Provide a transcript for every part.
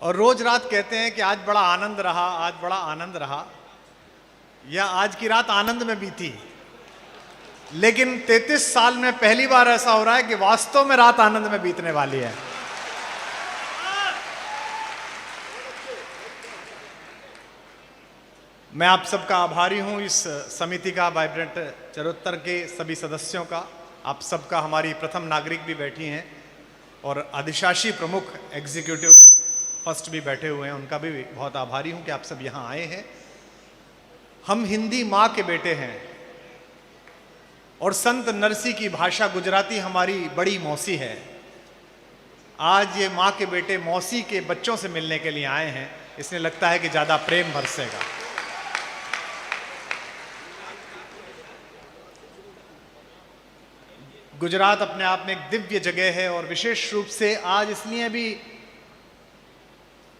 और रोज रात कहते हैं कि आज बड़ा आनंद रहा, आज बड़ा आनंद रहा, या आज की रात आनंद में बीती। लेकिन 33 साल में पहली बार ऐसा हो रहा है कि वास्तव में रात आनंद में बीतने वाली है। मैं आप सबका आभारी हूं, इस समिति का, वाइब्रेंट चरोत्तर के सभी सदस्यों का, आप सबका। हमारी प्रथम नागरिक भी बैठी हैं और अधिशासी प्रमुख एग्जीक्यूटिव फर्स्ट भी बैठे हुए हैं, उनका भी बहुत आभारी हूं कि आप सब यहां आए हैं। हम हिंदी माँ के बेटे हैं और संत नरसी की भाषा गुजराती हमारी बड़ी मौसी है। आज ये माँ के बेटे मौसी के बच्चों से मिलने के लिए आए हैं, इसलिए लगता है कि ज़्यादा प्रेम बरसेगा। गुजरात अपने आप में एक दिव्य जगह है और विशेष रूप से आज इसलिए भी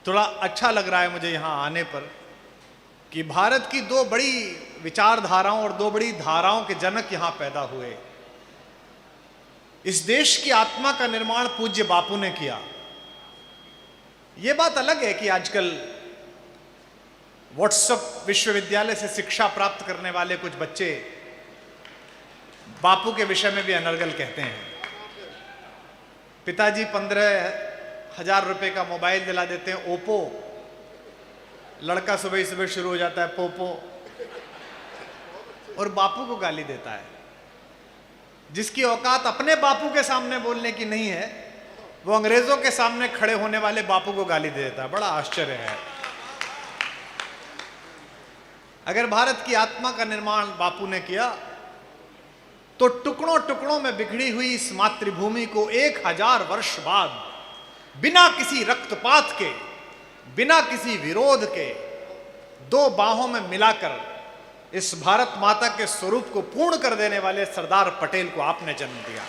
थोड़ा अच्छा लग रहा है मुझे यहाँ आने पर कि भारत की दो बड़ी विचारधाराओं और दो बड़ी धाराओं के जनक यहाँ पैदा हुए। इस देश की आत्मा का निर्माण पूज्य बापू ने किया। ये बात अलग है कि आजकल व्हाट्सएप विश्वविद्यालय से शिक्षा प्राप्त करने वाले कुछ बच्चे बापू के विषय में भी अनर्गल कहते हैं। पिताजी 15,000 रुपए का मोबाइल दिला देते हैं, ओप्पो। लड़का सुबह ही सुबह शुरू हो जाता है पोपो, और बापू को गाली देता है। जिसकी औकात अपने बापू के सामने बोलने की नहीं है, वो अंग्रेजों के सामने खड़े होने वाले बापू को गाली दे देता है। बड़ा आश्चर्य है। अगर भारत की आत्मा का निर्माण बापू ने किया तो टुकड़ों टुकड़ों में बिखरी हुई इस मातृभूमि को 1000 वर्ष बाद बिना किसी रक्तपात के, बिना किसी विरोध के, दो बाहों में मिलाकर इस भारत माता के स्वरूप को पूर्ण कर देने वाले सरदार पटेल को आपने जन्म दिया।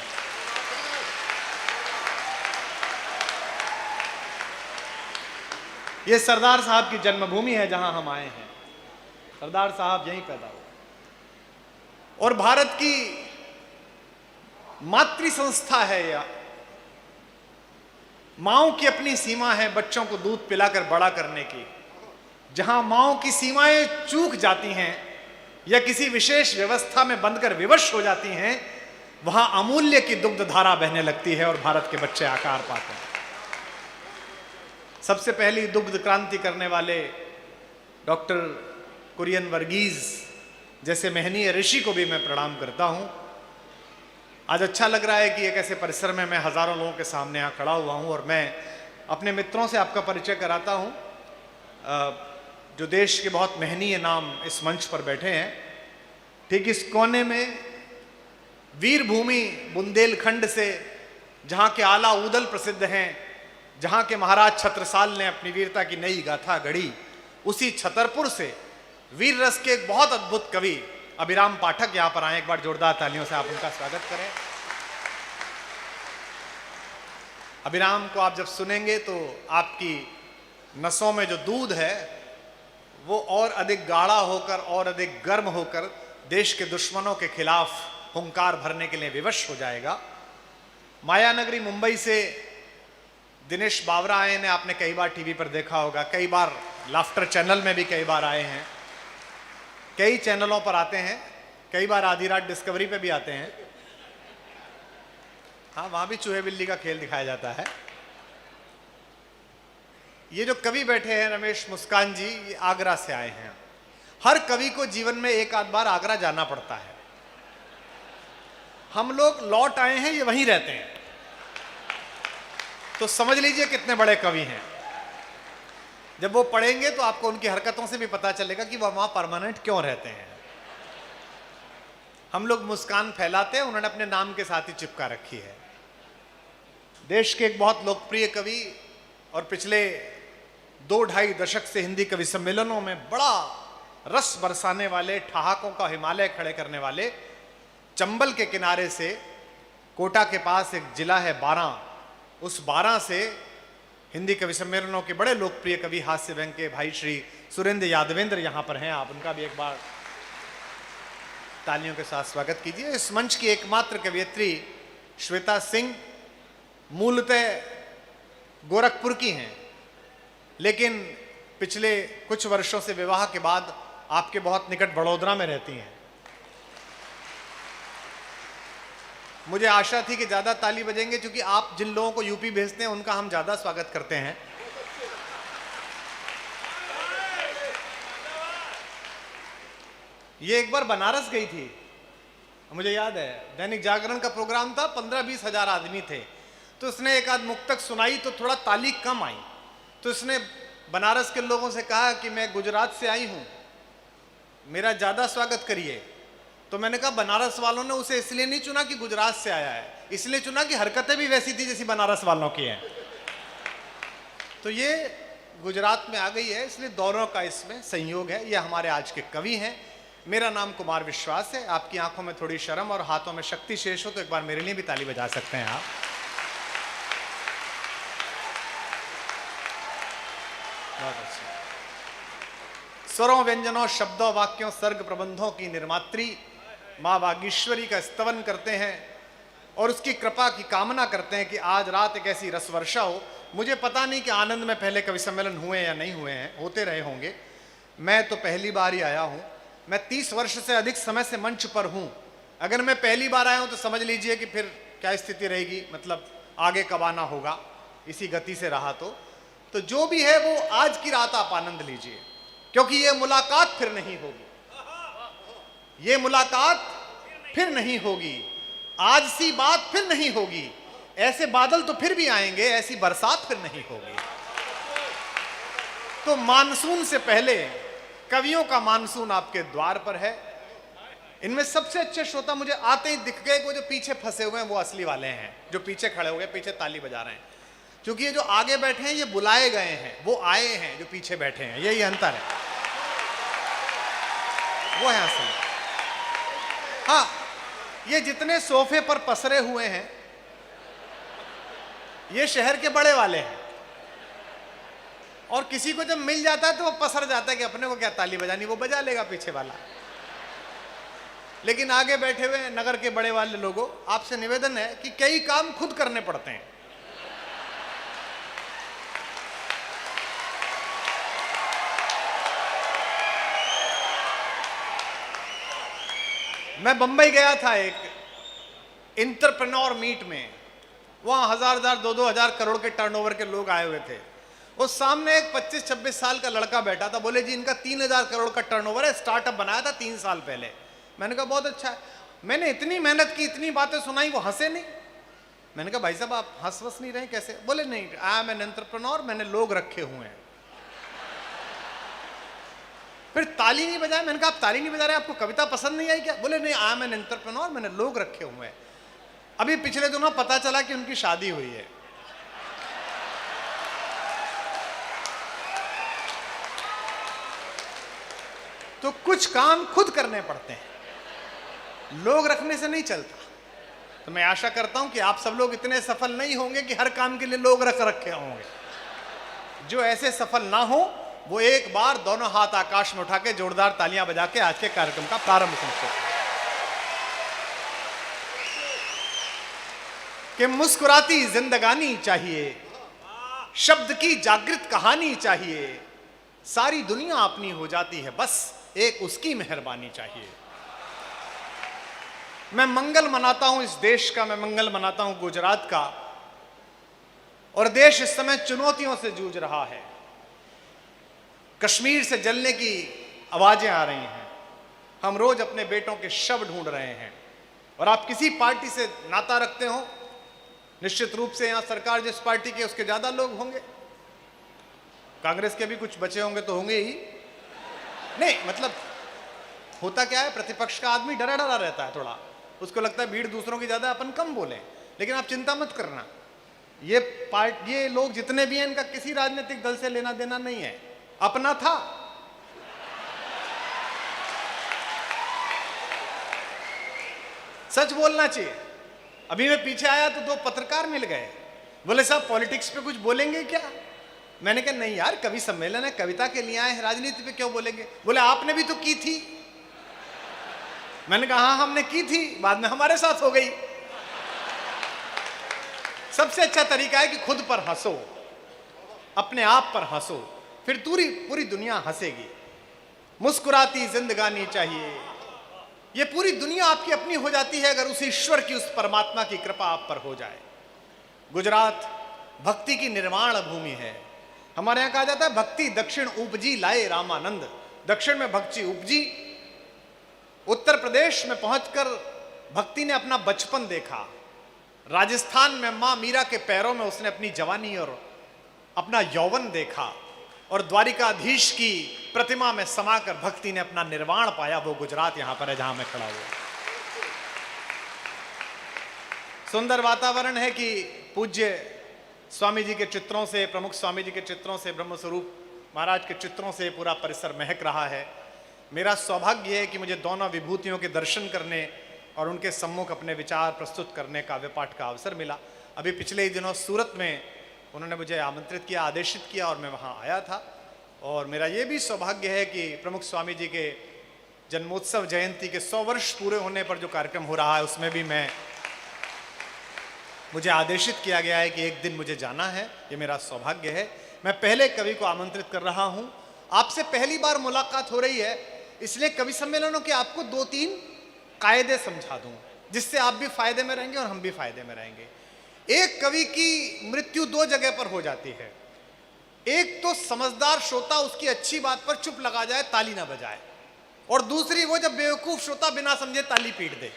यह सरदार साहब की जन्मभूमि है जहां हम आए हैं। सरदार साहब यहीं पैदा हुए और भारत की मातृ संस्था है। या माओं की अपनी सीमा है बच्चों को दूध पिलाकर बड़ा करने की। जहां माओं की सीमाएं चूक जाती हैं या किसी विशेष व्यवस्था में बंधकर विवश हो जाती हैं, वहां अमूल्य की दुग्ध धारा बहने लगती है और भारत के बच्चे आकार पाते हैं। सबसे पहली दुग्ध क्रांति करने वाले डॉक्टर कुरियन वर्गीज जैसे महनीय ऋषि को भी मैं प्रणाम करता हूं। आज अच्छा लग रहा है कि एक ऐसे परिसर में मैं हजारों लोगों के सामने यहाँ खड़ा हुआ हूँ और मैं अपने मित्रों से आपका परिचय कराता हूँ, जो देश के बहुत महनीय नाम इस मंच पर बैठे हैं। ठीक इस कोने में वीर भूमि बुंदेलखंड से, जहाँ के आला ऊदल प्रसिद्ध हैं, जहाँ के महाराज छत्रसाल ने अपनी वीरता की नई गाथा गढ़ी, उसी छतरपुर से वीर रस के एक बहुत अद्भुत कवि अभिराम पाठक यहां पर आए। एक बार जोरदार तालियों से आप उनका स्वागत करें। अभिराम को आप जब सुनेंगे तो आपकी नसों में जो दूध है वो और अधिक गाढ़ा होकर और अधिक गर्म होकर देश के दुश्मनों के खिलाफ हुंकार भरने के लिए विवश हो जाएगा। मायानगरी मुंबई से दिनेश बावरा आए ने, आपने कई बार टीवी पर देखा होगा, कई बार लाफ्टर चैनल में भी कई बार आए हैं, कई चैनलों पर आते हैं, कई बार आधी रात डिस्कवरी पे भी आते हैं। हाँ, वहां भी चूहे बिल्ली का खेल दिखाया जाता है। ये जो कवि बैठे हैं रमेश मुस्कान जी, ये आगरा से आए हैं। हर कवि को जीवन में एक आध बार आगरा जाना पड़ता है। हम लोग लौट आए हैं, ये वहीं रहते हैं, तो समझ लीजिए कितने बड़े कवि हैं। जब वो पढ़ेंगे तो आपको उनकी हरकतों से भी पता चलेगा कि वह वहां परमानेंट क्यों रहते हैं। हम लोग मुस्कान फैलाते हैं, उन्होंने अपने नाम के साथ ही चिपका रखी है। देश के एक बहुत लोकप्रिय कवि और पिछले 2-2.5 दशक से हिंदी कवि सम्मेलनों में बड़ा रस बरसाने वाले, ठहाकों का हिमालय खड़े करने वाले, चंबल के किनारे से कोटा के पास एक जिला है बारां, उस बारां से हिंदी कवि सम्मेलनों के बड़े लोकप्रिय कवि हास्य व्यंग के भाई श्री सुरेंद्र यादवेंद्र यहाँ पर हैं। आप उनका भी एक बार तालियों के साथ स्वागत कीजिए। इस मंच की एकमात्र कवयित्री श्वेता सिंह मूलतः गोरखपुर की हैं लेकिन पिछले कुछ वर्षों से विवाह के बाद आपके बहुत निकट वडोदरा में रहती हैं। मुझे आशा थी कि ज्यादा ताली बजेंगे, क्योंकि आप जिन लोगों को यूपी भेजते हैं उनका हम ज्यादा स्वागत करते हैं। ये एक बार बनारस गई थी, मुझे याद है, दैनिक जागरण का प्रोग्राम था, 15-20 हजार आदमी थे, तो उसने एक आध मुक्तक सुनाई तो थोड़ा ताली कम आई, तो उसने बनारस के लोगों से कहा कि मैं गुजरात से आई हूं, मेरा ज्यादा स्वागत करिए। तो मैंने कहा बनारस वालों ने उसे इसलिए नहीं चुना कि गुजरात से आया है, इसलिए चुना कि हरकतें भी वैसी थी जैसी बनारस वालों की हैं। तो ये गुजरात में आ गई है, इसलिए दोनों का इसमें संयोग है। ये हमारे आज के कवि हैं। मेरा नाम कुमार विश्वास है। आपकी आंखों में थोड़ी शर्म और हाथों में शक्ति शेष हो तो एक बार मेरे लिए भी ताली बजा सकते हैं आप। बहुत अच्छा। स्वरों, व्यंजनों, शब्दों, वाक्यों, सर्ग, प्रबंधों की निर्मात्री मां वागीश्वरी का स्तवन करते हैं और उसकी कृपा की कामना करते हैं कि आज रात एक ऐसी रसवर्षा हो। मुझे पता नहीं कि आनंद में पहले कवि सम्मेलन हुए या नहीं हुए हैं, होते रहे होंगे, मैं तो पहली बार ही आया हूं। मैं 30 वर्ष से अधिक समय से मंच पर हूं। अगर मैं पहली बार आया हूं तो समझ लीजिए कि फिर क्या स्थिति रहेगी, मतलब आगे कब आना होगा, इसी गति से रहा तो जो भी है वो आज की रात आप आनंद लीजिए, क्योंकि ये मुलाकात फिर नहीं होगी, ये मुलाकात फिर नहीं होगी, आज सी बात फिर नहीं होगी। ऐसे बादल तो फिर भी आएंगे, ऐसी बरसात फिर नहीं होगी। तो मानसून से पहले कवियों का मानसून आपके द्वार पर है। इनमें सबसे अच्छे श्रोता मुझे आते ही दिख गए, वो जो पीछे फंसे हुए हैं वो असली वाले हैं, जो पीछे खड़े हुए पीछे ताली बजा रहे हैं, क्योंकि ये जो आगे बैठे हैं ये बुलाए गए हैं, वो आए हैं जो पीछे बैठे हैं, यही अंतर है, वो है असली। हाँ, ये जितने सोफे पर पसरे हुए हैं ये शहर के बड़े वाले हैं, और किसी को जब मिल जाता है तो वो पसर जाता है कि अपने को क्या ताली बजानी, वो बजा लेगा पीछे वाला। लेकिन आगे बैठे हुए नगर के बड़े वाले लोगों, आपसे निवेदन है कि कई काम खुद करने पड़ते हैं। मैं बंबई गया था एक इंटरप्रेन्योर मीट में, वहां 1000 2-2 हजार करोड़ के टर्नओवर के लोग आए हुए थे। उस सामने एक 25-26 साल का लड़का बैठा था, बोले जी इनका 3000 करोड़ का टर्नओवर है, स्टार्टअप बनाया था 3 साल पहले। मैंने कहा बहुत अच्छा है। मैंने इतनी मेहनत की, इतनी बातें सुनाई, वो हंसे नहीं। मैंने कहा भाई साहब आप हंस वस नहीं रहे कैसे? बोले नहीं, आई एम एन एंटरप्रेन्योर, मैंने लोग रखे हुए हैं। फिर ताली नहीं बजाए। मैंने कहा आप ताली नहीं बजा रहे, आपको कविता पसंद नहीं आई क्या? बोले नहीं, आई एम एन एंटरप्रेन्योर, मैंने लोग रखे हुए हैं। अभी पिछले दिनों पता चला कि उनकी शादी हुई है। तो कुछ काम खुद करने पड़ते हैं, लोग रखने से नहीं चलता। तो मैं आशा करता हूं कि आप सब लोग इतने सफल नहीं होंगे कि हर काम के लिए लोग रख रखे होंगे। जो ऐसे सफल ना हो वो एक बार दोनों हाथ आकाश में उठा के जोरदार तालियां बजा के आज के कार्यक्रम का प्रारंभ करते हैं। कि मुस्कुराती जिंदगानी चाहिए, शब्द की जागृत कहानी चाहिए, सारी दुनिया अपनी हो जाती है, बस एक उसकी मेहरबानी चाहिए। मैं मंगल मनाता हूं इस देश का, मैं मंगल मनाता हूं गुजरात का, और देश इस समय चुनौतियों से जूझ रहा है। कश्मीर से जलने की आवाजें आ रही हैं, हम रोज अपने बेटों के शव ढूंढ रहे हैं। और आप किसी पार्टी से नाता रखते हो, निश्चित रूप से यहां सरकार जिस पार्टी की उसके ज्यादा लोग होंगे, कांग्रेस के भी कुछ बचे होंगे तो होंगे ही नहीं। मतलब होता क्या है, प्रतिपक्ष का आदमी डरा डरा रहता है थोड़ा, उसको लगता है भीड़ दूसरों की ज्यादा, अपन कम बोले। लेकिन आप चिंता मत करना, ये लोग जितने भी हैं इनका किसी राजनीतिक दल से लेना देना नहीं है, अपना था। सच बोलना चाहिए। अभी मैं पीछे आया तो 2 पत्रकार मिल गए, बोले साहब पॉलिटिक्स पे कुछ बोलेंगे क्या? मैंने कहा नहीं यार, कवि सम्मेलन है, कविता के लिए आए हैं, राजनीति पे क्यों बोलेंगे? बोले आपने भी तो की थी। मैंने कहा हाँ हमने की थी, बाद में हमारे साथ हो गई। सबसे अच्छा तरीका है कि खुद पर हंसो। अपने आप पर हंसो, फिर पूरी पूरी दुनिया हंसेगी। मुस्कुराती जिंदगानी चाहिए, ये पूरी दुनिया आपकी अपनी हो जाती है अगर उस ईश्वर की, उस परमात्मा की कृपा आप पर हो जाए। गुजरात भक्ति की निर्माण भूमि है। हमारे यहां कहा जाता है भक्ति दक्षिण उपजी लाए रामानंद। दक्षिण में भक्ति उपजी, उत्तर प्रदेश में पहुंचकर भक्ति ने अपना बचपन देखा। राजस्थान में मां मीरा के पैरों में उसने अपनी जवानी और अपना यौवन देखा, और द्वारिकाधीश की प्रतिमा में समाकर भक्ति ने अपना निर्वाण पाया। वो गुजरात यहां पर है जहां मैं खड़ा हुआ। सुंदर वातावरण है कि पूज्य स्वामी जी के चित्रों से, प्रमुख स्वामी जी के चित्रों से, ब्रह्म स्वरूप महाराज के चित्रों से पूरा परिसर महक रहा है। मेरा सौभाग्य है कि मुझे दोनों विभूतियों के दर्शन करने और उनके सम्मुख अपने विचार प्रस्तुत करने का, विपाठ का अवसर मिला। अभी पिछले ही दिनों सूरत में उन्होंने मुझे आमंत्रित किया, आदेशित किया, और मैं वहाँ आया था। और मेरा ये भी सौभाग्य है कि प्रमुख स्वामी जी के जन्मोत्सव जयंती के 100 वर्ष पूरे होने पर जो कार्यक्रम हो रहा है उसमें भी मुझे आदेशित किया गया है कि एक दिन मुझे जाना है। ये मेरा सौभाग्य है। मैं पहले कवि को आमंत्रित कर रहा हूँ। आपसे पहली बार मुलाकात हो रही है, इसलिए कवि सम्मेलनों के आपको 2-3 कायदे समझा दूं, जिससे आप भी फायदे में रहेंगे और हम भी फायदे में रहेंगे। एक कवि की मृत्यु 2 जगह पर हो जाती है। एक तो समझदार श्रोता उसकी अच्छी बात पर चुप लगा जाए, ताली ना बजाए, और दूसरी वो जब बेवकूफ श्रोता बिना समझे ताली पीट दे।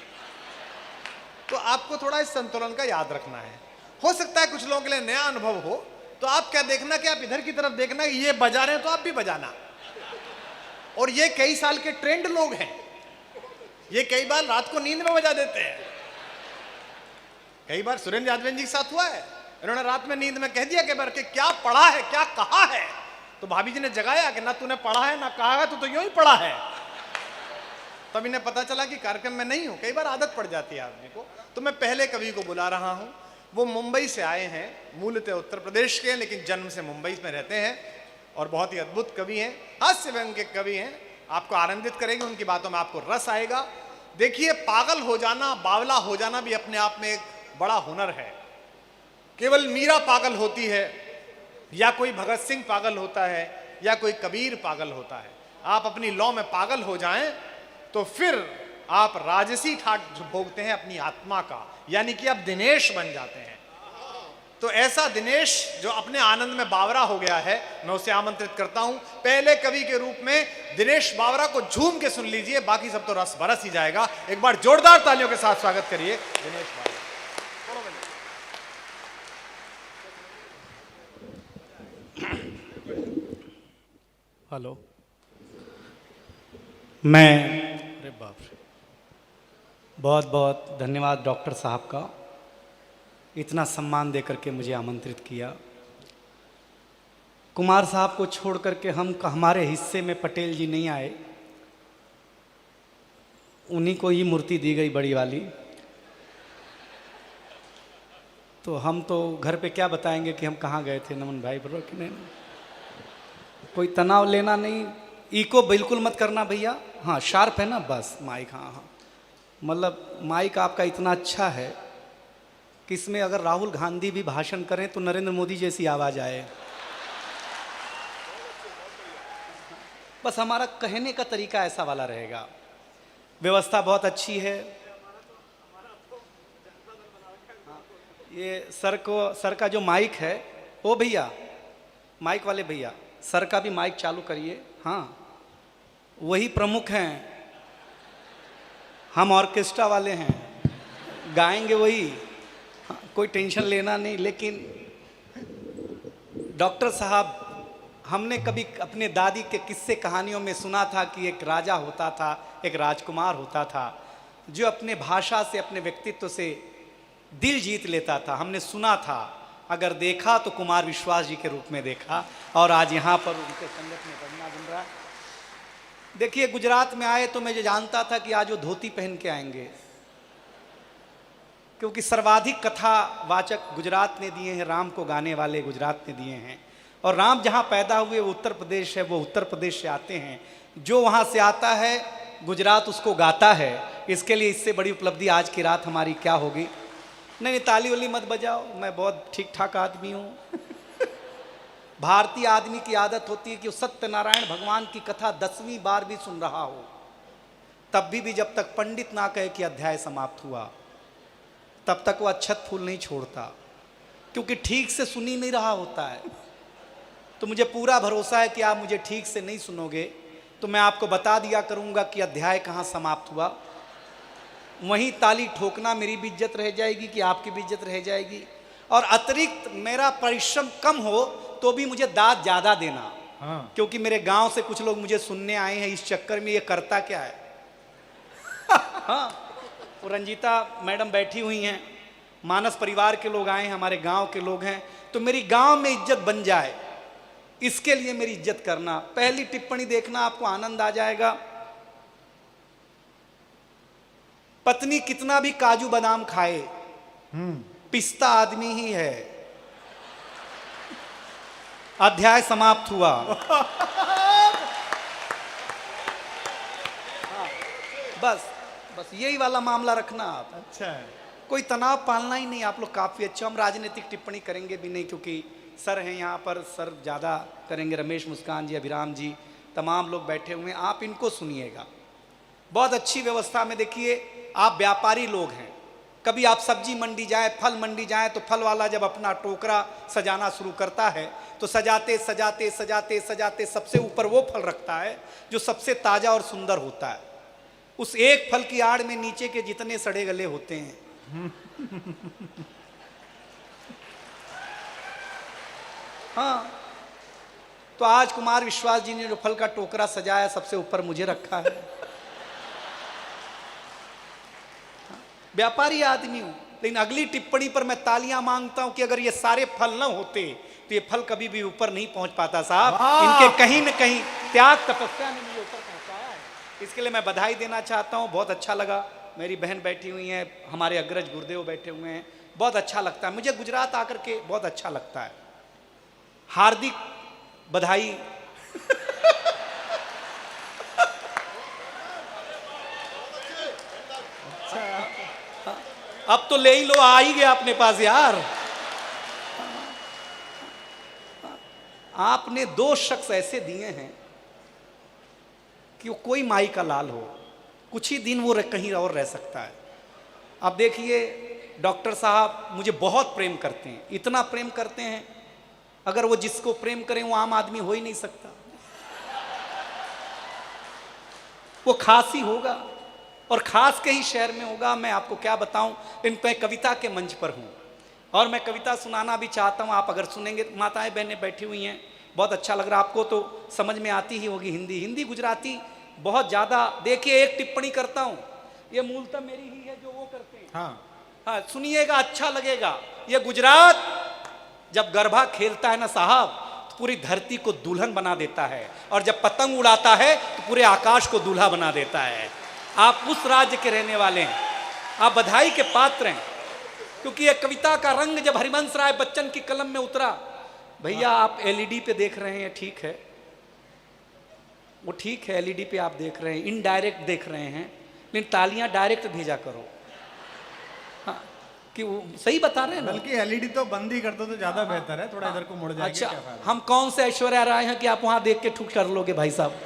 तो आपको थोड़ा इस संतुलन का याद रखना है। हो सकता है कुछ लोगों के लिए नया अनुभव हो, तो आप क्या देखना कि आप इधर की तरफ देखना, ये बजा रहे हैं तो आप भी बजाना। और ये कई साल के ट्रेंड लोग हैं, ये कई बार रात को नींद में बजा देते हैं। कई बार सुरेंद्र यादव जी के साथ हुआ है, इन्होंने रात में नींद में कह दिया कि क्या पढ़ा है, क्या कहा है, तो भाभी जी ने जगाया कि ना तूने पढ़ा है ना कहा है, तो यूं ही पढ़ा है। तब इन्हें पता चला कि कार्यक्रम में नहीं हूं। कई बार आदत पड़ जाती है आदमी को। तो मैं पहले कवि को बुला रहा हूं। वो मुंबई से आए हैं, मूलतः उत्तर प्रदेश के हैं, लेकिन जन्म से मुंबई में रहते हैं, और बहुत ही अद्भुत कवि हैं, हास्य व्यंग के कवि हैं। आपको आनंदित करेंगे, उनकी बातों में आपको रस आएगा। देखिए, पागल हो जाना, बावला हो जाना भी अपने आप में एक बड़ा हुनर है। केवल मीरा पागल होती है, या कोई भगत सिंह पागल होता है, या कोई कबीर पागल होता है। आप अपनी लौ में पागल हो जाएं तो फिर आप राजसी ठाट भोगते हैं अपनी आत्मा का, यानी कि आप दिनेश बन जाते हैं। तो ऐसा दिनेश जो अपने आनंद में बावरा हो गया है, मैं उसे आमंत्रित करता हूं। पहले कवि के रूप में दिनेश बावरा को झूम के सुन लीजिए, बाकी सब तो रस बरस ही जाएगा। एक बार जोरदार तालियों के साथ स्वागत करिए दिनेश बावरा। हेलो, मैं अरे बाप रे, बहुत बहुत धन्यवाद डॉक्टर साहब का, इतना सम्मान देकर के मुझे आमंत्रित किया। कुमार साहब को छोड़ करके हमारे हिस्से में पटेल जी नहीं आए, उन्हीं को ही मूर्ति दी गई बड़ी वाली। तो हम तो घर पे क्या बताएंगे कि हम कहाँ गए थे नमन भाई, बरोबर कि नहीं? कोई तनाव लेना नहीं, इको बिल्कुल मत करना भैया। हाँ, शार्प है ना, बस माइक। हाँ हाँ, मतलब माइक आपका इतना अच्छा है कि इसमें अगर राहुल गांधी भी भाषण करें तो नरेंद्र मोदी जैसी आवाज़ आए। बस हमारा कहने का तरीका ऐसा वाला रहेगा। व्यवस्था बहुत अच्छी है। ये सर का जो माइक है, ओ भैया, माइक वाले भैया, सर का भी माइक चालू करिए। हाँ, वही प्रमुख हैं, हम ऑर्केस्ट्रा वाले हैं, गाएंगे वही। हाँ, कोई टेंशन लेना नहीं। लेकिन डॉक्टर साहब, हमने कभी अपने दादी के किस्से कहानियों में सुना था कि एक राजा होता था, एक राजकुमार होता था, जो अपने भाषा से, अपने व्यक्तित्व से दिल जीत लेता था। हमने सुना था, अगर देखा तो कुमार विश्वास जी के रूप में देखा, और आज यहाँ पर उनके संगत में बनना बन रहा है। देखिए, गुजरात में आए तो मैं जो जानता था कि आज वो धोती पहन के आएंगे, क्योंकि सर्वाधिक कथावाचक गुजरात ने दिए हैं, राम को गाने वाले गुजरात ने दिए हैं। और राम जहाँ पैदा हुए वो उत्तर प्रदेश है, वो उत्तर प्रदेश से आते हैं। जो वहाँ से आता है, गुजरात उसको गाता है। इसके लिए इससे बड़ी उपलब्धि आज की रात हमारी क्या होगी? नहीं, ताली वाली मत बजाओ, मैं बहुत ठीक ठाक आदमी हूँ। भारतीय आदमी की आदत होती है कि वो सत्यनारायण भगवान की कथा 10वीं बार भी सुन रहा हो, तब भी जब तक पंडित ना कहे कि अध्याय समाप्त हुआ, तब तक वो अक्षत फूल नहीं छोड़ता, क्योंकि ठीक से सुन ही नहीं रहा होता है। तो मुझे पूरा भरोसा है कि आप मुझे ठीक से नहीं सुनोगे, तो मैं आपको बता दिया करूंगा कि अध्याय कहाँ समाप्त हुआ। वहीं ताली ठोकना मेरी भी इज्जत रह जाएगी कि आपकी भी इज्जत रह जाएगी। और अतिरिक्त मेरा परिश्रम कम हो तो भी मुझे दाद ज़्यादा देना। हाँ। क्योंकि मेरे गांव से कुछ लोग मुझे सुनने आए हैं, इस चक्कर में ये करता क्या है। हाँ, वो रंजीता मैडम बैठी हुई हैं, मानस परिवार के लोग आए हैं, हमारे गांव के लोग हैं, तो मेरी गांव में इज्जत बन जाए, इसके लिए मेरी इज्जत करना। पहली टिप्पणी देखना, आपको आनंद आ जाएगा। पत्नी कितना भी काजू बादाम खाए, पिस्ता आदमी ही है। अध्याय समाप्त हुआ। हाँ, बस यही वाला मामला रखना आप। अच्छा है। कोई तनाव पालना ही नहीं। आप लोग काफी अच्छा। हम राजनीतिक टिप्पणी करेंगे भी नहीं, क्योंकि सर हैं यहाँ पर, सर ज़्यादा करेंगे, रमेश मुस्कान जी, अभिराम जी, तमाम लोग बैठे हुए हैं, आप इनको सुनिएगा। बहुत अच्छी व्यवस्था में। देखिए, आप व्यापारी लोग हैं, कभी आप सब्जी मंडी जाएं, फल मंडी जाएं, तो फल वाला जब अपना टोकरा सजाना शुरू करता है तो सजाते सजाते सजाते सजाते सबसे ऊपर वो फल रखता है जो सबसे ताज़ा और सुंदर होता है। उस एक फल की आड़ में नीचे के जितने सड़े गले होते हैं। हाँ, तो आज कुमार विश्वास जी ने जो फल का टोकरा सजाया, सबसे ऊपर मुझे रखा है। व्यापारी आदमी हूं, लेकिन अगली टिप्पणी पर मैं तालियां मांगता हूं कि अगर ये सारे फल न होते तो ये फल कभी भी ऊपर नहीं पहुंच पाता साहब। इनके कहीं न कहीं त्याग तपस्या ने मुझे ऊपर पहुंचाया है, इसके लिए मैं बधाई देना चाहता हूं। बहुत अच्छा लगा। मेरी बहन बैठी हुई है, हमारे अग्रज गुरुदेव बैठे हुए हैं, बहुत अच्छा लगता है मुझे। गुजरात आकर के बहुत अच्छा लगता है। हार्दिक बधाई। अब तो ले ही लो, आ ही गया अपने पास यार। आपने 2 शख्स ऐसे दिए हैं कि वो कोई माई का लाल हो, कुछ ही दिन वो कहीं और रह सकता है। अब देखिए, डॉक्टर साहब मुझे बहुत प्रेम करते हैं, इतना प्रेम करते हैं, अगर वो जिसको प्रेम करें वो आम आदमी हो ही नहीं सकता। वो खास ही होगा, और खास के ही शहर में होगा। मैं आपको क्या बताऊं, इन मैं कविता के मंच पर हूं और मैं कविता सुनाना भी चाहता हूं। आप अगर सुनेंगे, माताएं बहनें बैठी हुई हैं, बहुत अच्छा लग रहा है। आपको तो समझ में आती ही होगी हिंदी गुजराती बहुत ज़्यादा। देखिए, एक टिप्पणी करता हूं, ये मूलतः मेरी ही है जो वो करते हैं। हाँ, सुनिएगा, अच्छा लगेगा। ये गुजरात जब गरबा खेलता है ना साहब, तो पूरी धरती को दुल्हन बना देता है, और जब पतंग उड़ाता है तो पूरे आकाश को दूल्हा बना देता है। आप उस राज्य के रहने वाले हैं, आप बधाई के पात्र हैं, क्योंकि ये कविता का रंग जब हरिवंश राय बच्चन की कलम में उतरा। भैया, आप एलईडी पे देख रहे हैं, ठीक है, वो ठीक है, एलईडी पे आप देख रहे हैं, इनडायरेक्ट देख रहे हैं, लेकिन तालियां डायरेक्ट भेजा करो। हाँ, कि वो सही बता रहे हैं ना। बल्कि एलईडी तो बंद ही कर दो तो ज्यादा बेहतर है, थोड़ा इधर को मुड़ जाएंगे। अच्छा, हम कौन से ऐश्वर्या राय हैं कि आप वहां देख के ठुक कर लोगे भाई साहब।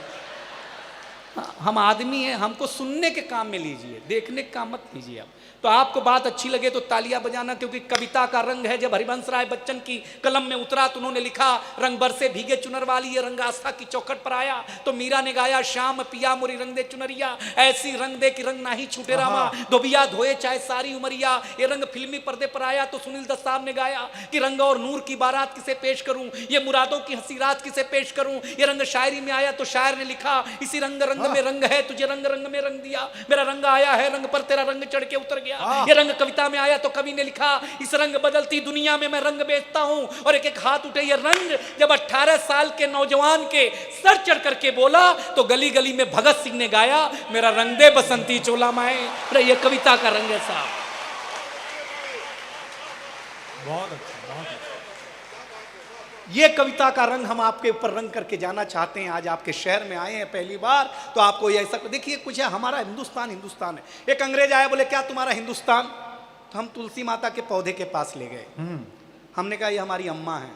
हम आदमी हैं, हमको सुनने के काम में लीजिए, देखने के काम मत लीजिए आप। तो आपको बात अच्छी लगे तो तालियां बजाना, क्योंकि कविता का रंग है। जब हरिवंश राय बच्चन की कलम में उतरा तो उन्होंने लिखा, रंग बरसे भीगे चुनर वाली, ये रंग आस्था की चौखट पर आया। तो मीरा ने गाया, श्याम पिया मोरी रंग दे चुनरिया, ऐसी रंग दे कि रंग ना ही छूटे रामा, धोबिया धोए चाहे सारी उमरिया। ये रंग फिल्मी पर्दे पर आया तो सुनील दत्त साहब ने गाया कि रंग और नूर की बारात किसे पेश करूं, ये मुरादों की हंसी रात किसे पेश करूं। ये रंग शायरी में आया तो शायर ने लिखा, इसी रंग रंग में रंग है, तुझे रंग रंग में रंग दिया। मेरा रंग आया है रंग पर, तेरा रंग चढ़ के उतर गया। ये रंग कविता में आया तो कवि ने लिखा, इस रंग बदलती दुनिया में मैं रंग बेचता हूं। और एक एक हाथ उठे ये रंग जब 18 साल के नौजवान के सर चढ़ करके बोला तो गली गली में भगत सिंह ने गाया, मेरा रंग दे बसंती चोला माए। ये कविता का रंग है साहब। बहुत अच्छा, बहुत अच्छा। ये कविता का रंग हम आपके ऊपर रंग करके जाना चाहते हैं। आज आपके शहर में आए हैं पहली बार, तो आपको ये ऐसा देखिए, कुछ है, हमारा हिंदुस्तान हिंदुस्तान है। एक अंग्रेज आया, बोले क्या तुम्हारा हिंदुस्तान? तो हम तुलसी माता के पौधे के पास ले गए। हमने कहा ये हमारी अम्मा है।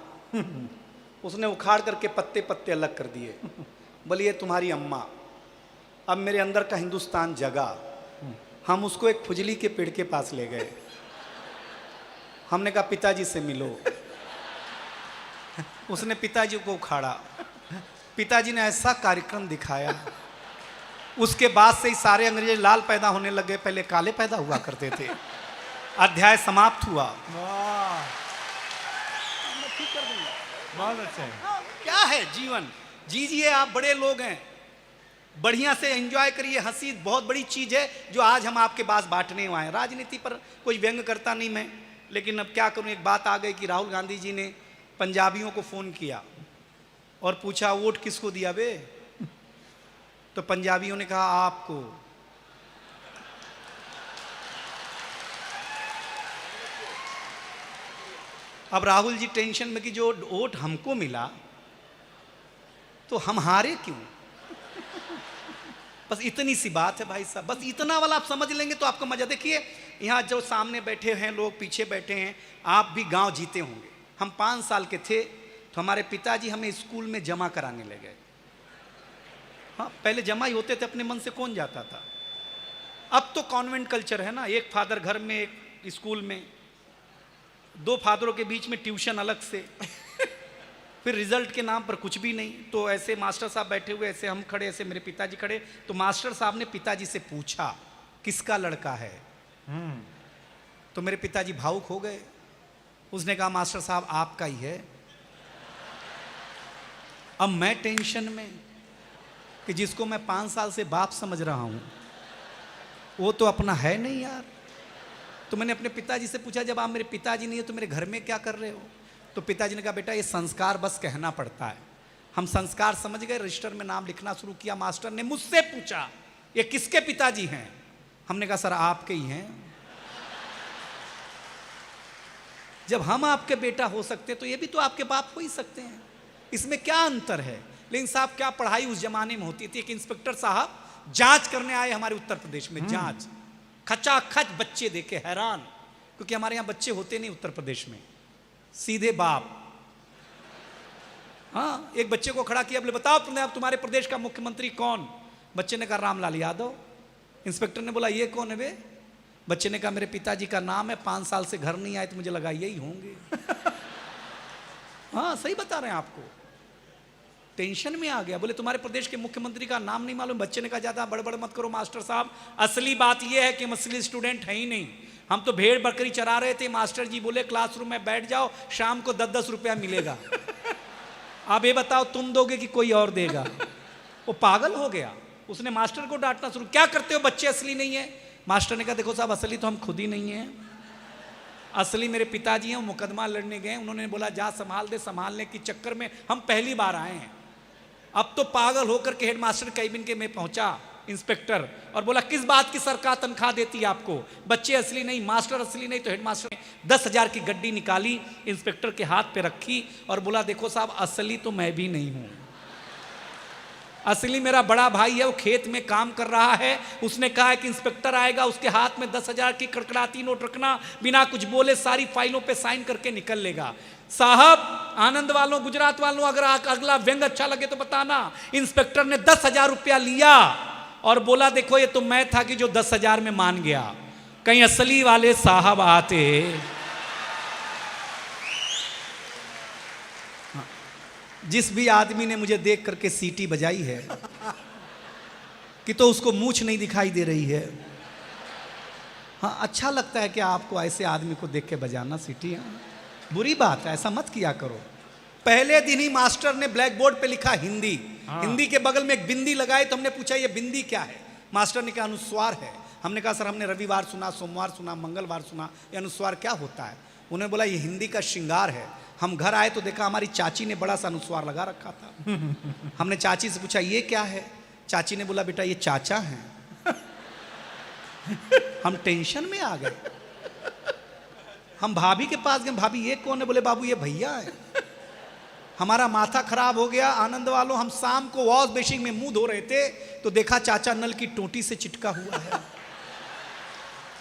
उसने उखाड़ करके पत्ते पत्ते अलग कर दिए। बोली ये तुम्हारी अम्मा। अब मेरे अंदर का हिंदुस्तान जगा। हम उसको एक खुजली के पेड़ के पास ले गए। हमने कहा पिताजी से मिलो। उसने पिताजी को उखाड़ा। पिताजी ने ऐसा कार्यक्रम दिखाया, उसके बाद से ही सारे अंग्रेज लाल पैदा होने लगे, पहले काले पैदा हुआ करते थे। अध्याय समाप्त हुआ। बहुत अच्छा है। क्या है जीवन, जीजिए, आप बड़े लोग हैं, बढ़िया से एंजॉय करिए। हंसी बहुत बड़ी चीज है जो आज हम आपके पास बांटने आए हैं। राजनीति पर कोई व्यंग करता नहीं मैं, लेकिन अब क्या करूं, एक बात आ गई कि राहुल गांधी जी ने पंजाबियों को फोन किया और पूछा वोट किसको दिया बे, तो पंजाबियों ने कहा आपको। अब राहुल जी टेंशन में कि जो वोट हमको मिला तो हम हारे क्यों। बस इतनी सी बात है भाई साहब, बस इतना वाला आप समझ लेंगे तो आपको मजा। देखिए यहाँ जो सामने बैठे हैं लोग, पीछे बैठे हैं, आप भी गांव जीते होंगे। हम 5 साल के थे तो हमारे पिताजी हमें स्कूल में जमा कराने लगे। हाँ, पहले जमा ही होते थे, अपने मन से कौन जाता था। अब तो कॉन्वेंट कल्चर है ना, एक फादर घर में, एक स्कूल में, 2 फादरों के बीच में ट्यूशन अलग से, फिर रिजल्ट के नाम पर कुछ भी नहीं। तो ऐसे मास्टर साहब बैठे हुए, ऐसे हम खड़े, ऐसे मेरे पिताजी खड़े। तो मास्टर साहब ने पिताजी से पूछा किसका लड़का है। तो मेरे पिताजी भावुक हो गए। उसने कहा मास्टर साहब आपका ही है। अब मैं टेंशन में कि जिसको मैं 5 साल से बाप समझ रहा हूं वो तो अपना है नहीं यार। तो मैंने अपने पिताजी से पूछा जब आप मेरे पिताजी नहीं है तो मेरे घर में क्या कर रहे हो। तो पिताजी ने कहा बेटा ये संस्कार बस कहना पड़ता है। हम संस्कार समझ गए, रजिस्टर में नाम लिखना शुरू किया। मास्टर ने मुझसे पूछा ये किसके पिताजी हैं। हमने कहा सर आपके ही हैं। जब हम आपके बेटा हो सकते तो ये भी तो आपके बाप हो ही सकते हैं, इसमें क्या अंतर है। लेकिन साहब क्या पढ़ाई उस जमाने में होती थी। एक इंस्पेक्टर साहब जांच करने आए हमारे उत्तर प्रदेश में, जांच, खचाखच बच्चे देखे हैरान, क्योंकि हमारे यहाँ बच्चे होते नहीं उत्तर प्रदेश में, सीधे बाप। हाँ, एक बच्चे को खड़ा किया, बोले बताओ तुम्हारे प्रदेश का मुख्यमंत्री कौन। बच्चे ने कहा रामलाल यादव। इंस्पेक्टर ने बोला ये कौन है बे। बच्चे ने कहा मेरे पिताजी का नाम है, 5 साल से घर नहीं आए तो मुझे लगा यही होंगे। हाँ सही बता रहे हैं आपको। टेंशन में आ गया, बोले तुम्हारे प्रदेश के मुख्यमंत्री का नाम नहीं मालूम। बच्चे ने कहा ज्यादा बड़बड़ मत करो मास्टर साहब, असली बात यह है कि हम असली स्टूडेंट है ही नहीं, हम तो भेड़ बकरी चरा रहे थे। मास्टर जी बोले क्लासरूम में बैठ जाओ, शाम को 10-10 रुपया मिलेगा। अब ये बताओ तुम दोगे कि कोई और देगा। वो पागल हो गया, उसने मास्टर को डांटना शुरू, क्या करते हो बच्चे असली नहीं है। मास्टर ने कहा देखो साहब असली तो हम खुद ही नहीं है, असली मेरे पिताजी हैं, मुकदमा लड़ने गए। उन्होंने बोला जा संभाल दे, संभालने के चक्कर में हम पहली बार आए हैं। अब तो पागल होकर के हेडमास्टर कैबिन के में पहुंचा इंस्पेक्टर और बोला किस बात की सरकार तनख्वाह देती है आपको, बच्चे असली नहीं, मास्टर असली नहीं। तो हेडमास्टर ने 10,000 की गड्डी निकाली, इंस्पेक्टर के हाथ पे रखी और बोला देखो साहब असली तो मैं भी नहीं हूं, असली मेरा बड़ा भाई है, वो खेत में काम कर रहा है। उसने कहा है कि इंस्पेक्टर आएगा उसके हाथ में 10,000 की कड़कड़ाती नोट रखना, बिना कुछ बोले सारी फाइलों पे साइन करके निकल लेगा। साहब आनंद वालों, गुजरात वालों, अगर अगला व्यंग अच्छा लगे तो बताना। इंस्पेक्टर ने 10,000 रुपया लिया और बोला देखो ये तो मैं था कि जो 10,000 में मान गया, कहीं असली वाले साहब आते। जिस भी आदमी ने मुझे देख करके सीटी बजाई है कि तो उसको मूंछ नहीं दिखाई दे रही है। हाँ अच्छा लगता है कि आपको ऐसे आदमी को देख के बजाना सीटी। बुरी बात है, ऐसा मत किया करो। पहले दिन ही मास्टर ने ब्लैक बोर्ड पे लिखा हिंदी, हिंदी के बगल में एक बिंदी लगाई। तो हमने पूछा ये बिंदी क्या है। मास्टर ने कहा अनुस्वार है। हमने कहा सर हमने रविवार सुना, सोमवार सुना, मंगलवार सुना, ये अनुस्वार क्या होता है। उन्होंने बोला ये हिंदी का श्रृंगार है। हम घर आए तो देखा हमारी चाची ने बड़ा सा अनुस्वार लगा रखा था। हमने चाची से पूछा ये क्या है। चाची ने बोला बेटा ये चाचा हैं। हम टेंशन में आ गए। हम भाभी के पास गए, भाभी ये कौन है। बोले बाबू ये भैया है। हमारा माथा खराब हो गया। आनंद वालों, हम शाम को वॉश बेसिन में मुंह धो रहे थे तो देखा चाचा नल की टोटी से चिटका हुआ है,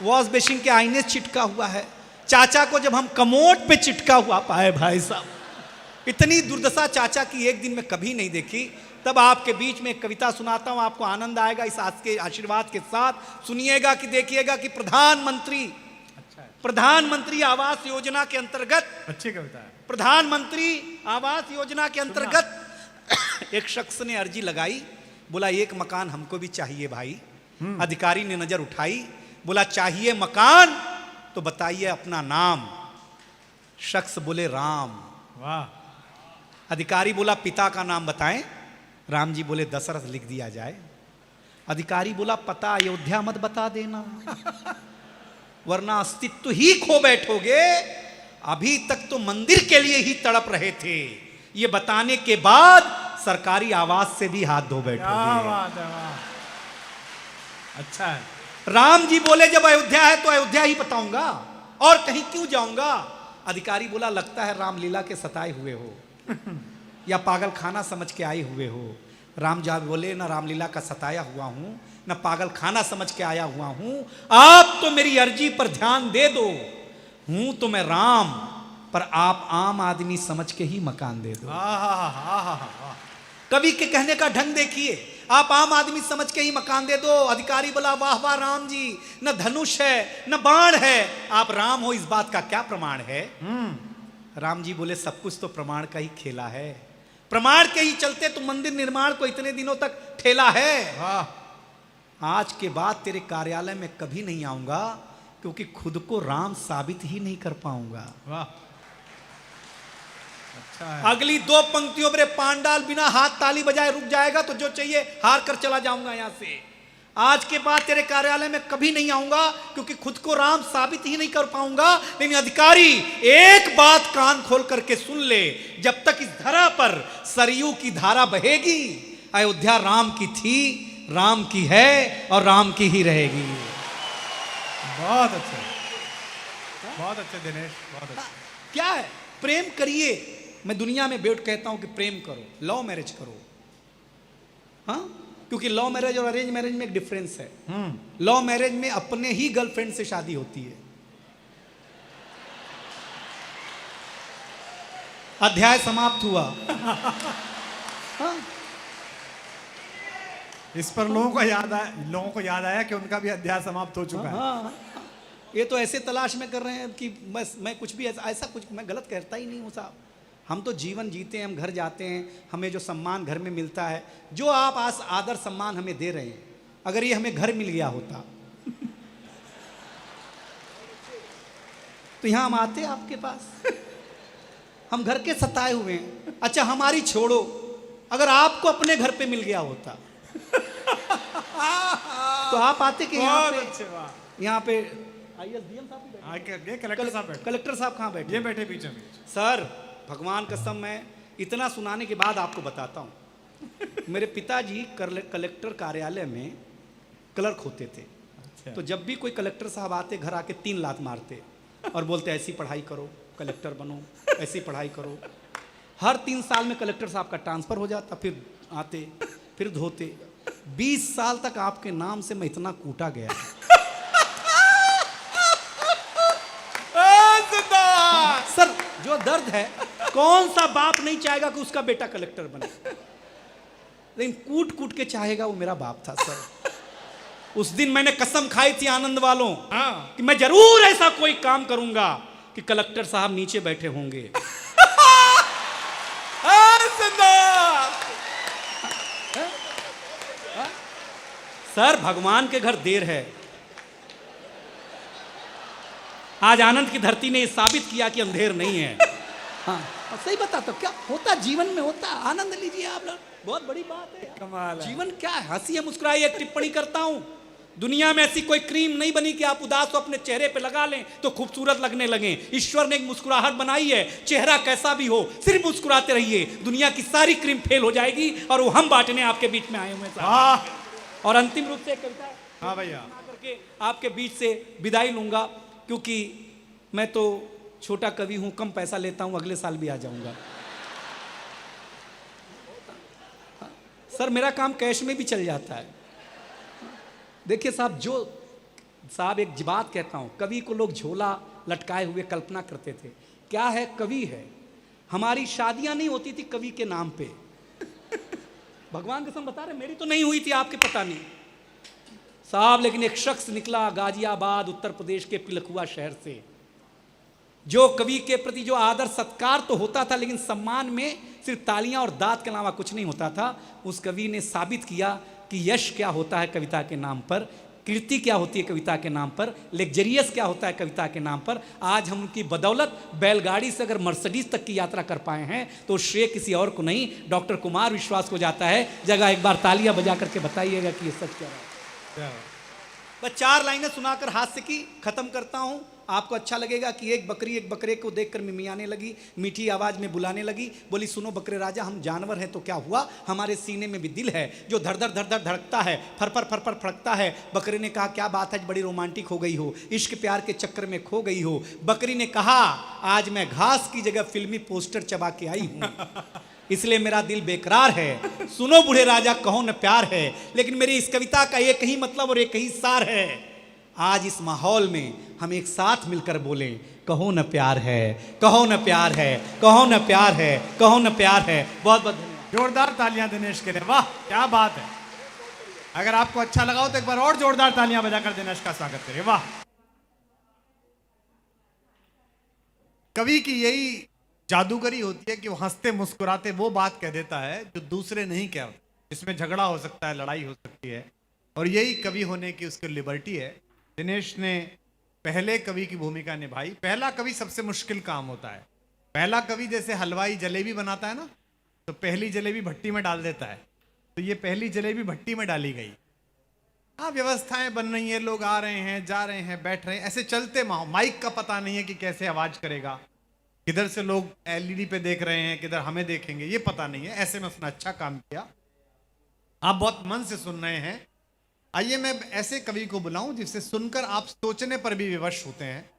वॉश बेसिन के आईने से चिटका हुआ है। चाचा को जब हम कमोड पे चिटका हुआ पाए भाई साहब, इतनी दुर्दशा चाचा की एक दिन में कभी नहीं देखी। तब आपके बीच में एक कविता सुनाता हूं, आपको आनंद आएगा इस आज के आशीर्वाद के साथ सुनिएगा कि देखिएगा कि प्रधानमंत्री आवास योजना के अंतर्गत, अच्छी कविता है। प्रधानमंत्री आवास योजना के अंतर्गत एक शख्स ने अर्जी लगाई, बोला एक मकान हमको भी चाहिए भाई। अधिकारी ने नजर उठाई, बोला चाहिए मकान तो बताइए अपना नाम। शख्स बोले राम। वाह। अधिकारी बोला पिता का नाम बताएं। राम जी बोले दशरथ लिख दिया जाए। अधिकारी बोला पता अयोध्या मत बता देना वरना अस्तित्व ही खो बैठोगे। अभी तक तो मंदिर के लिए ही तड़प रहे थे, ये बताने के बाद सरकारी आवास से भी हाथ धो बैठोगे। बात है, वाह। अच्छा है। राम जी बोले जब अयोध्या है तो अयोध्या ही बताऊंगा और कहीं क्यों जाऊंगा। अधिकारी बोला लगता है रामलीला के सताए हुए हो या पागल खाना समझ के आए हुए हो। राम जी बोले ना रामलीला का सताया हुआ हूं ना पागल खाना समझ के आया हुआ हूं। आप तो मेरी अर्जी पर ध्यान दे दो, हूं तो मैं राम पर आप आम आदमी समझ के ही मकान दे दो। कवि के कहने का ढंग देखिए, आप आम आदमी समझ के ही मकान दे दो। अधिकारी बोला वाह वाह राम जी, न धनुष है न बाण है, आप राम हो इस बात का क्या प्रमाण है। राम जी बोले सब कुछ तो प्रमाण का ही खेला है, प्रमाण के ही चलते तो मंदिर निर्माण को इतने दिनों तक ठेला है। आज के बाद तेरे कार्यालय में कभी नहीं आऊंगा क्योंकि खुद को राम साबित ही नहीं कर पाऊंगा। वाह। अच्छा है। अगली दो पंक्तियों पर पांडाल बिना हाथ ताली बजाए रुक जाएगा तो जो चाहिए हार कर चला जाऊंगा यहां से। आज के बाद तेरे कार्यालय में कभी नहीं आऊंगा क्योंकि खुद को राम साबित ही नहीं कर पाऊंगा। लेकिन अधिकारी एक बात कान खोल करके सुन ले, जब तक इस धरा पर सरयू की धारा बहेगी अयोध्या राम की थी, राम की है और राम की ही रहेगी। बहुत अच्छे, बहुत अच्छे दिनेश, बहुत अच्छे। क्या है, प्रेम करिए। मैं दुनिया में बैठ कहता हूं कि प्रेम करो, लव मैरिज करो। हाँ, क्योंकि लव मैरिज और अरेंज मैरिज में एक डिफरेंस है। लव मैरिज में अपने ही गर्लफ्रेंड से शादी होती है। अध्याय समाप्त हुआ। हाँ? इस पर लोगों को याद आया कि उनका भी अध्याय समाप्त हो चुका है। हाँ, ये तो ऐसे तलाश में कर रहे हैं कि बस मैं कुछ भी ऐसा कुछ मैं गलत कहता ही नहीं हूँ साहब। हम तो जीवन जीते हैं, हम घर जाते हैं, हमें जो सम्मान घर में मिलता है, जो आप आज आदर सम्मान हमें दे रहे हैं, अगर ये हमें घर मिल गया होता तो यहाँ हम आते आपके पास। हम घर के सताए हुए हैं। अच्छा हमारी छोड़ो, अगर आपको अपने घर पे मिल गया होता तो आप आते कि यहाँ पे ISDM साहब, कलेक्टर साहब कहाँ बैठे? ये बैठे बीच में। सर भगवान कसम मैं इतना सुनाने के बाद आपको बताता हूँ। मेरे पिताजी कलेक्टर कार्यालय में क्लर्क होते थे। तो जब भी कोई कलेक्टर साहब आते घर आके 3 लात मारते और बोलते ऐसी पढ़ाई करो कलेक्टर बनो, ऐसी पढ़ाई करो। हर 3 साल में कलेक्टर साहब का ट्रांसफर हो जाता, फिर आते फिर धोते। 20 साल तक आपके नाम से मैं इतना कूटा गया। सर जो दर्द है, कौन सा बाप नहीं चाहेगा कि उसका बेटा कलेक्टर बने, लेकिन कूट कूट के चाहेगा वो मेरा बाप था। सर उस दिन मैंने कसम खाई थी आनंद वालों कि मैं जरूर ऐसा कोई काम करूंगा कि कलेक्टर साहब नीचे बैठे होंगे। सर भगवान के घर देर है। आज आनंद की धरती ने साबित किया कि अंधेर नहीं है। हाँ सही बता तो क्या होता जीवन में होता, आनंद लीजिए आप लोग, बहुत बड़ी बात है। कमाल है। जीवन क्या है, हंसी मुस्कुराई। एक टिप्पणी करता हूं, दुनिया में ऐसी कोई क्रीम नहीं बनी कि आप उदास हो अपने चेहरे पे लगा लें तो खूबसूरत लगने लगे। ईश्वर ने एक मुस्कुराहट बनाई है, चेहरा कैसा भी हो सिर्फ मुस्कुराते रहिए, दुनिया की सारी क्रीम फेल हो जाएगी और वो हम बांटने आपके बीच में आए हुए हैं। और अंतिम रूप से कविता हाँ भैया करके आपके बीच से विदाई लूंगा, क्योंकि मैं तो छोटा कवि हूं, कम पैसा लेता हूं, अगले साल भी आ जाऊंगा। सर मेरा काम कैश में भी चल जाता है। देखिए साहब एक बात कहता हूं, कवि को लोग झोला लटकाए हुए कल्पना करते थे। क्या है, कवि है हमारी शादियां नहीं होती थी कवि के नाम पे। भगवान कसम बता रहे, मेरी तो नहीं हुई थी, आपके पता नहीं साहब, लेकिन एक शख्स निकला गाजियाबाद उत्तर प्रदेश के पिलखुआ शहर से, जो कवि के प्रति जो आदर सत्कार तो होता था, लेकिन सम्मान में सिर्फ तालियां और दांत के अलावा कुछ नहीं होता था। उस कवि ने साबित किया कि यश क्या होता है कविता के नाम पर, कीर्ति क्या होती है कविता के नाम पर, लग्जरियस क्या होता है कविता के नाम पर। आज हम उनकी बदौलत बैलगाड़ी से अगर मर्सिडीज तक की यात्रा कर पाए हैं तो श्रेय किसी और को नहीं, डॉक्टर कुमार विश्वास को जाता है। जगह एक बार तालियां बजा करके बताइएगा कि ये सच क्या है। बस 4 लाइनें सुनाकर हास्य की खत्म करता हूं। आपको अच्छा लगेगा कि एक बकरी एक बकरे को देखकर मिमियाने लगी, मीठी आवाज में बुलाने लगी, बोली सुनो बकरे राजा, हम जानवर हैं तो क्या हुआ, हमारे सीने में भी दिल है जो धड़ धड़ धड़ धड़ धड़कता है, फर फर फड़कता है। बकरे ने कहा क्या बात है, बड़ी रोमांटिक हो गई हो, इश्क प्यार के चक्कर में खो गई हो। बकरी ने कहा आज मैं घास की जगह फिल्मी पोस्टर चबा के आई हूं, इसलिए मेरा दिल बेकरार है। सुनो बूढ़े राजा कहो न प्यार है, लेकिन मेरी इस कविता का एक ही मतलब और एक ही सार है। आज इस माहौल में हम एक साथ मिलकर बोले कहो न प्यार है, कहो न प्यार है, कहो न प्यार है, कहो न प्यार है। बहुत बहुत धन्यवाद। जोरदार तालियां दिनेश के लिए, वाह क्या बात है। अगर आपको अच्छा लगा हो तो एक बार और जोरदार तालियां बजाकर दिनेश का स्वागत करिए। वाह, कवि की यही जादूगरी होती है कि वो हंसते मुस्कुराते वो बात कह देता है जो दूसरे नहीं कहते, जिसमें झगड़ा हो सकता है, लड़ाई हो सकती है, और यही कवि होने की उसकी लिबर्टी है। दिनेश ने पहले कवि की भूमिका निभाई। पहला कवि सबसे मुश्किल काम होता है। पहला कवि जैसे हलवाई जलेबी बनाता है ना, तो पहली जलेबी भट्टी में डाल देता है, तो ये पहली जलेबी भट्टी में डाली गई। हाँ, व्यवस्थाएं बन रही हैं, लोग आ रहे हैं, जा रहे हैं, बैठ रहे हैं, ऐसे चलते माइक का पता नहीं है कि कैसे आवाज करेगा, किधर से लोग एलईडी पे देख रहे हैं, किधर हमें देखेंगे, ये पता नहीं है। ऐसे में उसने अच्छा काम किया। आप बहुत मन से सुन रहे हैं। आइए मैं ऐसे कवि को बुलाऊं जिससे सुनकर आप सोचने पर भी विवश होते हैं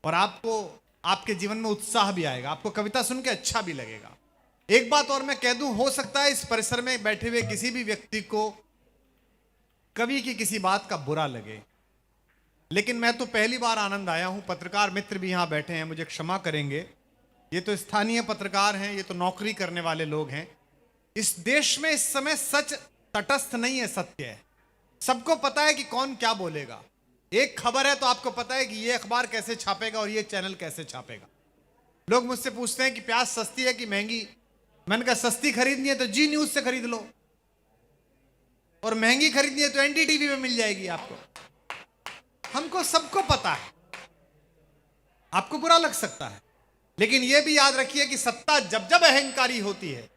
और आपको आपके जीवन में उत्साह भी आएगा, आपको कविता सुन के अच्छा भी लगेगा। एक बात और मैं कह दूं, हो सकता है इस परिसर में बैठे हुए किसी भी व्यक्ति को कवि की किसी बात का बुरा लगे, लेकिन मैं तो पहली बार आनंद आया हूं। पत्रकार मित्र भी यहां बैठे हैं, मुझे क्षमा करेंगे, ये तो स्थानीय पत्रकार हैं, ये तो नौकरी करने वाले लोग हैं। इस देश में इस समय सच तटस्थ नहीं है, सत्य है। सबको पता है कि कौन क्या बोलेगा। एक खबर है तो आपको पता है कि ये अखबार कैसे छापेगा और ये चैनल कैसे छापेगा। लोग मुझसे पूछते हैं कि प्याज सस्ती है कि महंगी। मैंने कहा सस्ती खरीदनी है तो जी न्यूज से खरीद लो, और महंगी खरीदनी है तो एनडीटीवी में मिल जाएगी आपको। हमको सबको पता है, आपको बुरा लग सकता है, लेकिन यह भी याद रखिए कि सत्ता जब जब अहंकारी होती है,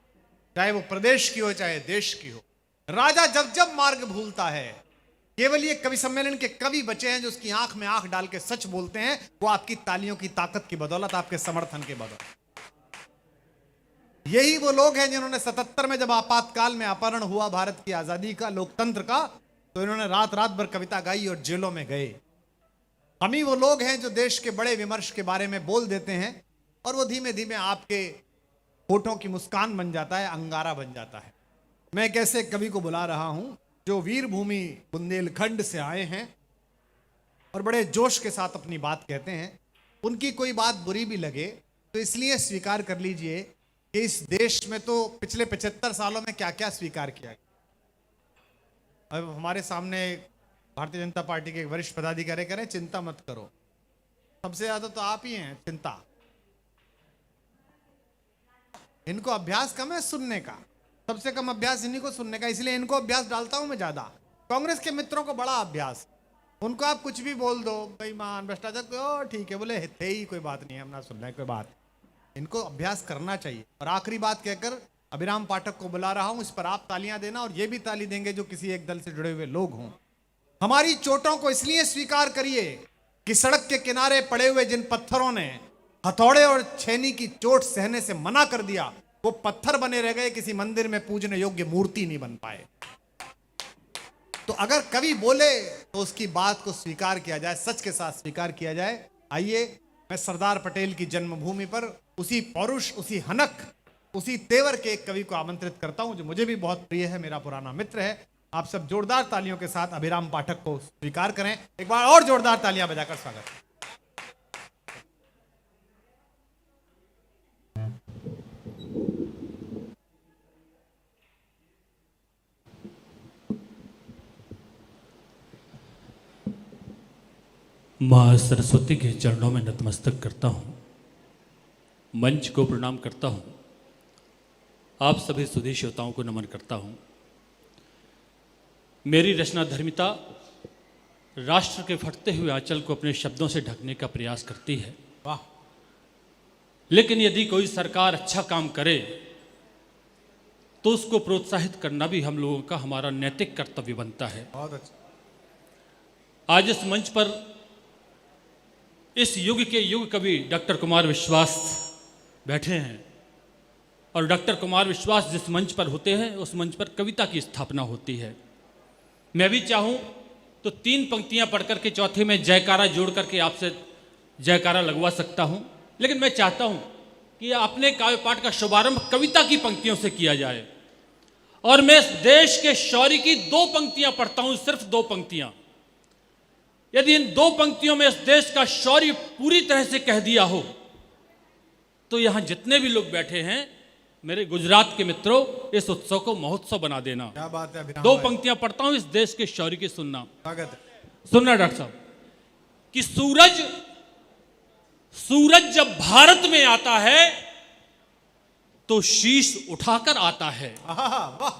चाहे वो प्रदेश की हो चाहे देश की हो, राजा जब जब मार्ग भूलता है, केवल ये कवि सम्मेलन के कवि बचे हैं जो उसकी आंख में आंख डाल के सच बोलते हैं, वो आपकी तालियों की ताकत की बदौलत, आपके समर्थन के बदौलत। यही वो लोग हैं जिन्होंने 77 में जब आपातकाल में अपहरण हुआ भारत की आजादी का, लोकतंत्र का, तो इन्होंने रात रात भर कविता गाई और जेलों में गए। हम ही वो लोग हैं जो देश के बड़े विमर्श के बारे में बोल देते हैं और वो धीमे धीमे आपके होठों की मुस्कान बन जाता है, अंगारा बन जाता है। मैं एक ऐसे कवि को बुला रहा हूं जो वीर भूमि बुंदेलखंड से आए हैं और बड़े जोश के साथ अपनी बात कहते हैं। उनकी कोई बात बुरी भी लगे तो इसलिए स्वीकार कर लीजिए कि इस देश में तो पिछले 75 सालों में क्या क्या स्वीकार किया गया। अब हमारे सामने भारतीय जनता पार्टी के एक वरिष्ठ पदाधिकारी कह रहे हैं चिंता मत करो, सबसे ज्यादा तो आप ही हैं चिंता। इनको अभ्यास कम है सुनने का, सबसे कम अभ्यास इन्हीं को सुनने का, इसलिए इनको अभ्यास डालता हूं मैं ज्यादा। कांग्रेस के मित्रों को बड़ा अभ्यास, उनको आप कुछ भी बोल दो, बेईमान भ्रष्टाचार, ठीक है बोले थे ही, कोई बात नहीं, हम ना सुन रहे कोई बात। इनको अभ्यास करना चाहिए। और आखिरी बात कहकर अभिराम पाठक को बुला रहा हूं, इस पर आप तालियां देना और ये भी ताली देंगे जो किसी एक दल से जुड़े हुए लोग हों। हमारी चोटों को इसलिए स्वीकार करिए कि सड़क के किनारे पड़े हुए जिन पत्थरों ने हथौड़े और छेनी की चोट सहने से मना कर दिया, वो पत्थर बने रह गए, किसी मंदिर में पूजने योग्य मूर्ति नहीं बन पाए। तो अगर कवि बोले तो उसकी बात को स्वीकार किया जाए, सच के साथ स्वीकार किया जाए। आइए मैं सरदार पटेल की जन्मभूमि पर उसी पौरुष, उसी हनक, उसी तेवर के एक कवि को आमंत्रित करता हूं जो मुझे भी बहुत प्रिय है, मेरा पुराना मित्र है। आप सब जोरदार तालियों के साथ अभिराम पाठक को स्वीकार करें। एक बार और जोरदार तालियां बजाकर स्वागत। माँ सरस्वती के चरणों में नतमस्तक करता हूँ, मंच को प्रणाम करता हूँ, आप सभी सुधी श्रोताओं को नमन करता हूँ। मेरी रचना धर्मिता राष्ट्र के फटते हुए आंचल को अपने शब्दों से ढकने का प्रयास करती है। वाह। लेकिन यदि कोई सरकार अच्छा काम करे तो उसको प्रोत्साहित करना भी हम लोगों का हमारा नैतिक कर्तव्य बनता है। बहुत अच्छा। आज इस मंच पर इस युग के युग कवि डॉक्टर कुमार विश्वास बैठे हैं और डॉक्टर कुमार विश्वास जिस मंच पर होते हैं उस मंच पर कविता की स्थापना होती है। मैं भी चाहूं तो 3 पंक्तियां पढ़ करके चौथे में जयकारा जोड़ करके आपसे जयकारा लगवा सकता हूं, लेकिन मैं चाहता हूं कि अपने काव्य पाठ का शुभारंभ कविता की पंक्तियों से किया जाए और मैं इस देश के शौर्य की 2 पंक्तियां पढ़ता हूं, सिर्फ 2 पंक्तियां। यदि इन 2 पंक्तियों में इस देश का शौर्य पूरी तरह से कह दिया हो तो यहां जितने भी लोग बैठे हैं मेरे गुजरात के मित्रों, इस उत्सव को महोत्सव बना देना। क्या बात है। 2 पंक्तियां पढ़ता हूं इस देश के शौर्य की, सुनना। स्वागत है। सुनना डॉक्टर साहब कि सूरज जब भारत में आता है तो शीश उठाकर आता है। वाह।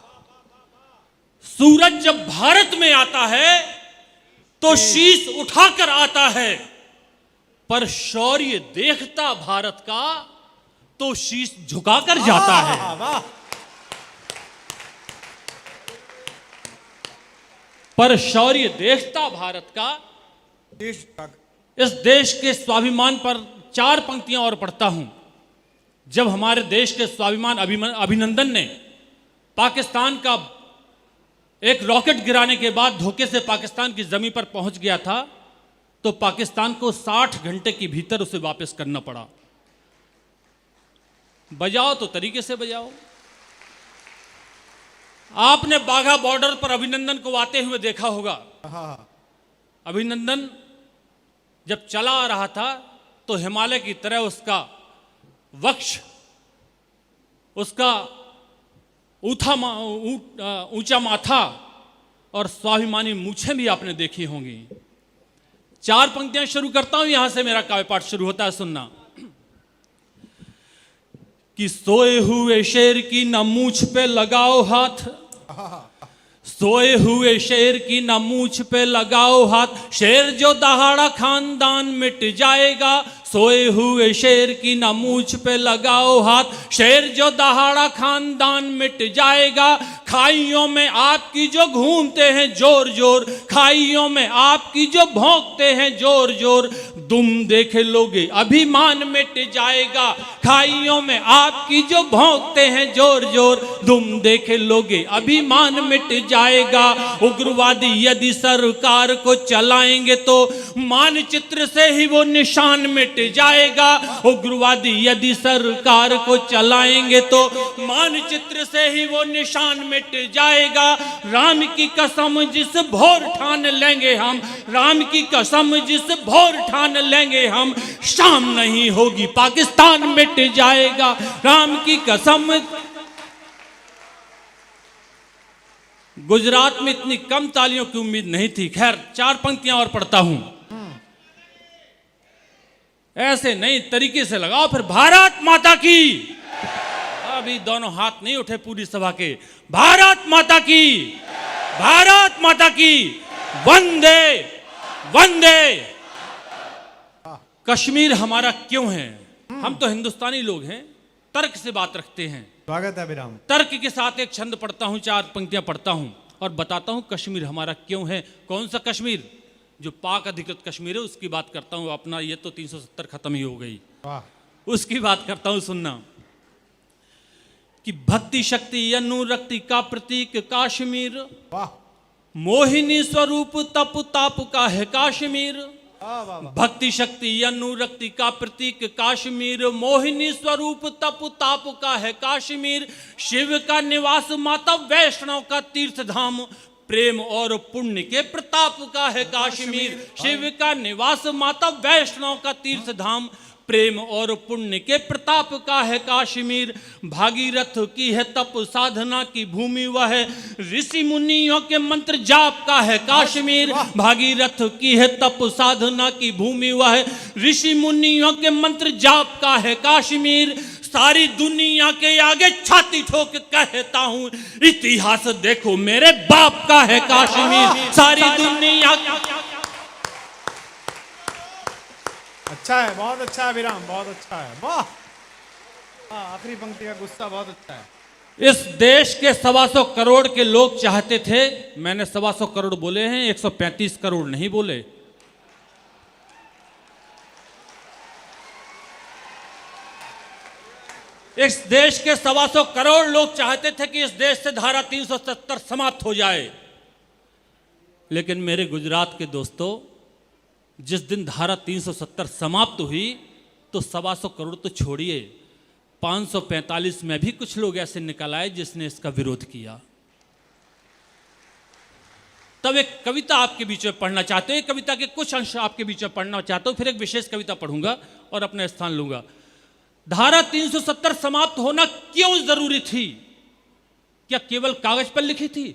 सूरज जब भारत में आता है तो शीश उठाकर आता है, पर शौर्य देखता भारत का तो शीश झुकाकर जाता है। वाह। पर शौर्य देखता भारत का। इस देश के स्वाभिमान पर 4 पंक्तियां और पढ़ता हूं। जब हमारे देश के स्वाभिमान अभिनंदन ने पाकिस्तान का एक रॉकेट गिराने के बाद धोखे से पाकिस्तान की जमीन पर पहुंच गया था तो पाकिस्तान को 60 घंटे के भीतर उसे वापस करना पड़ा। बजाओ तो तरीके से बजाओ। आपने बाघा बॉर्डर पर अभिनंदन को आते हुए देखा होगा। अभिनंदन जब चला आ रहा था तो हिमालय की तरह उसका वक्ष, उसका ऊंचा माथा और स्वाभिमानी मूछें भी आपने देखी होंगी। 4 पंक्तियां शुरू करता हूं, यहां से मेरा काव्य पाठ शुरू होता है, सुनना। कि सोए हुए शेर की न मूछ पे लगाओ हाथ, सोए हुए शेर की न मूछ पे लगाओ हाथ, शेर जो दहाड़ा खानदान मिट जाएगा। सोए हुए शेर की न मूछ पे लगाओ हाथ, शेर जो दहाड़ा खानदान मिट जाएगा। खाइयों में आपकी जो घूमते हैं जोर जोर, खाइयों में आपकी जो भौंकते हैं जोर जोर, तुम देखे लोगे अभिमान मिट जाएगा। खाइयों में आपकी जो भौंकते हैं जोर जोर, तुम देखे लोगे अभिमान मिट जाएगा। उग्रवादी यदि सरकार को चलाएंगे तो मानचित्र से ही वो निशान मिट जाएगा। उग्रवादी यदि सरकार को चलाएंगे तो मानचित्र से ही वो निशान मिट जाएगा। राम की कसम जिस भोर ठान लेंगे हम, राम की कसम जिस भोर ठान लेंगे हम, शाम नहीं होगी पाकिस्तान मिट जाएगा। राम की कसम। गुजरात में इतनी कम तालियों की उम्मीद नहीं थी। खैर 4 पंक्तियां और पढ़ता हूं। ऐसे नई तरीके से लगाओ फिर। भारत माता की। अभी दोनों हाथ नहीं उठे पूरी सभा के। भारत माता की, भारत माता की, वंदे वंदे। कश्मीर हमारा क्यों है? हम तो हिंदुस्तानी लोग हैं, तर्क से बात रखते हैं। स्वागत है अभिराम। तर्क के साथ एक छंद पढ़ता हूं, 4 पंक्तियां पढ़ता हूं और बताता हूं कश्मीर हमारा क्यों है। कौन सा कश्मीर? जो पाक अधिकृत कश्मीर है उसकी बात करता हूं। अपना ये तो 370 खत्म ही हो गई। उसकी बात करता हूं, सुनना। कि भक्ति शक्ति अनुरक्ति का प्रतीक काश्मीर, मोहिनी स्वरूप तप ताप का है काश्मीर। भक्ति शक्ति अनुरक्ति का प्रतीक काश्मीर, मोहिनी स्वरूप तप ताप का है काश्मीर। शिव का निवास माता वैष्णव का तीर्थ धाम, प्रेम और पुण्य के प्रताप का है काश्मीर। शिव का निवास माता वैष्णव का तीर्थ धाम, प्रेम और पुण्य के प्रताप का है काश्मीर, भागीरथ की है तप साधना की भूमि वह है, ऋषि मुनियों के मंत्र जाप का है काश्मीर, भागीरथ की है तप साधना की भूमि वह है, ऋषि मुनियों के मंत्र जाप का है काश्मीर। सारी दुनिया के आगे छाती ठोक कहता हूँ, इतिहास देखो मेरे बाप का है काश्मीर। सारी दुनिया अच्छा है, बहुत अच्छा है विराम, बहुत अच्छा है, वाह। आखिरी पंक्ति का गुस्सा बहुत अच्छा है। इस देश के 125 करोड़ के लोग चाहते थे, मैंने 125 करोड़ बोले हैं, 135 करोड़ नहीं बोले। इस देश के 125 करोड़ लोग चाहते थे कि इस देश से धारा 370 समाप्त हो जाए, लेकिन मेरे गुजरात के दोस्तों, जिस दिन धारा 370 समाप्त हुई तो 125 करोड़ तो छोड़िए, 545 में भी कुछ लोग ऐसे निकल आए जिसने इसका विरोध किया। तब एक कविता आपके बीच में पढ़ना चाहते हो, एक कविता के कुछ अंश आपके बीच में पढ़ना चाहता हूं, फिर एक विशेष कविता पढ़ूंगा और अपना स्थान लूंगा। धारा 370 समाप्त होना क्यों जरूरी थी? क्या केवल कागज पर लिखी थी?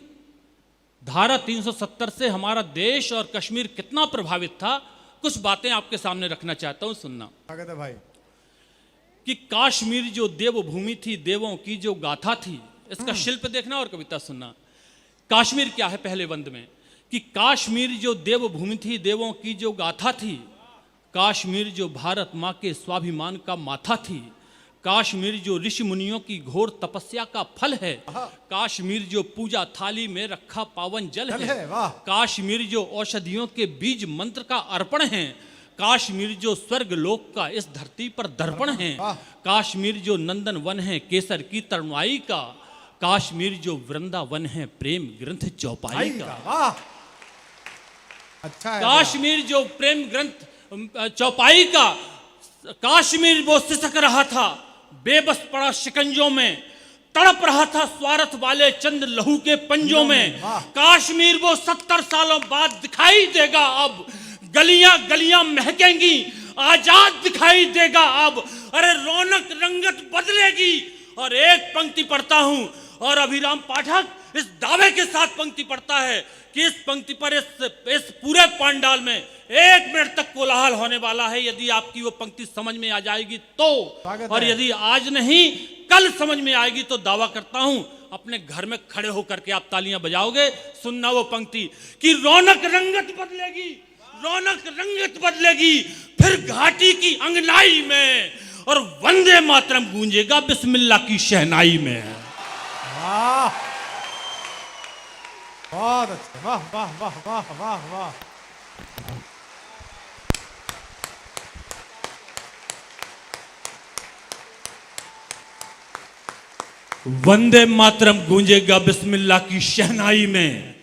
धारा 370 से हमारा देश और कश्मीर कितना प्रभावित था, कुछ बातें आपके सामने रखना चाहता हूं, सुनना। स्वागत है भाई। कि काश्मीर जो देवभूमि थी, देवों की जो गाथा थी, इसका शिल्प देखना और कविता सुनना। काश्मीर क्या है पहले बंद में, कि काश्मीर जो देवभूमि थी, देवों की जो गाथा थी, काश्मीर जो भारत माँ के स्वाभिमान का माथा थी, काश्मीर जो ऋषि मुनियों की घोर तपस्या का फल है, काश्मीर जो पूजा थाली में रखा पावन जल है, काश्मीर जो औषधियों के बीज मंत्र का अर्पण है, काश्मीर जो स्वर्ग लोक का इस धरती पर दर्पण है, काश्मीर जो नंदन वन है केसर की तरुणाई का, काश्मीर जो वृंदावन है प्रेम ग्रंथ चौपाई का। अच्छा है। काश्मीर जो प्रेम ग्रंथ चौपाई का, काश्मीर वो सिसक रहा था बेबस पड़ा शिकंजों में, तड़प रहा था स्वार्थ वाले चंद लहू के पंजों में। काश्मीर वो 70 सालों बाद दिखाई देगा अब, गलियां गलियां महकेंगी, आजाद दिखाई देगा अब। अरे रौनक रंगत बदलेगी। और एक पंक्ति पढ़ता हूं और अभिराम पाठक इस दावे के साथ पंक्ति पढ़ता है कि इस पंक्ति पर इस पूरे पंडाल में 1 मिनट तक कोलाहल होने वाला है। यदि आपकी वो पंक्ति समझ में आ जाएगी तो, और यदि आज नहीं कल समझ में आएगी तो दावा करता हूं अपने घर में खड़े होकर के आप तालियां बजाओगे। सुनना वो पंक्ति कि रौनक रंगत बदलेगी, रौनक रंगत बदलेगी फिर घाटी की अंगनाई में, और वंदे मातरम गूंजेगा बिस्मिल्लाह की शहनाई में। वाह, बहुत अच्छा, वाह वाह वाह वाह वाह वाह। वंदे मातरम गूंजेगा बिस्मिल्लाह की शहनाई में,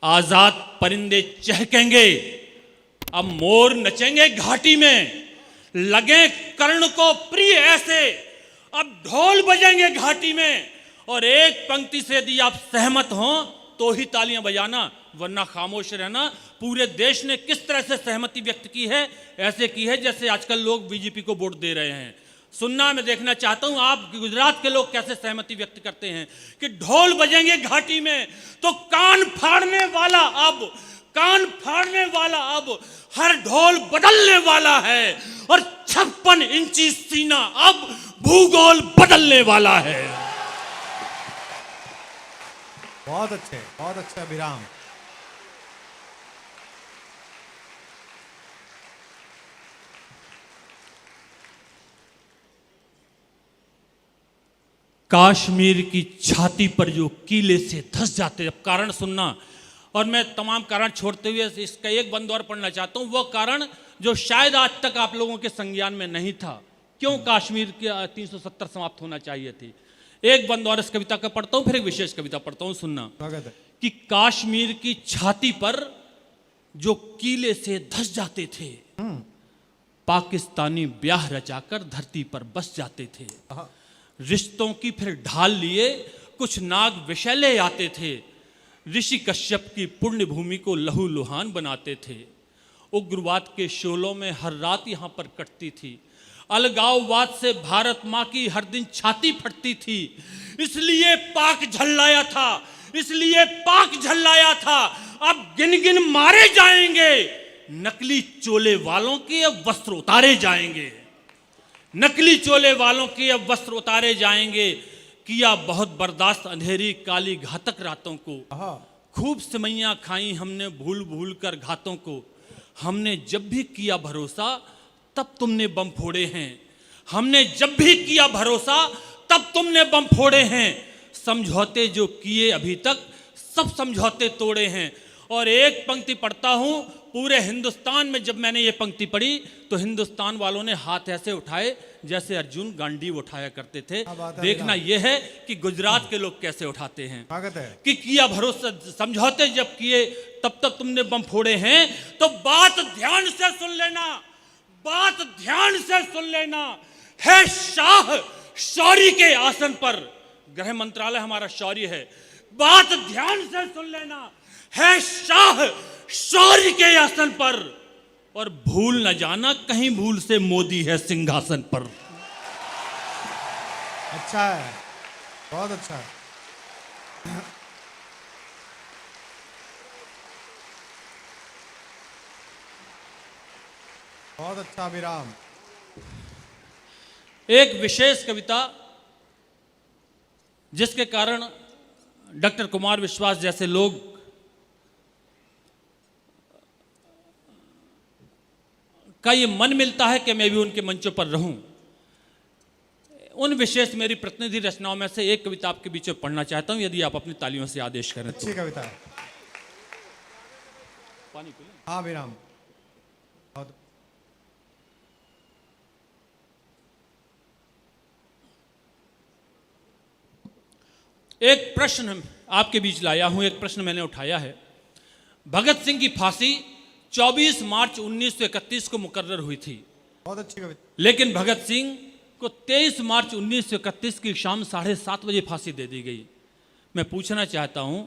आजाद परिंदे चहकेंगे, अब मोर नचेंगे घाटी में, लगे कर्ण को प्रिय ऐसे, अब ढोल बजेंगे घाटी में। और एक पंक्ति से यदि आप सहमत हो तो ही तालियां बजाना, वरना खामोश रहना। पूरे देश ने किस तरह से सहमति व्यक्त की है, ऐसे की है जैसे आजकल लोग बीजेपी को वोट दे रहे हैं। सुनना, मैं देखना चाहता हूं आप गुजरात के लोग कैसे सहमति व्यक्त करते हैं कि ढोल बजेंगे घाटी में तो कान फाड़ने वाला अब, कान फाड़ने वाला अब, हर ढोल बदलने वाला है, और 56 इंची सीना अब भूगोल बदलने वाला है। बहुत अच्छे, बहुत अच्छा विराम। काश्मीर की छाती पर जो कीले से धस जाते, अब कारण सुनना, और मैं तमाम कारण छोड़ते हुए इसका एक बंद और पढ़ना चाहता हूं, वो कारण जो शायद आज तक आप लोगों के संज्ञान में नहीं था। क्यों काश्मीर के 370 समाप्त होना चाहिए थी। एक बंद और इस कविता का पढ़ता हूं, फिर एक विशेष कविता पढ़ता हूं, सुनना। कि काश्मीर की छाती पर जो कीले से धस जाते थे, पाकिस्तानी ब्याह रचाकर धरती पर बस जाते थे। रिश्तों की फिर ढाल लिए कुछ नाग विषैले आते थे, ऋषि कश्यप की पुण्य भूमि को लहू लुहान बनाते थे। उग्रवाद के शोलों में हर रात यहां पर कटती थी, अलगाववाद से भारत माँ की हर दिन छाती फटती थी, इसलिए पाक झल्लाया था, इसलिए पाक झल्लाया था। अब गिन गिन मारे जाएंगे, नकली चोले वालों के अब वस्त्र उतारे जाएंगे, नकली चोले वालों के अब वस्त्र उतारे जाएंगे। किया बहुत बर्दाश्त अंधेरी काली घातक रातों को, खूब सिमैयां खाई हमने भूल भूल कर घातों को। हमने जब भी किया भरोसा तब तुमने बम फोड़े हैं, हमने जब भी किया भरोसा तब तुमने बम फोड़े हैं। समझौते जो किए अभी तक सब समझौते तोड़े हैं। और एक पंक्ति पढ़ता हूं, पूरे हिंदुस्तान में जब मैंने ये पंक्ति पढ़ी तो हिंदुस्तान वालों ने हाथ ऐसे उठाए जैसे अर्जुन गांडीव उठाया करते थे। देखना यह है कि गुजरात के लोग कैसे उठाते हैं कि किया भरोसा, समझौते जब किए तब तक तुमने बम फोड़े हैं। तो बात ध्यान से सुन लेना, बात ध्यान से सुन लेना। है शाह शौर्य के आसन पर, गृह मंत्रालय हमारा शौर्य है, बात ध्यान से सुन लेना। है शाह शौर्य के आसन पर, और भूल न जाना कहीं भूल से मोदी है सिंहासन पर। अच्छा है, बहुत अच्छा है। बहुत अच्छा अभिराम। एक विशेष कविता जिसके कारण डॉक्टर कुमार विश्वास जैसे लोग का ये मन मिलता है कि मैं भी उनके मंचों पर रहूं। उन विशेष मेरी प्रतिनिधि रचनाओं में से एक कविता आपके बीच में पढ़ना चाहता हूं, यदि आप अपनी तालियों से आदेश करें। अच्छी कविता है। पानी पी लें। हाँ अभिराम, बहुत। एक प्रश्न आपके बीच लाया हूं, एक प्रश्न मैंने उठाया है। भगत सिंह की फांसी 24 मार्च 1931 को मुकर्रर हुई थी, बहुत अच्छी कविता। लेकिन भगत सिंह को 23 मार्च 1931 की शाम 7:30 बजे फांसी दे दी गई। मैं पूछना चाहता हूं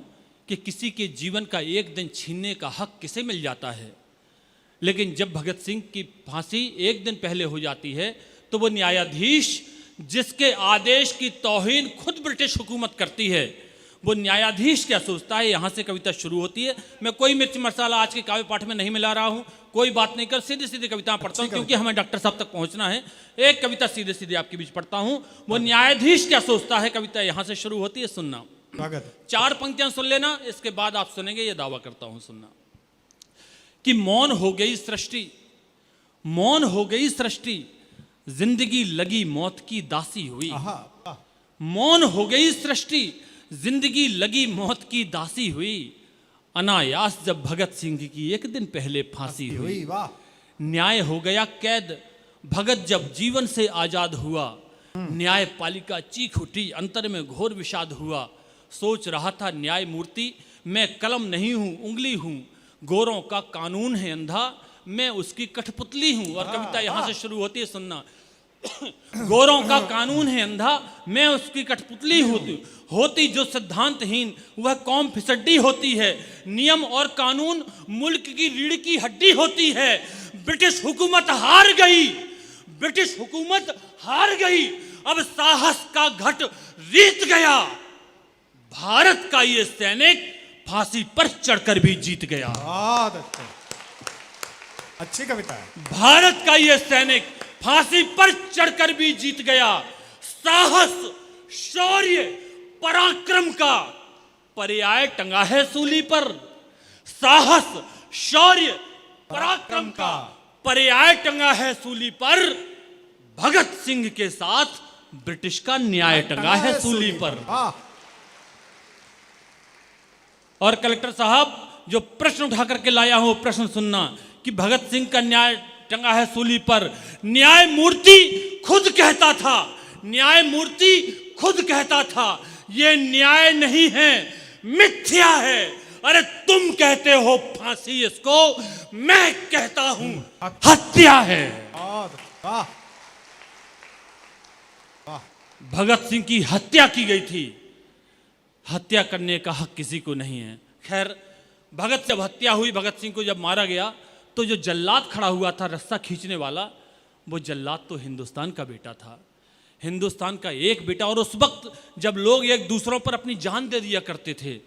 कि किसी के जीवन का एक दिन छीनने का हक किसे मिल जाता है, लेकिन जब भगत सिंह की फांसी एक दिन पहले हो जाती है तो वो न्यायाधीश जिसके आदेश की तौहीन खुद ब्रिटिश हुकूमत करती है, वो न्यायाधीश क्या सोचता है। यहाँ से कविता शुरू होती है। मैं कोई मिर्च मसाला आज के काव्य पाठ में नहीं मिला रहा हूँ, कोई बात नहीं कर, सीधी सीधी कविताएं पढ़ता हूँ क्योंकि हमें डॉक्टर साहब तक पहुँचना है। एक कविता सीधे सीधे आपके बीच पढ़ता हूँ। वो न्यायाधीश क्या सोचता है, कविता यहाँ से शुरू होती है, सुनना। 4 पंक्तियां सुन लेना, इसके बाद आप सुनेंगे, ये दावा करता हूँ सुनना। कि मौन हो गई सृष्टि, मौन हो गई सृष्टि, जिंदगी लगी मौत की दासी हुई। मौन हो गई सृष्टि, जिंदगी लगी मौत की दासी हुई। अनायास जब भगत सिंह की एक दिन पहले फांसी हुई। न्याय हो गया कैद, भगत जब जीवन से आजाद हुआ। न्यायपालिका चीख उठी, अंतर में घोर विषाद हुआ। सोच रहा था न्याय मूर्ति, मैं कलम नहीं हूं उंगली हूं। गोरों का कानून है अंधा, मैं उसकी कठपुतली हूं। और कविता यहां से शुरू होती है, सुनना। गोरों का कानून है अंधा, मैं उसकी कठपुतली होती जो सिद्धांतहीन, वह कौम फिसड्डी होती है। नियम और कानून मुल्क की रीढ़ की हड्डी होती है। ब्रिटिश हुकूमत हार गई, ब्रिटिश हुकूमत हार गई। अब साहस का घट रीत गया। भारत का ये सैनिक फांसी पर चढ़कर भी जीत गया। अच्छी कविता है। भारत का ये सैनिक फांसी पर चढ़कर भी जीत गया। साहस, शौर्य, पराक्रम का पर्याय टंगा है सूली पर। साहस, शौर्य, पराक्रम का पर्याय टंगा है सूली पर। भगत सिंह के साथ ब्रिटिश का न्याय टंगा है सूली पर। और कलेक्टर साहब, जो प्रश्न उठा करके लाया हूं, प्रश्न सुनना कि भगत सिंह का न्याय टंगा है सूली पर। न्यायमूर्ति खुद कहता था, न्यायमूर्ति खुद कहता था, ये न्याय नहीं है, मिथ्या है। अरे तुम कहते हो फांसी इसको, मैं कहता हूं हत्या है। भगत सिंह की हत्या की गई थी। हत्या करने का हक किसी को नहीं है। खैर, भगत जब हत्या हुई, भगत सिंह को जब मारा गया, तो जो जल्लाद खड़ा हुआ था रस्सा खींचने वाला, वो जल्लाद तो हिंदुस्तान का बेटा था, हिंदुस्तान का एक बेटा। और उस वक्त जब लोग एक दूसरों पर अपनी जान दे दिया करते थे,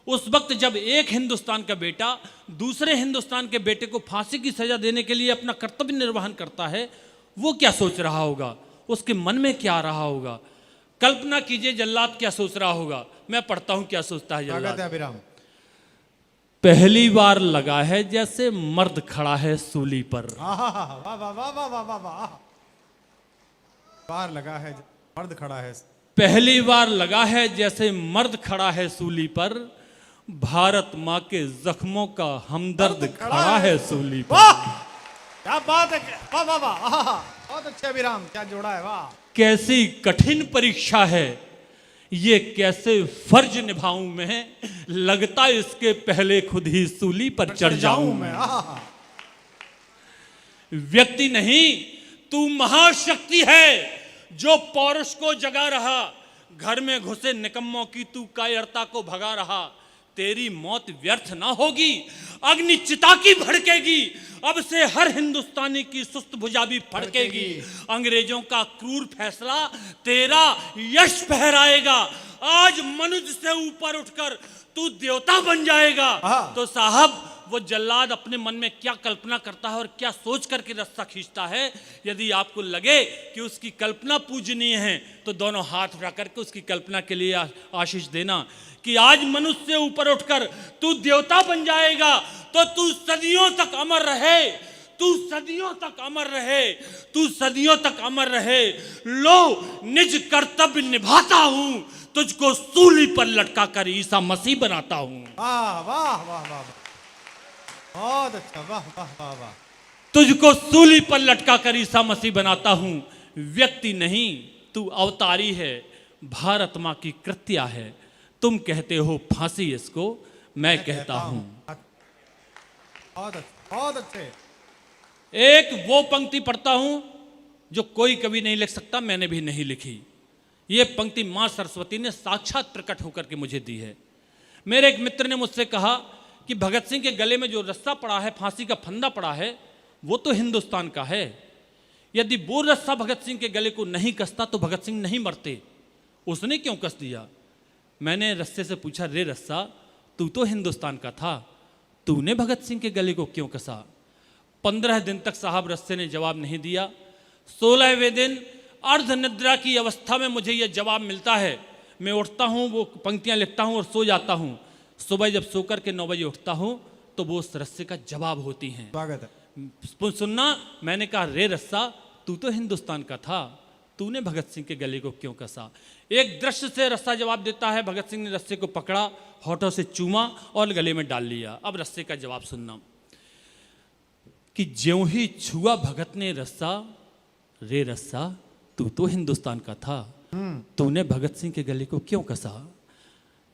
उस वक्त जब एक हिंदुस्तान का बेटा दूसरे हिंदुस्तान के बेटे को फांसी की सजा देने के लिए अपना कर्तव्य निर्वहन करता है, वो क्या सोच रहा होगा, उसके मन में क्या आ रहा होगा। कल्पना कीजिए जल्लाद क्या सोच रहा होगा। मैं पढ़ता हूं क्या सोचता है जल्लाद। अभिराम। पहली बार लगा है जैसे मर्द खड़ा है सूली पर। वाह वाह वाह वाह वाह वाह वाह। बार लगा है मर्द खड़ा है। पहली बार लगा है जैसे मर्द खड़ा है सूली पर, भारत माँ के जख्मों का हमदर्द खड़ा है सूली पर। वाह क्या बात है, वाह वाह वाह, बहुत अच्छे अभिराम, क्या जोड़ा है, वाह। कैसी कठिन परीक्षा है ये, कैसे फर्ज निभाऊं मैं, लगता इसके पहले खुद ही सूली पर चढ़ जाऊं मैं। व्यक्ति नहीं तू महाशक्ति है जो पौरुष को जगा रहा, घर में घुसे निकम्मों की तू कायरता को भगा रहा। तेरी मौत व्यर्थ ना होगी, अग्नि चिता की भड़केगी, अब से हर हिंदुस्तानी की सुस्त भुजा भी फड़केगी। अंग्रेजों का क्रूर फैसला तेरा यश फहराएगा, आज मनुष्य से ऊपर उठकर तू देवता बन जाएगा। तो साहब वो जल्लाद अपने मन में क्या कल्पना करता है और क्या सोच करके रास्ता खींचता है, यदि आपको लगे कि उसकी कल्पना पूजनीय है तो दोनों हाथ उठा करके उसकी कल्पना के लिए आशीष देना कि आज मनुष्य से ऊपर उठकर तू देवता बन जाएगा, तो तू सदियों तक अमर रहे, तू सदियों तक अमर रहे, तू सदियों तक अमर रहे। लो निज कर्तव्य निभाता हूं, तुझको सूली पर लटका कर ईसा मसीह बनाता हूं। वाह वाह वाह वाह, बहुत अच्छा, वाह वाह वाह वाह। तुझको सूली पर लटका कर ईसा मसीह बनाता हूं। व्यक्ति नहीं तू अवतारी है, भारत माँ की कृत्या है। तुम कहते हो फांसी इसको, मैं कहता हूं। बहुत अच्छे, बहुत अच्छे। एक वो पंक्ति पढ़ता हूं जो कोई कवि नहीं लिख सकता, मैंने भी नहीं लिखी। ये पंक्ति मां सरस्वती ने साक्षात प्रकट होकर के मुझे दी है। मेरे एक मित्र ने मुझसे कहा कि भगत सिंह के गले में जो रस्सा पड़ा है, फांसी का फंदा पड़ा है, वो तो हिंदुस्तान का है। यदि वो रस्सा भगत सिंह के गले को नहीं कसता तो भगत सिंह नहीं मरते, उसने क्यों कस दिया। मैंने रस्से से पूछा, रे रस्सा तू तो हिंदुस्तान का था, तूने भगत सिंह के गले को क्यों कसा। 15 दिन तक साहब रस्से ने जवाब नहीं दिया। 16वें दिन अर्ध निद्रा की अवस्था में मुझे यह जवाब मिलता है। मैं उठता हूँ, वो पंक्तियाँ लिखता हूँ और सो जाता हूँ। सुबह जब सोकर के 9 बजे उठता हूँ तो वो उस रस्से का जवाब होती हैं। स्वागत है। सुनना, मैंने कहा रे रस्सा तू तो हिंदुस्तान का था, तूने भगत सिंह के गले को क्यों कसा। एक दृश्य से रस्सा जवाब देता है। भगत सिंह ने रस्से को पकड़ा, होठों से चूमा और गले में डाल लिया। अब रस्से का जवाब सुनना कि ज्यों ही छुआ भगत ने रस्सा, रे रस्सा तू तो हिंदुस्तान का था, तूने भगत सिंह के गले को क्यों कसा।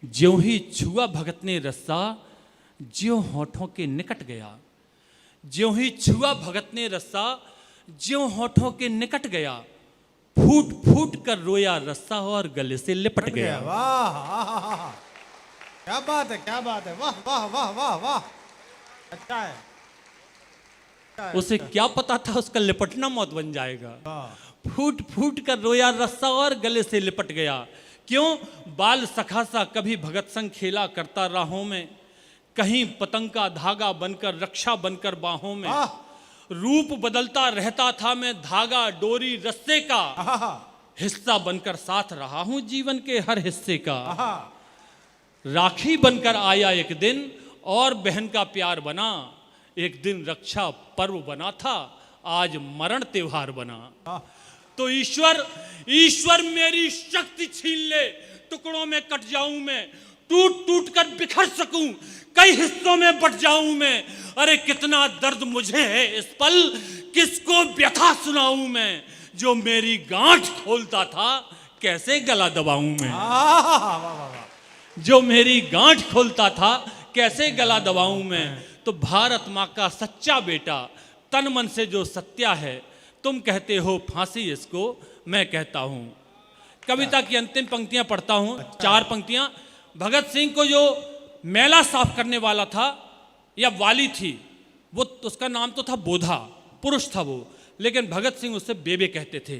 ज्यों ही छुआ भगत ने रस्सा, ज्यों होठों के निकट गया। ज्यों ही छुआ भगत ने रस्सा, ज्यों होठों के निकट गया। फूट फूट कर रोया रस्सा और गले से लिपट गया। वाह, क्या बात है, क्या बात है, वाह वाह वाह वाह वाह, अच्छा है। उसे क्या पता था उसका लिपटना मौत बन जाएगा। फूट फूट कर रोया रस्सा और गले से लिपट गया। क्यों? बाल सखा सा कभी भगत संग खेला करता राहों में, कहीं पतंग का धागा बनकर रक्षा बनकर बाहों में। रूप बदलता रहता था मैं धागा डोरी रस्से का, हिस्सा बनकर साथ रहा हूं जीवन के हर हिस्से का। राखी बनकर आया एक दिन और बहन का प्यार बना, एक दिन रक्षा पर्व बना था, आज मरण त्योहार बना। तो ईश्वर मेरी शक्ति छीन ले, टुकड़ों में कट जाऊं मैं, टूट टूट कर बिखर सकूं, कई हिस्सों में बट जाऊं मैं। अरे कितना दर्द मुझे है इस पल, किसको व्यथा सुनाऊं मैं। जो मेरी गांठ खोलता था कैसे गला दबाऊं मैं। जो मेरी गांठ खोलता था कैसे गला दबाऊं मैं। तो भारत माँ का सच्चा बेटा तन मन से जो सत्या है, तुम कहते हो फांसी इसको, मैं कहता हूं। कविता की अंतिम पंक्तियां पढ़ता हूं, 4 पंक्तियां। भगत सिंह को जो मैला साफ करने वाला था या वाली थी, वो उसका नाम तो था बोधा, पुरुष था वो। लेकिन भगत सिंह उससे बेबे कहते थे।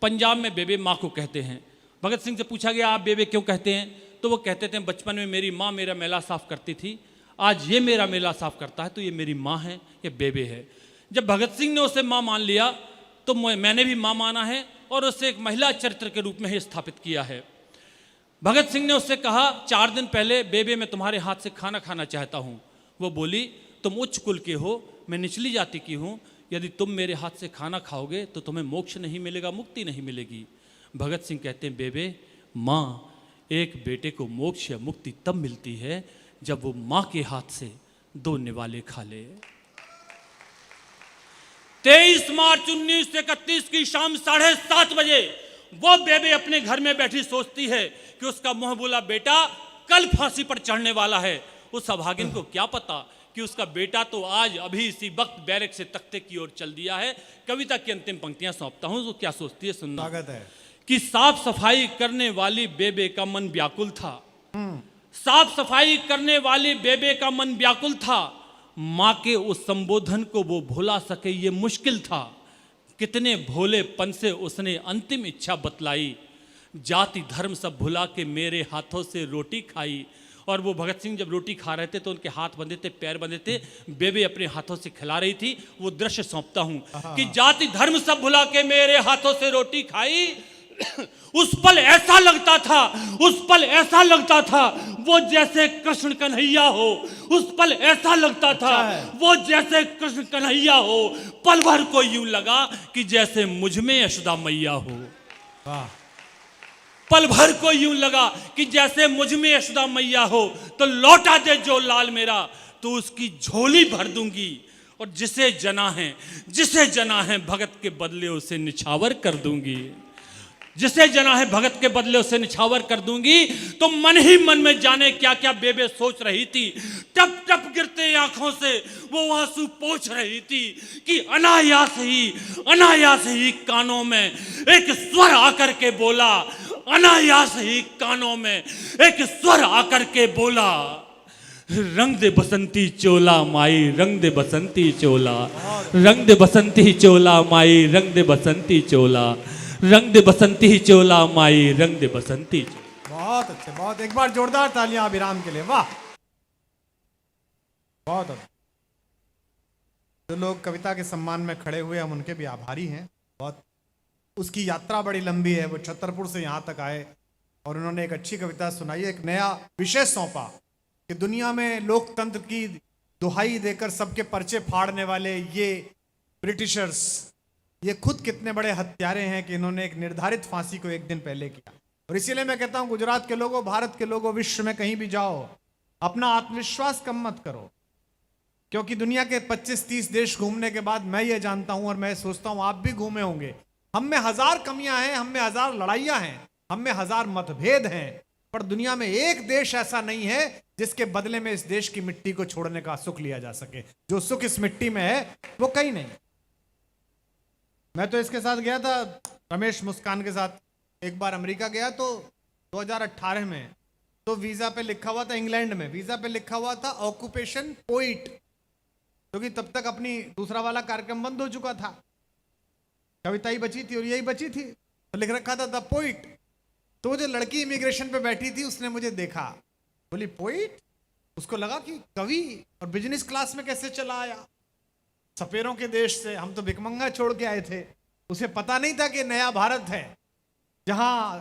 पंजाब में बेबे माँ को कहते हैं। भगत सिंह से पूछा गया आप बेबे क्यों कहते हैं, तो वो कहते थे बचपन में मेरी माँ मेरा मेला साफ करती थी, आज ये मेरा मेला साफ करता है तो ये मेरी माँ है, ये बेबे है। जब भगत सिंह ने उसे माँ मान लिया तो मैंने भी माँ माना है और उसे एक महिला चरित्र के रूप में ही स्थापित किया है। भगत सिंह ने उससे कहा 4 दिन पहले बेबे मैं तुम्हारे हाथ से खाना खाना चाहता हूँ। वो बोली तुम उच्च कुल के हो, मैं निचली जाति की हूँ, यदि तुम मेरे हाथ से खाना खाओगे तो तुम्हें मोक्ष नहीं मिलेगा, मुक्ति नहीं मिलेगी। भगत सिंह कहते हैं बेबे माँ, एक बेटे को मोक्ष या मुक्ति तब मिलती है जब वो माँ के हाथ से 2 निवाले खा ले। 23 मार्च 1931 की शाम 7:30 बजे वो बेबे अपने घर में बैठी सोचती है कि उसका मुंह बोला बेटा कल फांसी पर चढ़ने वाला है। उस अभागिन को क्या पता कि उसका बेटा तो आज अभी इसी वक्त बैरक से तख्ते की ओर चल दिया है। कविता की अंतिम पंक्तियां सौंपता हूं, तो क्या सोचती है सुनना। स्वागत है। कि साफ सफाई करने वाली बेबे का मन व्याकुल था, साफ सफाई करने वाली बेबे का मन व्याकुल था, माँ के उस संबोधन को वो भुला सके ये मुश्किल था। कितने भोलेपन से उसने अंतिम इच्छा बतलाई, जाति धर्म सब भुला के मेरे हाथों से रोटी खाई। और वो भगत सिंह जब रोटी खा रहे थे तो उनके हाथ बंधे थे, पैर बंधे थे, बेबे अपने हाथों से खिला रही थी। वो दृश्य सौंपता हूं कि जाति धर्म सब भुला के मेरे हाथों से रोटी खाई। उस पल ऐसा लगता था, उस पल ऐसा लगता था वो जैसे कृष्ण कन्हैया हो, उस पल ऐसा लगता था वो जैसे कृष्ण कन्हैया हो। पल भर को यूं लगा कि जैसे मुझ में यशोदा मैया हो। पल भर को यूं लगा कि जैसे मुझ में यशोदा मैया हो। तो लौटा दे जो लाल मेरा, तो उसकी झोली भर दूंगी। और जिसे जना है भगत के बदले उसे निछावर कर दूंगी, जिसे जना है भगत के बदले उसे निछावर कर दूंगी। तो मन ही मन में जाने क्या क्या बेबे सोच रही थी। टप टप गिरते आंखों से वो आंसू पोंछ रही थी कि अनायास ही कानों में एक स्वर आकर के बोला, अनायास ही कानों में एक स्वर आकर के बोला, रंग दे बसंती चोला माई, रंग दे बसंती चोला, रंग दे बसंती चोला माई, रंग दे बसंती चोला, रंग दे बसंती चोला माई, रंग दे बसंती। बहुत अच्छे, बहुत। एक बार जोरदार तालियां अभिराम के लिए। वाह, बहुत अच्छे। जो लोग कविता के सम्मान में खड़े हुए हम उनके भी आभारी हैं। बहुत उसकी यात्रा बड़ी लंबी है। वो छतरपुर से यहाँ तक आए और उन्होंने एक अच्छी कविता सुनाई, एक नया विषय सौंपा कि दुनिया में लोकतंत्र की दुहाई देकर सबके पर्चे फाड़ने वाले ये ब्रिटिशर्स, ये खुद कितने बड़े हत्यारे हैं कि इन्होंने एक निर्धारित फांसी को एक दिन पहले किया। और इसीलिए मैं कहता हूं गुजरात के लोगों, भारत के लोगों, विश्व में कहीं भी जाओ, अपना आत्मविश्वास कम मत करो, क्योंकि दुनिया के 25-30 देश घूमने के बाद मैं ये जानता हूं और मैं सोचता हूं आप भी घूमे होंगे, हम में 1000 कमियां हैं, हम में 1000 लड़ाइयां हैं, हम में 1000 मतभेद हैं, पर दुनिया में एक देश ऐसा नहीं है जिसके बदले में इस देश की मिट्टी को छोड़ने का सुख लिया जा सके। जो सुख इस मिट्टी में है वो कहीं नहीं। मैं तो इसके साथ गया था, रमेश मुस्कान के साथ एक बार अमेरिका गया, तो 2018 में, तो वीजा पे लिखा हुआ था, इंग्लैंड में वीजा पे लिखा हुआ था ऑक्यूपेशन पोइट, क्योंकि तब तक अपनी दूसरा वाला कार्यक्रम बंद हो चुका था, कविता ही बची थी और यही बची थी, तो लिख रखा था द पोइट। तो वो जो लड़की इमिग्रेशन पे बैठी थी उसने मुझे देखा, बोली पोइट, उसको लगा कि कवि, और बिजनेस क्लास में कैसे चला आया, सपेरों के देश से, हम तो भिकमंगा छोड़ के आए थे। उसे पता नहीं था कि नया भारत है जहां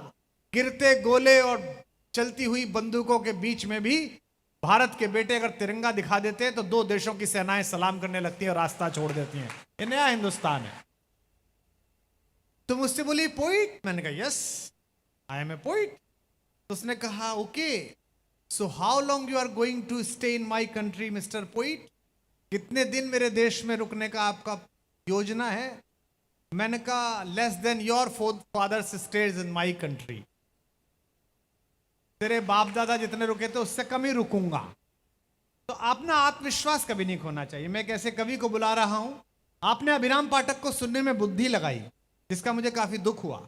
गिरते गोले और चलती हुई बंदूकों के बीच में भी भारत के बेटे अगर तिरंगा दिखा देते हैं तो 2 देशों की सेनाएं सलाम करने लगती हैं और रास्ता छोड़ देती हैं। ये नया हिंदुस्तान है। तो मुझसे बोली पोइट, मैंने कहा yes I am a poet. तो उसने कहा okay, so how long you are going to stay in my country mister poet, कितने दिन मेरे देश में रुकने का आपका योजना है। मैंने कहा less than your fathers stage in my country, तेरे बाप दादा जितने रुके थे उससे कम ही रुकूंगा। तो अपना आत्मविश्वास कभी नहीं खोना चाहिए। मैं कैसे कवि को बुला रहा हूं, आपने अभिराम पाठक को सुनने में बुद्धि लगाई, जिसका मुझे काफी दुख हुआ।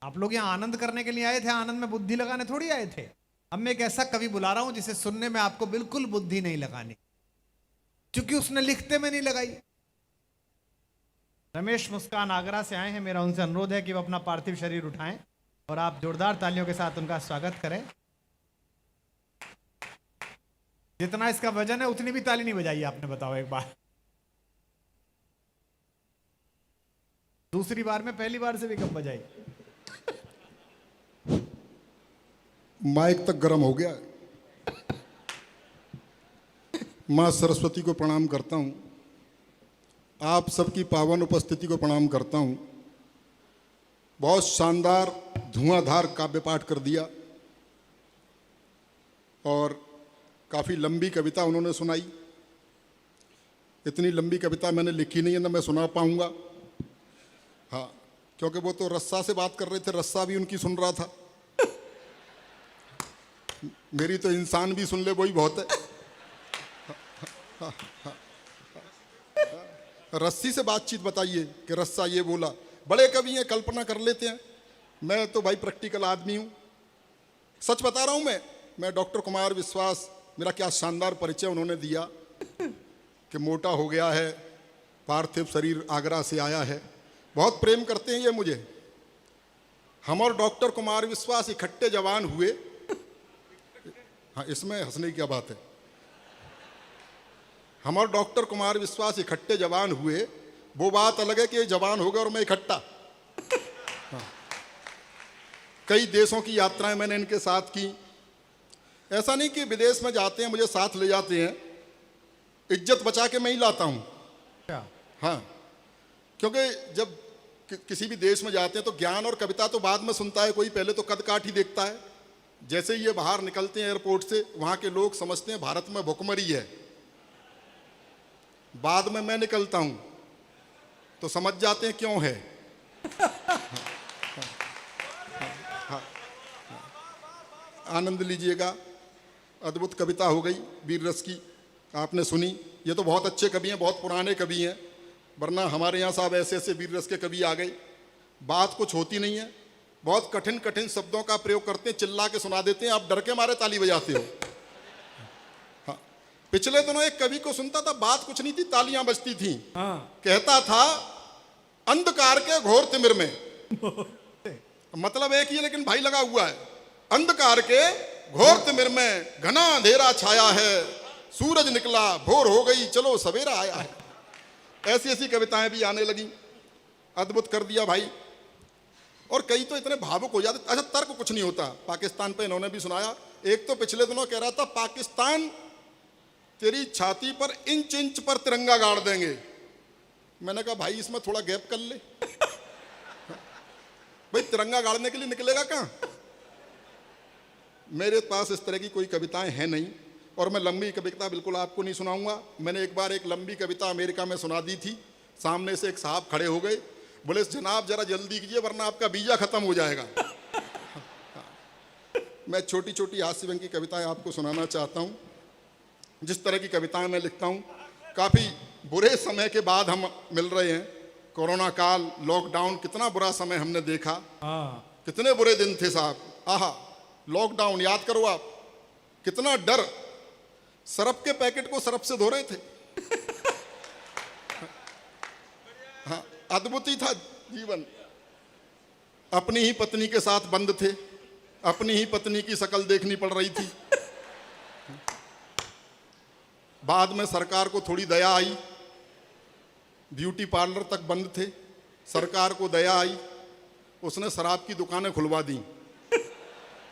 आप लोग यहाँ आनंद करने के लिए आए थे, आनंद में बुद्धि लगाने थोड़ी आए थे। अब मैं एक ऐसा कवि बुला रहा हूं जिसे सुनने में आपको बिल्कुल बुद्धि नहीं लगानी, क्योंकि उसने लिखते में नहीं लगाई। रमेश मुस्कान आगरा से आए हैं। मेरा उनसे अनुरोध है कि वो अपना पार्थिव शरीर उठाएं और आप जोरदार तालियों के साथ उनका स्वागत करें। जितना इसका वजन है उतनी भी ताली नहीं बजाई आपने, बताओ एक बार। दूसरी बार में पहली बार से भी कम बजाई। माइक तक गर्म हो गया। मां सरस्वती को प्रणाम करता हूं, आप सबकी पावन उपस्थिति को प्रणाम करता हूं। बहुत शानदार धुआंधार काव्य पाठ कर दिया और काफ़ी लंबी कविता उन्होंने सुनाई। इतनी लंबी कविता मैंने लिखी नहीं है, ना मैं सुना पाऊंगा। हाँ, क्योंकि वो तो रस्सा से बात कर रहे थे, रस्सा भी उनकी सुन रहा था। मेरी तो इंसान भी सुन ले वही बहुत है। रस्सी से बातचीत बताइए कि रस्सा ये बोला। बड़े कवि हैं, कल्पना कर लेते हैं। मैं तो भाई प्रैक्टिकल आदमी हूँ, सच बता रहा हूँ। मैं डॉक्टर कुमार विश्वास, मेरा क्या शानदार परिचय उन्होंने दिया कि मोटा हो गया है, पार्थिव शरीर आगरा से आया है। बहुत प्रेम करते हैं ये मुझे। हम और डॉक्टर कुमार विश्वास इकट्ठे जवान हुए। हाँ, इसमें हंसने की क्या बात है। हम और डॉक्टर कुमार विश्वास इकट्ठे जवान हुए, वो बात अलग है कि ये जवान हो गए और मैं इकट्ठा। हाँ। कई देशों की यात्राएं मैंने इनके साथ की। ऐसा नहीं कि विदेश में जाते हैं मुझे साथ ले जाते हैं, इज्जत बचा के मैं ही लाता हूँ। हाँ, क्योंकि जब किसी भी देश में जाते हैं तो ज्ञान और कविता तो बाद में सुनता है कोई, पहले तो कद काठ ही देखता है। जैसे ही ये बाहर निकलते हैं एयरपोर्ट से, वहाँ के लोग समझते हैं भारत में भुखमरी है। बाद में मैं निकलता हूँ तो समझ जाते हैं क्यों है। आनंद लीजिएगा। अद्भुत कविता हो गई वीर रस की, आपने सुनी। ये तो बहुत अच्छे कवि हैं, बहुत पुराने कवि हैं, वरना हमारे यहाँ साहब ऐसे ऐसे वीर रस के कवि आ गए। बात कुछ होती नहीं है, बहुत कठिन कठिन शब्दों का प्रयोग करते हैं, चिल्ला के सुना देते हैं, आप डर के मारे ताली बजाते हो। हाँ, पिछले दिनों एक कवि को सुनता था, बात कुछ नहीं थी, तालियां बजती थी। कहता था अंधकार के घोर तिमिर में, मतलब एक ही है लेकिन भाई लगा हुआ है। अंधकार के घोर तिमिर में घना अंधेरा छाया है, सूरज निकला भोर हो गई चलो सवेरा आया है। ऐसी ऐसी कविताएं भी आने लगी। अद्भुत कर दिया भाई। और कई तो इतने भावुक हो जाते। अच्छा, तर्क कुछ नहीं होता। पाकिस्तान पे इन्होंने भी सुनाया। एक तो पिछले दिनों कह रहा था पाकिस्तान तेरी छाती पर इंच इंच पर तिरंगा गाड़ देंगे। मैंने कहा भाई इसमें थोड़ा गैप कर ले। भाई तिरंगा गाड़ने के लिए निकलेगा कहाँ। मेरे पास इस तरह की कोई कविताएं हैं नहीं, और मैं लंबी कविता बिल्कुल आपको नहीं सुनाऊंगा। मैंने एक बार एक लंबी कविता अमेरिका में सुना दी थी। सामने से एक साहब खड़े हो गए, बोले जनाब जरा जल्दी कीजिए वरना आपका वीजा खत्म हो जाएगा। मैं छोटी छोटी हास्य व्यंग की कविताएं आपको सुनाना चाहता हूं। जिस तरह की कविताएं मैं लिखता हूं, काफ़ी बुरे समय के बाद हम मिल रहे हैं। कोरोना काल, लॉकडाउन, कितना बुरा समय हमने देखा। कितने बुरे दिन थे साहब। आहा, लॉकडाउन याद करो आप, कितना डर। सरफ के पैकेट को सरफ से धो रहे थे। हाँ, अद्भुत ही था जीवन। अपनी ही पत्नी के साथ बंद थे, अपनी ही पत्नी की शक्ल देखनी पड़ रही थी। बाद में सरकार को थोड़ी दया आई, ब्यूटी पार्लर तक बंद थे, सरकार को दया आई, उसने शराब की दुकानें खुलवा दी।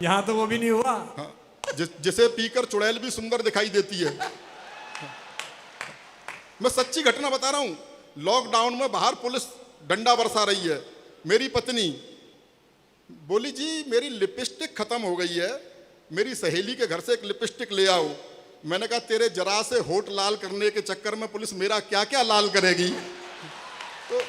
यहां तो वो भी नहीं हुआ। हाँ, जिसे पीकर चुड़ैल भी सुंदर दिखाई देती है। मैं सच्ची घटना बता रहा हूं। लॉकडाउन में बाहर पुलिस डंडा बरसा रही है। मेरी पत्नी बोली जी मेरी लिपस्टिक खत्म हो गई है, मेरी सहेली के घर से एक लिपस्टिक ले आओ। मैंने कहा तेरे जरा से होठ लाल करने के चक्कर में पुलिस मेरा क्या क्या लाल करेगी। तो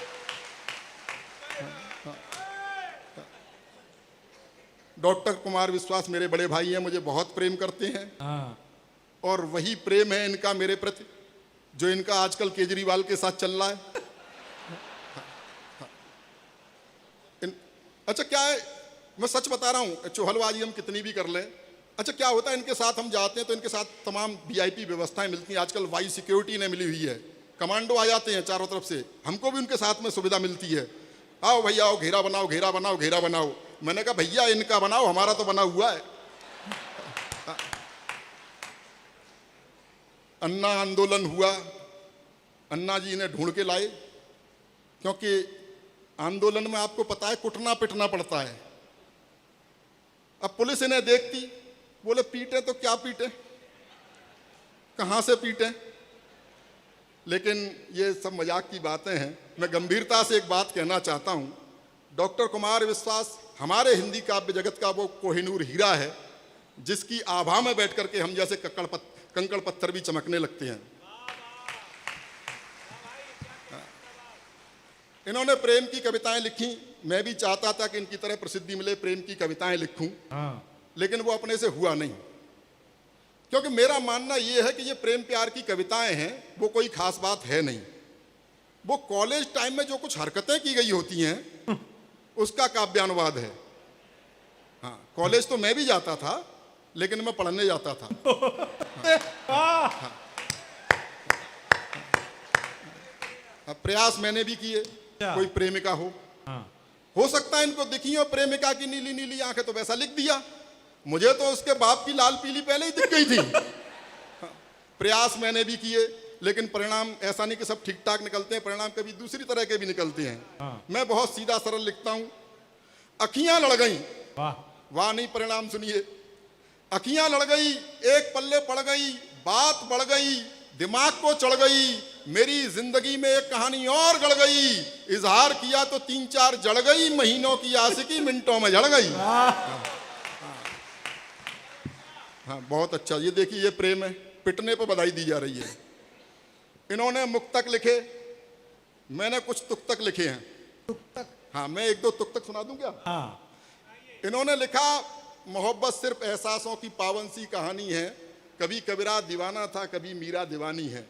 डॉक्टर कुमार विश्वास मेरे बड़े भाई हैं, मुझे बहुत प्रेम करते हैं। और वही प्रेम है इनका मेरे प्रति जो इनका आजकल केजरीवाल के साथ चल रहा है। अच्छा क्या है, मैं सच बता रहा हूं, चोहलबाजी हम कितनी भी कर लें। अच्छा क्या होता है, इनके साथ हम जाते हैं तो इनके साथ तमाम VIP व्यवस्थाएं मिलती हैं। आजकल वाई सिक्योरिटी ने मिली हुई है, कमांडो आ जाते हैं चारों तरफ से, हमको भी उनके साथ में सुविधा मिलती है। आओ भैया आओ, घेरा बनाओ घेरा बनाओ घेरा बनाओ। मैंने कहा भैया इनका बनाओ, हमारा तो बना हुआ है। अन्ना आंदोलन हुआ, अन्ना जी ने ढूंढ के लाए, क्योंकि आंदोलन में आपको पता है कुटना पिटना पड़ता है। अब पुलिस इन्हें देखती, बोले पीटे तो क्या पीटे, कहाँ से पीटे। लेकिन ये सब मजाक की बातें हैं। मैं गंभीरता से एक बात कहना चाहता हूँ, डॉक्टर कुमार विश्वास हमारे हिंदी काव्य जगत का वो कोहिनूर हीरा है, जिसकी आभा में बैठ करके हम जैसे कंकड़ पत्थर भी चमकने लगते हैं। इन्होंने प्रेम की कविताएं लिखी, मैं भी चाहता था कि इनकी तरह प्रसिद्धि मिले, प्रेम की कविताएं लिखूं, लेकिन वो अपने से हुआ नहीं। क्योंकि मेरा मानना ये है कि ये प्रेम प्यार की कविताएं हैं, वो कोई खास बात है नहीं। वो कॉलेज टाइम में जो कुछ हरकतें की गई होती हैं उसका काव्यानुवाद है। हाँ, कॉलेज तो मैं भी जाता था, लेकिन मैं पढ़ने जाता था। हाँ, प्रयास मैंने भी किए, कोई प्रेमिका हो सकता है इनको दिखी हो प्रेमिका की नीली नीली आंखें, तो वैसा लिख दिया। मुझे तो उसके बाप की लाल पीली पहले ही दिख गई थी। प्रयास मैंने भी किए, लेकिन परिणाम ऐसा नहीं कि सब ठीक ठाक निकलते हैं, परिणाम कभी दूसरी तरह के भी निकलते हैं। मैं बहुत सीधा सरल लिखता हूं। अखियां लड़ गई, वाह नहीं, परिणाम सुनिए। अखियां लड़ गई, एक पल्ले पड़ गई, बात बढ़ गई, दिमाग को चढ़ गई, मेरी जिंदगी में एक कहानी और गढ़ गई। इजहार किया तो 3-4 जड़ गई, महीनों की आशिकी मिनटों में जड़ गई। हाँ, बहुत अच्छा। ये देखिए, ये प्रेम है, पिटने पर बधाई दी जा रही है। इन्होंने मुक्तक लिखे, मैंने कुछ तुक्तक लिखे हैं। तुक्तक? हाँ, मैं 1-2 तुक्तक सुना दूं क्या? हाँ। इन्होंने लिखा, मोहब्बत सिर्फ एहसासों की पावन सी कहानी है, कभी कबीरा दीवाना था, कभी मीरा दीवानी है।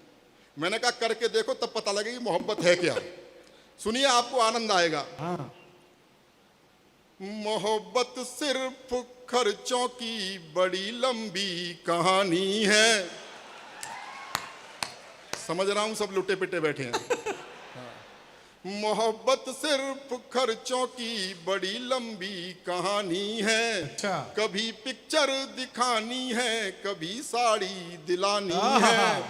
मैंने कहा करके देखो, तब पता लगेगी मोहब्बत है क्या। सुनिए, आपको आनंद आएगा। हाँ। मोहब्बत सिर्फ खर्चों की बड़ी लंबी कहानी है। समझ रहा हूं, सब लुटे पिटे बैठे हैं। मोहब्बत सिर्फ खर्चों की बड़ी लंबी कहानी है। अच्छा। कभी पिक्चर दिखानी है, कभी साड़ी दिलानी है।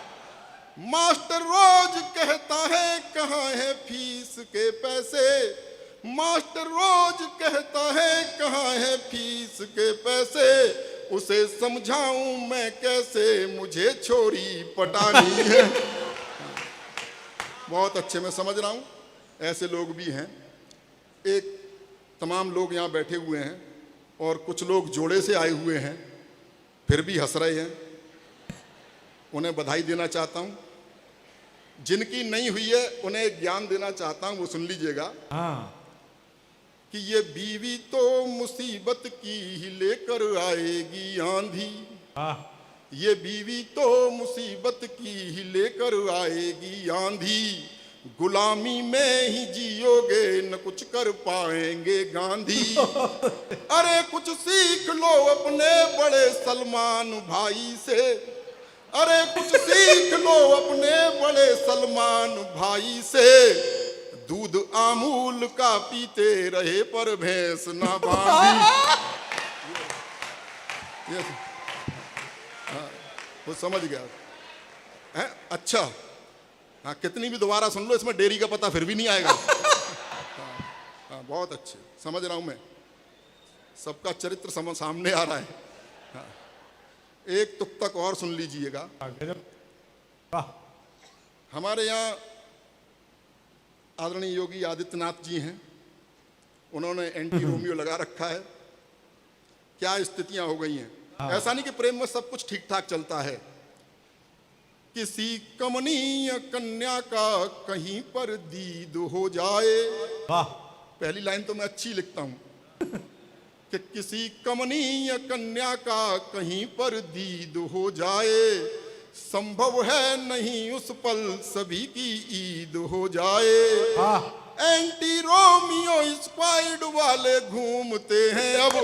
मास्टर रोज कहता है कहाँ है फीस के पैसे, मास्टर रोज कहता है कहाँ है फीस के पैसे। उसे समझाऊं मैं कैसे, मुझे छोरी पटानी है। बहुत अच्छे, मैं समझ रहा हूं, ऐसे लोग भी हैं। एक तमाम लोग यहाँ बैठे हुए हैं और कुछ लोग जोड़े से आए हुए हैं, फिर भी हंस रहे हैं। उन्हें बधाई देना चाहता हूँ। जिनकी नहीं हुई है उन्हें एक ज्ञान देना चाहता हूँ, वो सुन लीजिएगा। हाँ। कि ये बीवी तो मुसीबत की ही लेकर आएगी आंधी। हाँ। ये बीवी तो मुसीबत की ही लेकर आएगी आंधी। गुलामी में ही जियोगे न कुछ कर पाएंगे गांधी। अरे कुछ सीख लो अपने बड़े सलमान भाई से, अरे कुछ सीख लो अपने बड़े सलमान भाई से। दूध आमूल का पीते रहे पर भैंस ना बांधी। वो समझ गया है? अच्छा, हाँ, कितनी भी दोबारा सुन लो, इसमें डेरी का पता फिर भी नहीं आएगा। हाँ, बहुत अच्छे, समझ रहा हूं मैं, सबका चरित्र सामने आ रहा है। हाँ, एक तुक्तक और सुन लीजिएगा। हमारे यहाँ आदरणीय योगी आदित्यनाथ जी हैं, उन्होंने एंटी रोमियो लगा रखा है। क्या स्थितियां हो गई हैं। ऐसा नहीं कि प्रेम में सब कुछ ठीक ठाक चलता है। किसी कमनीय कन्या का कहीं पर दीद हो जाए। पहली लाइन तो मैं अच्छी लिखता हूं कि किसी कमनीय कन्या का कहीं पर दीद हो जाए। संभव है नहीं उस पल सभी की ईद हो जाए। एंटी रोमियो स्क्वाड वाले घूमते हैं अब,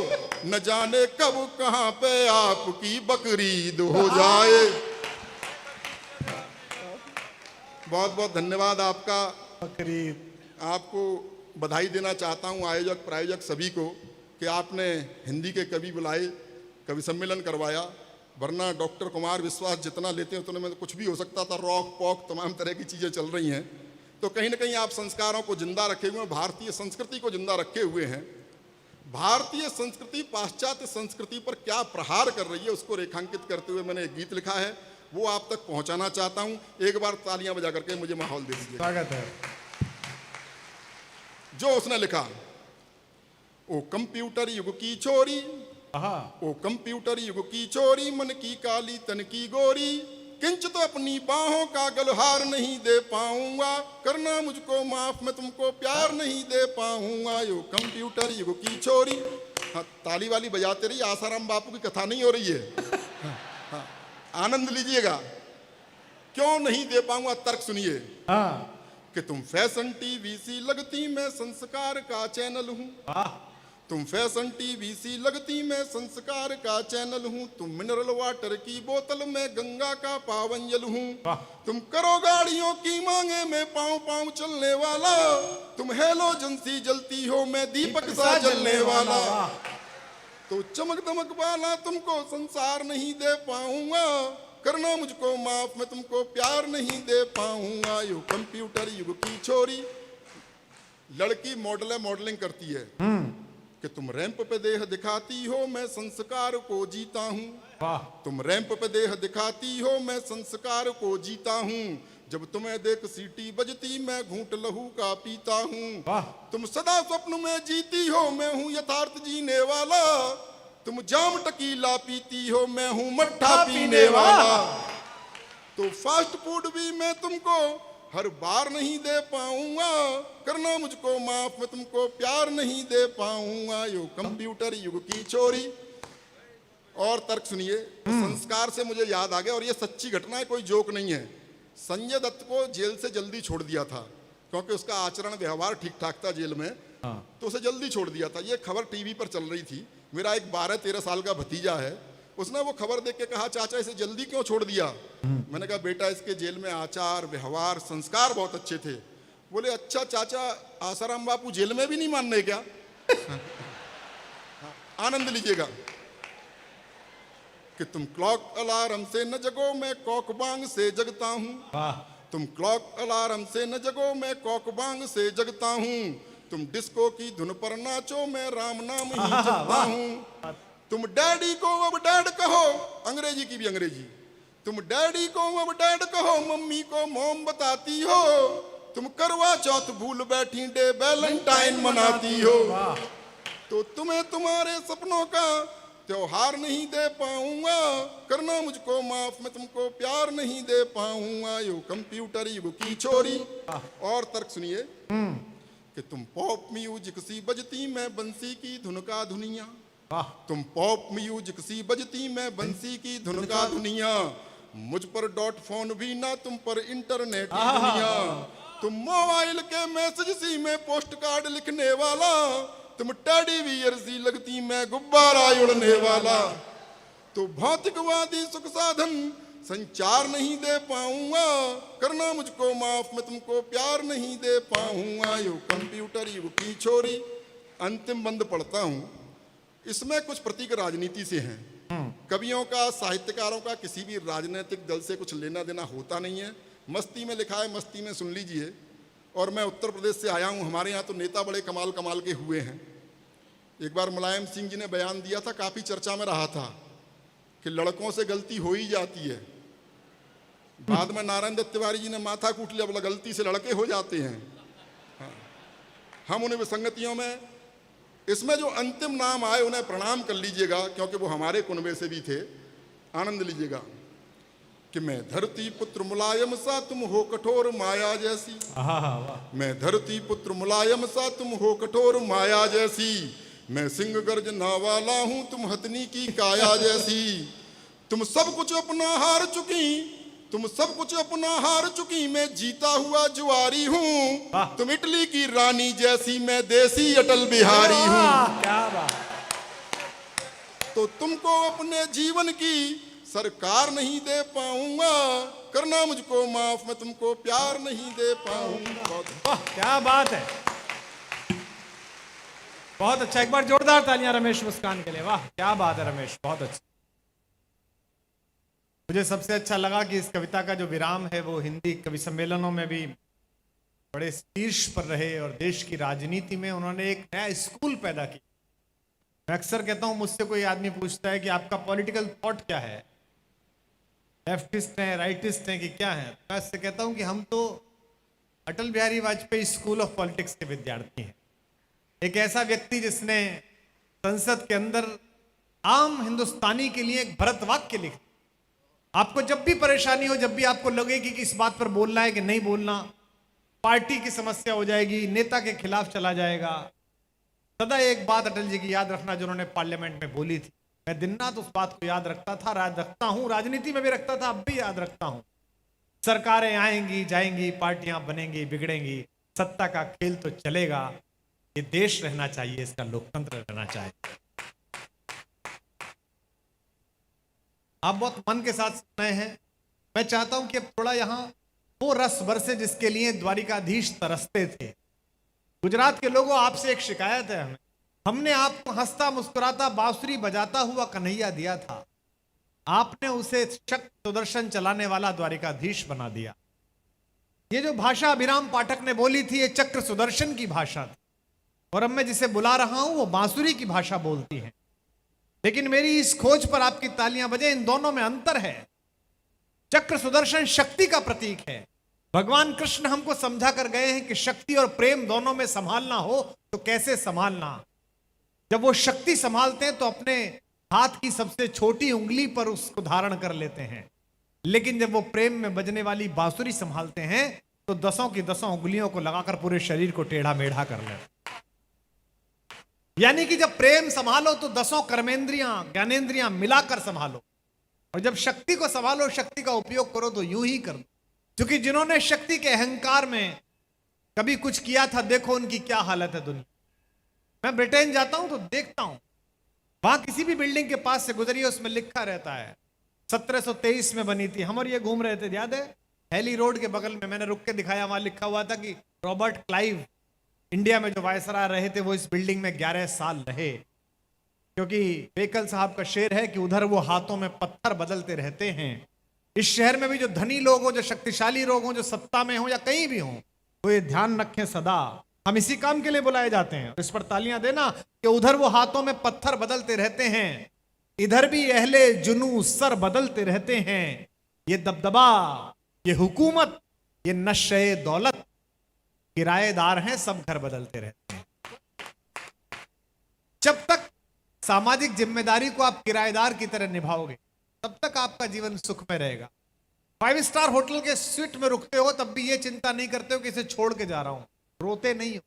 न जाने कब कहां पे आपकी बकरीद हो जाए। बहुत बहुत धन्यवाद आपका। करीब आपको बधाई देना चाहता हूं, आयोजक प्रायोजक सभी को, कि आपने हिंदी के कवि बुलाए, कवि सम्मेलन करवाया। वरना डॉक्टर कुमार विश्वास जितना लेते हैं उतने में कुछ भी हो सकता था, रॉक पॉक तमाम तरह की चीज़ें चल रही हैं। तो कहीं ना कहीं आप संस्कारों को जिंदा रखे हुए हैं, भारतीय संस्कृति को जिंदा रखे हुए हैं। भारतीय संस्कृति पाश्चात्य संस्कृति पर क्या प्रहार कर रही है उसको रेखांकित करते हुए मैंने एक गीत लिखा है, वो आप तक पहुंचाना चाहता हूं। एक बार तालियां बजा करके मुझे माहौल दे दीजिए। स्वागत है। जो उसने लिखा, ओ कंप्यूटर युग की छोरी, ओ कंप्यूटर युग की छोरी, मन की काली तन की गोरी, किंचित तो अपनी बाहों का गलहार नहीं दे पाऊंगा, करना मुझको माफ मैं तुमको प्यार नहीं दे पाऊंगा, यो कंप्यूटर युग की छोरी। हाँ, ताली वाली बजाते रहिए, आसाराम बापू की कथा नहीं हो रही है। हाँ, आनंद लीजिएगा। क्यों नहीं दे पाऊंगा, तर्क सुनिए। कि तुम फैशन टीवी सी लगती, मैं संस्कार का चैनल हूं। तुम फैशन टीवी सी लगती, मैं संस्कार का चैनल हूं। तुम मिनरल वाटर की बोतल, मैं गंगा का पावन जल हूं। तुम करो गाड़ियों की मांगे, मैं पाँव पाँव चलने वाला। तुम हेलोजन सी जलती हो, मैं दीपक सा जलने वाला। तो चमक दमक वाला तुमको संसार नहीं दे पाऊंगा, करना मुझको माफ मैं तुमको प्यार नहीं दे पाऊंगा, यो कंप्यूटर युग की छोरी। लड़की मॉडल है, मॉडलिंग करती है। कि तुम रैंप पे देह दिखाती हो, मैं संस्कार को जीता हूं। तुम रैंप पे देह दिखाती हो, मैं संस्कार को जीता हूं। जब तुम्हें देख सीटी बजती, मैं घूंट लहू का पीता हूं। तुम सदा स्वप्न में जीती हो, मैं हूं यथार्थ जीने वाला। तुम जाम टकीला पीती हो, मैं हूं मट्ठा पीने वाला। तो फास्ट फूड भी मैं तुमको हर बार नहीं दे पाऊंगा, करना मुझको माफ मैं तुमको प्यार नहीं दे पाऊंगा, यो कंप्यूटर युग की छोरी। और तर्क सुनिए। संस्कार से मुझे याद आ गया, और ये सच्ची घटना है, कोई जोक नहीं है। संजय दत्त को जेल से जल्दी छोड़ दिया था, क्योंकि उसका आचरण व्यवहार ठीक ठाक था जेल में। तो उसे जल्दी छोड़ दिया था। ये खबर टीवी पर चल रही थी। मेरा एक 12-13 साल का भतीजा है, उसने वो खबर देख के कहा, चाचा इसे जल्दी क्यों छोड़ दिया? मैंने कहा, बेटा इसके जेल में आचार व्यवहार संस्कार बहुत अच्छे थे। बोले, अच्छा चाचा, आसाराम बापू जेल में भी नहीं मानने क्या? आनंद लीजिएगा। कि तुम क्लॉक अलार्म से न जगो, मैं कॉकबांग से जगता हूं। तुम क्लॉक अलार्म से न जगो, मैं कॉकबांग से जगता हूं। तुम डिस्को की धुन पर नाचो, मैं राम नाम ही जपता हूं। तुम डैडी को अब डैड कहो, अंग्रेजी की भी अंग्रेजी। तुम डैडी को अब डैड कहो, मम्मी को मॉम बताती हो। तुम करवा चौथ भूल बैठी, डे वैलेंटाइन मनाती हो। तो तुम्हें तुम्हारे सपनों का त्योहार नहीं दे पाऊंगा, करना मुझको माफ मैं तुमको प्यार नहीं दे पाऊंगा, यो कंप्यूटर युग की छोरी। और तर्क सुनिए। कि तुम पॉप म्यूजिक सी बजती, मैं बंसी की धुन का धुनिया। तुम पॉप म्यूजिक सी बजती, मैं बंसी की धुन का धुनिया। मुझ पर डॉट फोन भी ना, तुम पर इंटरनेट की दुनिया। तुम मोबाइल के मैसेज सी, मैं पोस्ट कार्ड लिखने वाला। तुम टेडी बियर सी लगती, मैं गुब्बारा उड़ने वाला। तो भौतिकवादी सुख साधन संचार नहीं दे पाऊंगा, करना मुझको माफ मैं तुमको प्यार नहीं दे पाऊंगा, यो कंप्यूटर युग की छोरी। अंतिम बंद पढ़ता हूं। इसमें कुछ प्रतीक राजनीति से हैं। कवियों का, साहित्यकारों का किसी भी राजनीतिक दल से कुछ लेना देना होता नहीं है। मस्ती में लिखा है, मस्ती में सुन लीजिए। और मैं उत्तर प्रदेश से आया हूं, हमारे यहाँ तो नेता बड़े कमाल कमाल के हुए हैं। एक बार मुलायम सिंह जी ने बयान दिया था, काफ़ी चर्चा में रहा था, कि लड़कों से गलती हो ही जाती है। बाद में नारायण दत्त तिवारी जी ने माथा कूट लिया, बोला गलती से लड़के हो जाते हैं। हाँ। हम उन्हें विसंगतियों में, इसमें जो अंतिम नाम आए उन्हें प्रणाम कर लीजिएगा, क्योंकि वो हमारे कुनबे से भी थे। आनंद लीजिएगा। कि मैं धरती पुत्र मुलायम सा, तुम हो कठोर माया जैसी। मैं धरती पुत्र मुलायम सा, तुम हो कठोर माया जैसी। मैं सिंह गर्जना वाला हूं, तुम हथनी की काया जैसी। तुम सब कुछ अपना हार चुकी, तुम सब कुछ अपना हार चुकी, मैं जीता हुआ जुआरी हूं। तुम इटली की रानी जैसी, मैं देसी अटल बिहारी हूं। क्या बात। तो तुमको अपने जीवन की सरकार नहीं दे पाऊंगा, करना मुझको माफ, मैं तुमको प्यार नहीं दे पाऊंगा। वाह क्या बात है, बहुत अच्छा। एक बार जोरदार तालियां रमेश मुस्कान के लिए। वाह क्या बात है रमेश, बहुत अच्छा। मुझे सबसे अच्छा लगा कि इस कविता का जो विराम है वो हिंदी कवि सम्मेलनों में भी बड़े शीर्ष पर रहे और देश की राजनीति में उन्होंने एक नया स्कूल पैदा किया। मैं अक्सर कहता हूं, मुझसे कोई आदमी पूछता है कि आपका पॉलिटिकल थॉट क्या है, लेफ्टिस्ट हैं, राइटिस्ट हैं कि क्या है, मैं उससे कहता हूं कि हम तो Atal Bihari Vajpayee school of politics के विद्यार्थी हैं। एक ऐसा व्यक्ति जिसने संसद के अंदर आम हिंदुस्तानी के लिए एक भरत वाक्य लिखा। आपको जब भी परेशानी हो, जब भी आपको लगे कि इस बात पर बोलना है कि नहीं बोलना, पार्टी की समस्या हो जाएगी, नेता के खिलाफ चला जाएगा, सदा एक बात अटल जी की याद रखना जो उन्होंने पार्लियामेंट में बोली थी। मैं दिन रात उस बात को याद रखता था, याद रखता हूं, राजनीति में भी रखता था, अब भी याद रखता हूं। सरकारें आएंगी जाएंगी, पार्टियां बनेंगी बिगड़ेंगी, सत्ता का खेल तो चलेगा, ये देश रहना चाहिए, इसका लोकतंत्र रहना चाहिए। आप बहुत मन के साथ सुन रहे हैं। मैं चाहता हूं कि अब थोड़ा यहां वो रस बरसे जिसके लिए द्वारिकाधीश तरसते थे। गुजरात के लोगों, आपसे एक शिकायत है, हमने आपको हंसता मुस्कुराता बांसुरी बजाता हुआ कन्हैया दिया था, आपने उसे चक्र सुदर्शन चलाने वाला द्वारिकाधीश बना दिया। ये जो भाषा अभिराम पाठक ने बोली थी, ये चक्र सुदर्शन की भाषा थी, और अब मैं जिसे बुला रहा हूं वो बांसुरी की भाषा बोलती है। लेकिन मेरी इस खोज पर आपकी तालियां बजे, इन दोनों में अंतर है। चक्र सुदर्शन शक्ति का प्रतीक है। भगवान कृष्ण हमको समझा कर गए हैं कि शक्ति और प्रेम दोनों में संभालना हो तो कैसे संभालना। जब वो शक्ति संभालते हैं तो अपने हाथ की सबसे छोटी उंगली पर उसको धारण कर लेते हैं, लेकिन जब वो प्रेम में बजने वाली बांसुरी संभालते हैं तो दसों की दसों उंगलियों को लगाकर पूरे शरीर को टेढ़ा मेढ़ा कर लेते। यानी कि जब प्रेम संभालो तो दसों कर्मेंद्रियां ज्ञानेंद्रियां मिलाकर संभालो, और जब शक्ति को संभालो, शक्ति का उपयोग करो तो यूं ही करो। क्योंकि जिन्होंने शक्ति के अहंकार में कभी कुछ किया था, देखो उनकी क्या हालत है दुनिया। मैं ब्रिटेन जाता हूं तो देखता हूं, वहां किसी भी बिल्डिंग के पास से गुजरिए, उसमें लिखा रहता है 1723 में बनी थी। हम और ये घूम रहे थे, याद है, हैली रोड के बगल में, मैंने रुक के दिखाया, वहां लिखा हुआ था कि रॉबर्ट क्लाइव इंडिया में जो वायसराय रहे थे वो इस बिल्डिंग में 11 साल रहे। क्योंकि बेकल साहब का शेर है कि उधर वो हाथों में पत्थर बदलते रहते हैं। इस शहर में भी जो धनी लोग हो, जो शक्तिशाली लोग हो, जो सत्ता में हो या कहीं भी हो, तो ये ध्यान रखें सदा, हम इसी काम के लिए बुलाए जाते हैं। इस पर तालियां देना कि उधर वो हाथों में पत्थर बदलते रहते हैं, इधर भी अहले जुनू सर बदलते रहते हैं। ये दबदबा, ये हुकूमत, ये नशे दौलत, किराएदार हैं, सब घर बदलते रहते हैं। जब तक सामाजिक जिम्मेदारी को आप किराएदार की तरह निभाओगे तब तक आपका जीवन सुख में रहेगा। 5 स्टार होटल के स्वीट में रुकते हो तब भी ये चिंता नहीं करते हो कि इसे छोड़ के जा रहा हूं, रोते नहीं हो।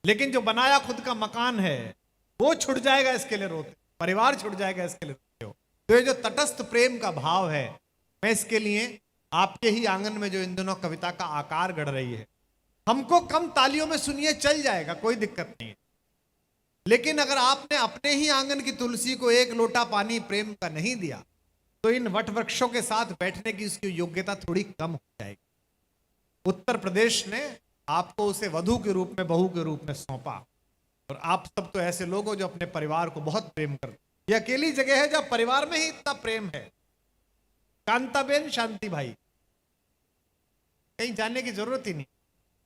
लेकिन जो बनाया खुद का मकान है वो छुट जाएगा इसके लिए रोते, परिवार छुट जाएगा इसके लिए रोते हो। तो ये जो तटस्थ प्रेम का भाव है, मैं इसके लिए आपके ही आंगन में जो इन दिनों कविता का आकार गढ़ रही है, हमको कम तालियों में सुनिए चल जाएगा, कोई दिक्कत नहीं है। लेकिन अगर आपने अपने ही आंगन की तुलसी को एक लोटा पानी प्रेम का नहीं दिया तो इन वट वृक्षों के साथ बैठने की उसकी योग्यता थोड़ी कम हो जाएगी। उत्तर प्रदेश ने आपको उसे वधू के रूप में, बहू के रूप में सौंपा, और आप सब तो ऐसे लोग हो जो अपने परिवार को बहुत प्रेम करते। ये अकेली जगह है जब परिवार में ही इतना प्रेम है। कांताबेन, शांति भाई, कहीं जाने की जरूरत ही नहीं।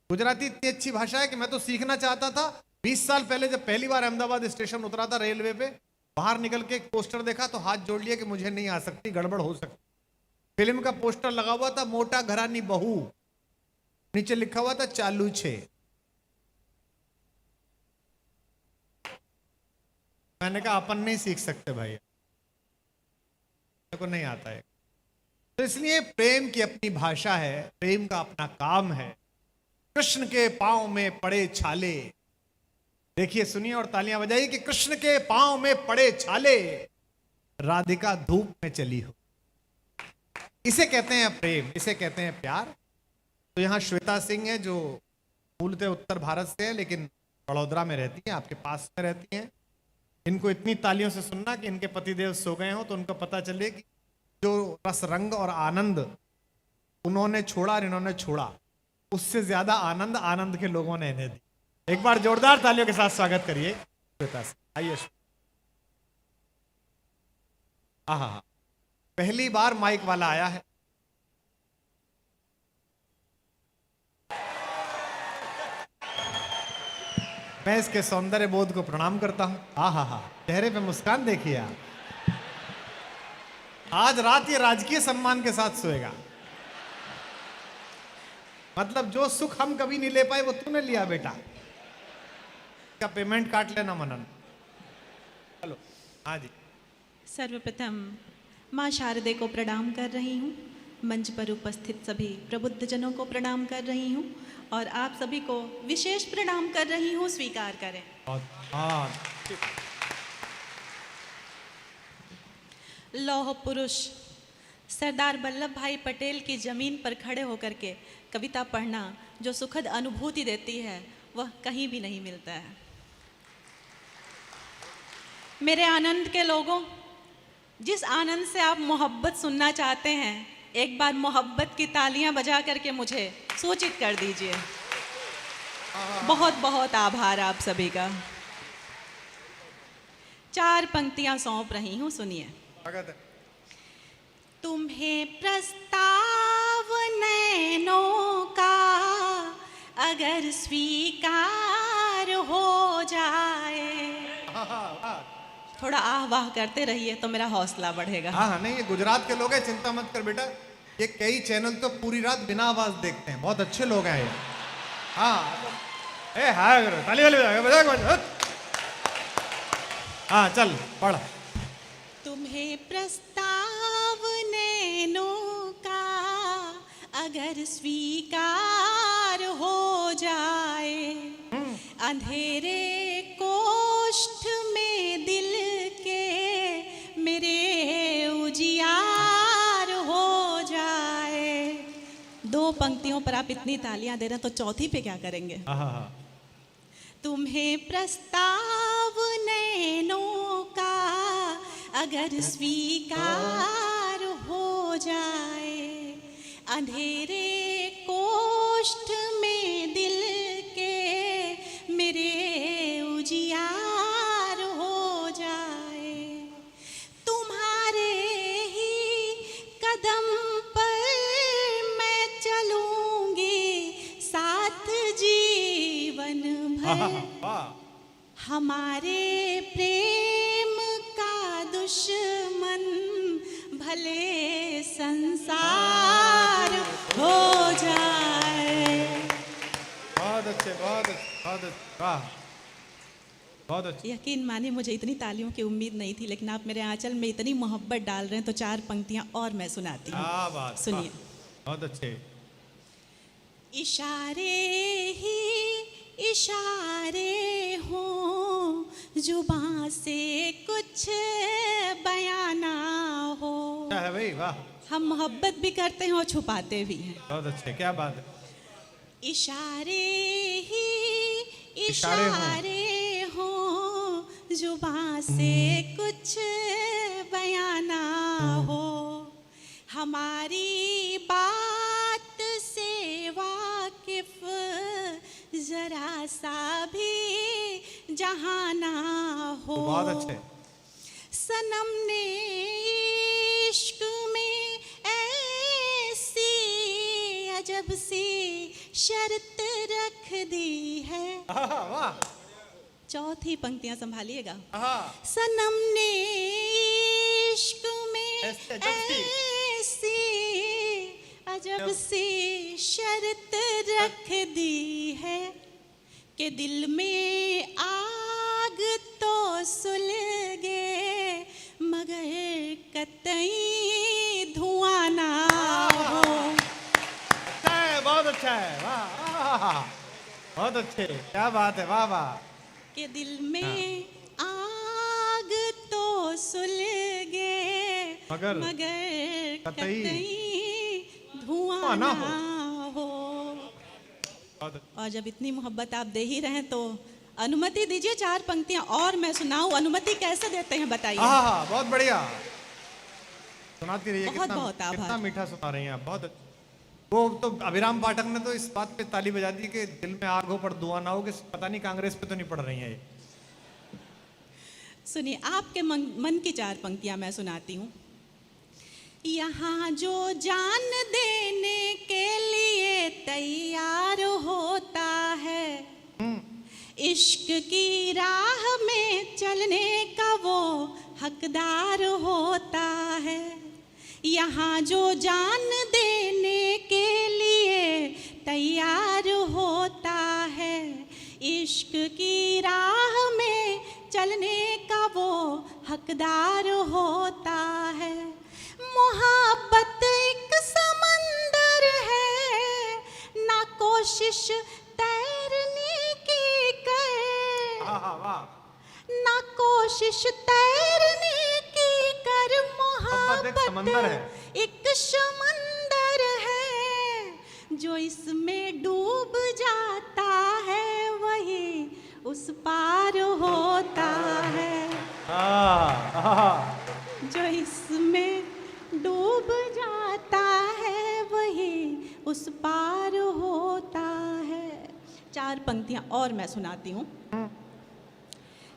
गुजराती इतनी अच्छी भाषा है कि मैं तो सीखना चाहता था। 20 साल पहले जब पहली बार अहमदाबाद स्टेशन उतरा था रेलवे पे, बाहर निकल के एक पोस्टर देखा तो हाथ जोड़ लिया कि मुझे नहीं आ सकती, गड़बड़ हो सकती। फिल्म का पोस्टर लगा हुआ था, मोटा घरानी बहू, नीचे लिखा हुआ था चालू छे। मैंने कहा अपन नहीं सीख सकते भाई, मेरे को नहीं आता है। तो इसलिए प्रेम की अपनी भाषा है, प्रेम का अपना काम है। कृष्ण के पांव में पड़े छाले, देखिए सुनिए और तालियां बजाइए कि कृष्ण के पांव में पड़े छाले, राधिका धूप में चली हो। इसे कहते हैं प्रेम, इसे कहते हैं प्यार। तो यहां श्वेता सिंह है जो मूलतः उत्तर भारत से है लेकिन बड़ौदा में रहती है, आपके पास में रहती हैं। इनको इतनी तालियों से सुनना कि इनके पतिदेव सो गए हो तो उनको पता चले कि जो रस रंग और आनंद उन्होंने छोड़ा और इन्होंने छोड़ा, उससे ज्यादा आनंद आनंद के लोगों ने इन्हें दी। एक बार जोरदार तालियों के साथ स्वागत करिए। आइए। आहा, पहली बार माइक वाला आया है। मैं इसके सौंदर्य बोध को प्रणाम करता हूं। आहा, चेहरे पे मुस्कान देखिए आप। आज रात ये राजकीय सम्मान के साथ सोएगा। मतलब जो सुख हम कभी नहीं ले पाए वो तूने लिया बेटा। का पेमेंट काट लेना मनन। चलो। हाँ जी। सर्वप्रथम माँ शारदे को प्रणाम कर रही हूँ, मंच पर उपस्थित सभी प्रबुद्ध जनों को प्रणाम कर रही हूँ और आप सभी को विशेष प्रणाम कर रही हूँ, स्वीकार करें। लौह पुरुष सरदार वल्लभ भाई पटेल की जमीन पर खड़े होकर के कविता पढ़ना जो सुखद अनुभूति देती है वह कहीं भी नहीं मिलता है। मेरे आनंद के लोगों, जिस आनंद से आप मोहब्बत सुनना चाहते हैं, एक बार मोहब्बत की तालियां बजा करके मुझे सूचित कर दीजिए। बहुत बहुत आभार आप सभी का। 4 पंक्तियां सौंप रही हूं, सुनिए। तुम्हें प्रस्ताव नैनों का अगर स्वीकार हो जाए, थोड़ा आह वाह करते रहिए तो मेरा हौसला बढ़ेगा। हाँ नहीं, ये गुजरात के लोग हैं, चिंता मत कर बेटा। ये कई चैनल तो पूरी रात बिना आवाज देखते हैं, बहुत अच्छे लोग हैं ये। हाँ ताली वाली बजा। हाँ चल पढ़। तुम्हें प्रस्ताव नैनों का अगर स्वीकार हो जाए, अंधेरे कोष्ठ में दिल के मेरे उजियार हो जाए। 2 पंक्तियों पर आप इतनी तालियां दे रहे हैं तो चौथी पे क्या करेंगे? तुम्हें प्रस्ताव नैनों का अगर स्वीकार हो जाए, अंधेरे कोष्ठ में दिल के मेरे उजियार हो जाए। तुम्हारे ही कदम पर मैं चलूंगी साथ जीवन भर। हमारे प्रेम का दुश्मन भले संसार हो जाए। बहुत अच्छे, बहुत अच्छे, बहुत अच्छे, वाह, बहुत अच्छे। यकीन मानिए मुझे इतनी तालियों की उम्मीद नहीं थी, लेकिन आप मेरे आंचल में इतनी मोहब्बत डाल रहे हैं तो 4 पंक्तियां और मैं सुनाती हूँ, सुनिए। बहुत अच्छे। इशारे ही इशारे हों, जुबां से कुछ बयां ना हो। क्या है भाई, वाह। हम मोहब्बत भी करते हैं और छुपाते भी हैं। बहुत अच्छे, क्या बात है। इशारे ही इशारे हों, जुबां से कुछ बयां ना हो। हमारी बात से वाकिफ जरा सा भी जहां ना हो। बहुत अच्छे। सनम ने इश्क में ऐसी अजब सी शर्त रख दी है। वाह। चौथी पंक्तियां संभालिएगा। सनम ने इश्क में ऐसी अजब सी शर्त रख दी है कि दिल में आग तो सुलगे मगर कतई धुआं ना हो। अच्छा है, बहुत अच्छा है, वाह, बहुत अच्छे, क्या बात है, वाह वाह। कि दिल में आग तो सुलगे मगर कतई धुआं ना हो। और जब इतनी मोहब्बत आप दे ही रहे हैं तो अनुमति दीजिए 4 पंक्तियां और मैं सुनाऊं। अनुमति कैसे देते हैं बताइए? हाँ, बहुत बढ़िया। सुनाती रहिए। बहुत कितना बहुत आभार। कितना मीठा सुना रही हैं आप, बहुत अच्छा। वो तो अभिराम पाठक ने तो इस बात पे ताली बजा दी कि दिल में आग हो पर धुआं ना हो, कि पता नहीं कांग्रेस पे तो नहीं पड़ रही हैं ये। सुनिए, आपके मन की 4 पंक्तियां मैं सुनाती हूँ। यहाँ जो जान देने के लिए तैयार होता है, इश्क की राह में चलने का वो हकदार होता है। यहाँ जो जान देने के लिए तैयार होता है, इश्क की राह में चलने का वो हकदार होता है। मोहब्बत एक समंदर है, ना कोशिश तैरने की कर, ना कोशिश तैरने की कर। मोहब्बत एक समंदर है, एक समंदर है, जो इसमें डूब जाता है वही उस पार होता है। जो इसमें डूब जाता है वही उस पार होता है। 4 पंक्तियां और मैं सुनाती हूँ।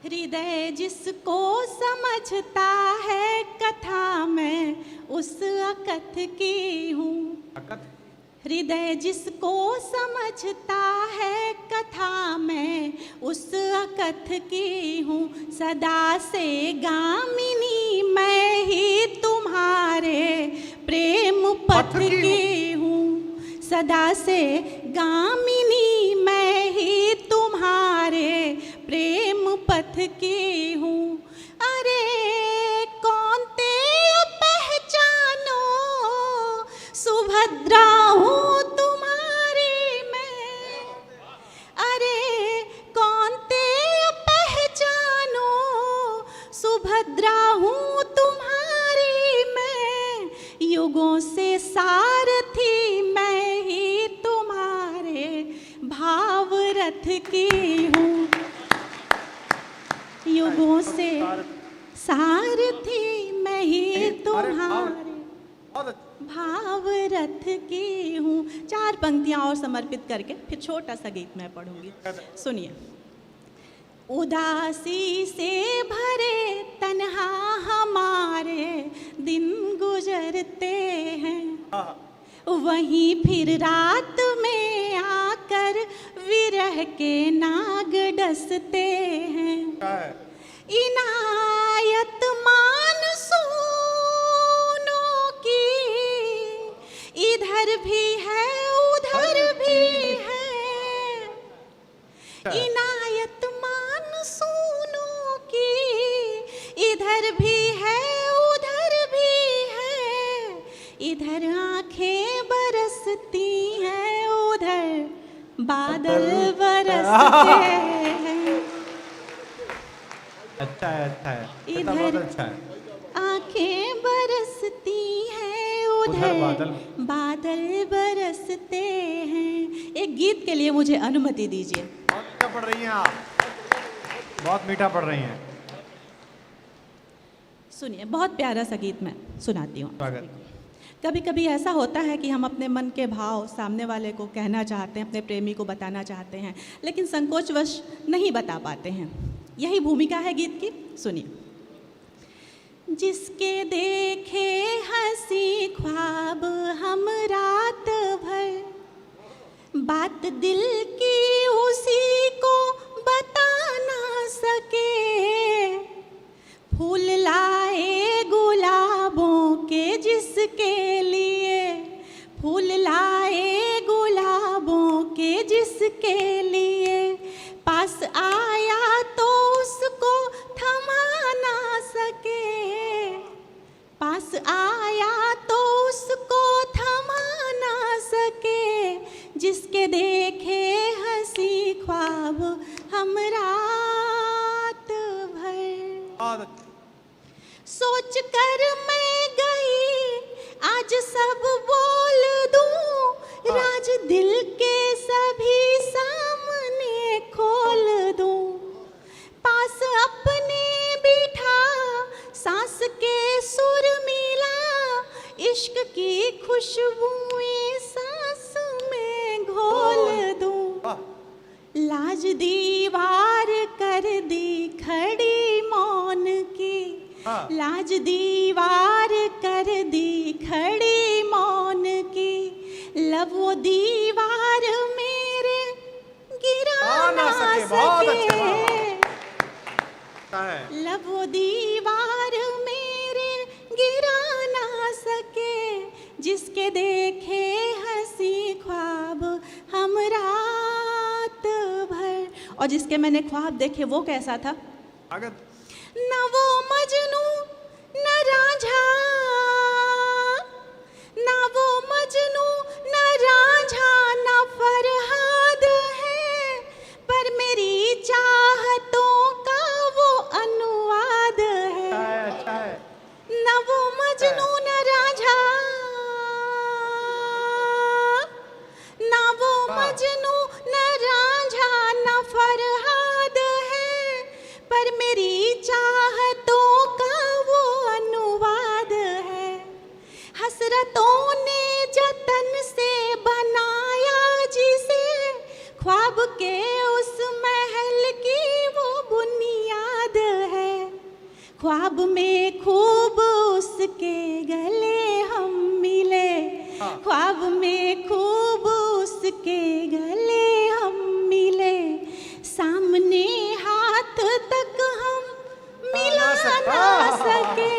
हृदय जिसको समझता है कथा मैं उस अकथ की हूँ। हृदय जिसको समझता है कथा मैं उस अकथ की हूँ। सदा से गामिनी मैं ही तुम्हारे प्रेम पथ की हूँ। सदा से गामिनी मैं ही तुम्हारे प्रेम पथ की हूँ। अरे कौन ते पहचानो, सुभद्रा हूँ तुम्हारी मैं। अरे कौन ते पहचानो, सुभद्रा हूँ तुम्हारी मैं। युगों से सारथी मैं ही तुम्हारे भाव रथ की हूँ। युगों से सारथी मैं ही तुम्हारे भाव रथ की हूँ। 4 पंक्तियां और समर्पित करके फिर छोटा सा गीत मैं पढ़ूंगी, सुनिए। उदासी से भरे तन्हा हमारे दिन गुजरते हैं, वहीं फिर रात में आकर विरह के नाग डसते हैं। इनायत मानसूनों की इधर भी है उधर भी है। इनायत मानसूनों की इधर भी है उधर भी है। इधर आंखें बरसती हैं, उधर बादल बरसते हैं। अच्छा है, अच्छा है, इधर बहुत अच्छा है। आंखें बरसती हैं, उधर बादल बरसते हैं। एक गीत के लिए मुझे अनुमति दीजिए। बहुत मीठा पढ़ रही हैं आप, बहुत मीठा पढ़ रही हैं। सुनिए, बहुत प्यारा सा गीत मैं सुनाती हूँ। स्वागत। कभी कभी ऐसा होता है कि हम अपने मन के भाव सामने वाले को कहना चाहते हैं, अपने प्रेमी को बताना चाहते हैं, लेकिन संकोचवश नहीं बता पाते हैं। यही भूमिका है गीत की, सुनिए। जिसके देखे हंसी ख्वाब हम रात भर, बात दिल की उसी को बता ना सके। फूल लाए गुलाबों के जिसके लिए, फूल लाए गुलाबों के जिसके लिए। पास आया तो उसको थमा ना सके। पास आया तो उसको थमा ना सके। जिसके देखे हंसी ख्वाब हम रात भर। सोच कर मैं गई आज सब बोल दूं, राज दिल के सभी सामने खोल दूं। पास अपने बिठा सांस के सुर मिला, इश्क की खुशबुएं सांस में घोल दूं, लाज दीवार कर दी खड़ी मौन की, लाज दीवार कर दी खड़ी मौन की, लब वो दीवार मेरे गिरा ना सके, लब वो दीवार मेरे गिरा ना सके, जिसके देखे हंसी ख्वाब हम रात भर। और जिसके मैंने ख्वाब देखे वो कैसा था? न वो मजनू न रांझा, न वो मजनू न रांझा न फरहाद है, पर मेरी चाहतों का वो अनुवाद है। न वो मजनू न रांझा, न वो मजनू न रांझा न फरहाद है, पर मेरी चाहतों का वो अनुवाद है। हसरतों ने जतन से बनाया जिसे, ख्वाब के उस महल की वो बुनियाद है। ख्वाब में खूब उसके गले हम मिले, ख्वाब में खूब उसके गले हम मिले, सामने हाथ तक हम मिला ना सके,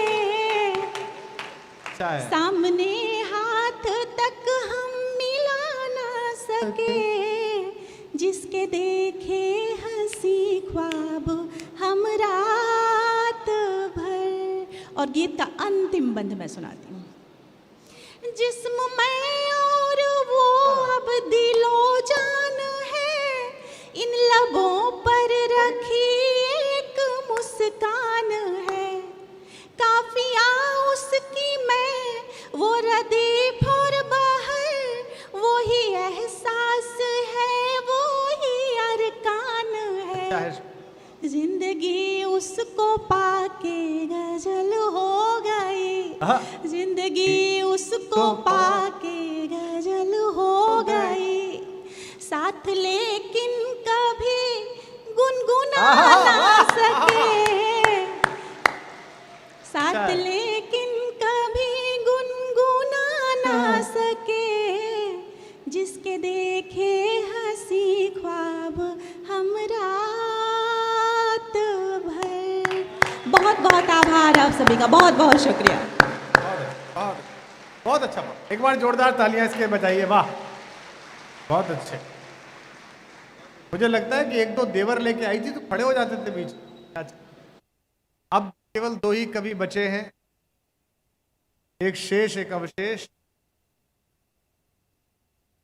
सामने हाथ तक हम मिला ना सके, जिसके देखे हंसी ख्वाब हम रात भर। और गीत का अंतिम बंद मैं सुनाती हूँ। जिस्म में और वो अब दिलो जान है, इन लबों पर रखी एक मुस्कान है, काफिया उसकी मैं वो रदीफ और बहर, वो ही एहसास है वो ही अरकान है। जिंदगी उसको पाके गजल हो गई, जिंदगी उसको पाके गजल हो गई, साथ लेकिन कभी गुनगुना ना सके, साथ लेकिन कभी गुनगुना ना सके, जिसके देखे हंसी ख्वाब हम रात भर। बहुत बहुत आभार आप सभी का, बहुत बहुत शुक्रिया। बहुत अच्छा, एक बार जोरदार तालियां इसके बजाइए। वाह, बहुत अच्छे। मुझे लगता है कि एक दो देवर लेके आई थी तो खड़े हो जाते थे बीच। अब केवल दो ही कवि बचे हैं, एक शेष एक अवशेष,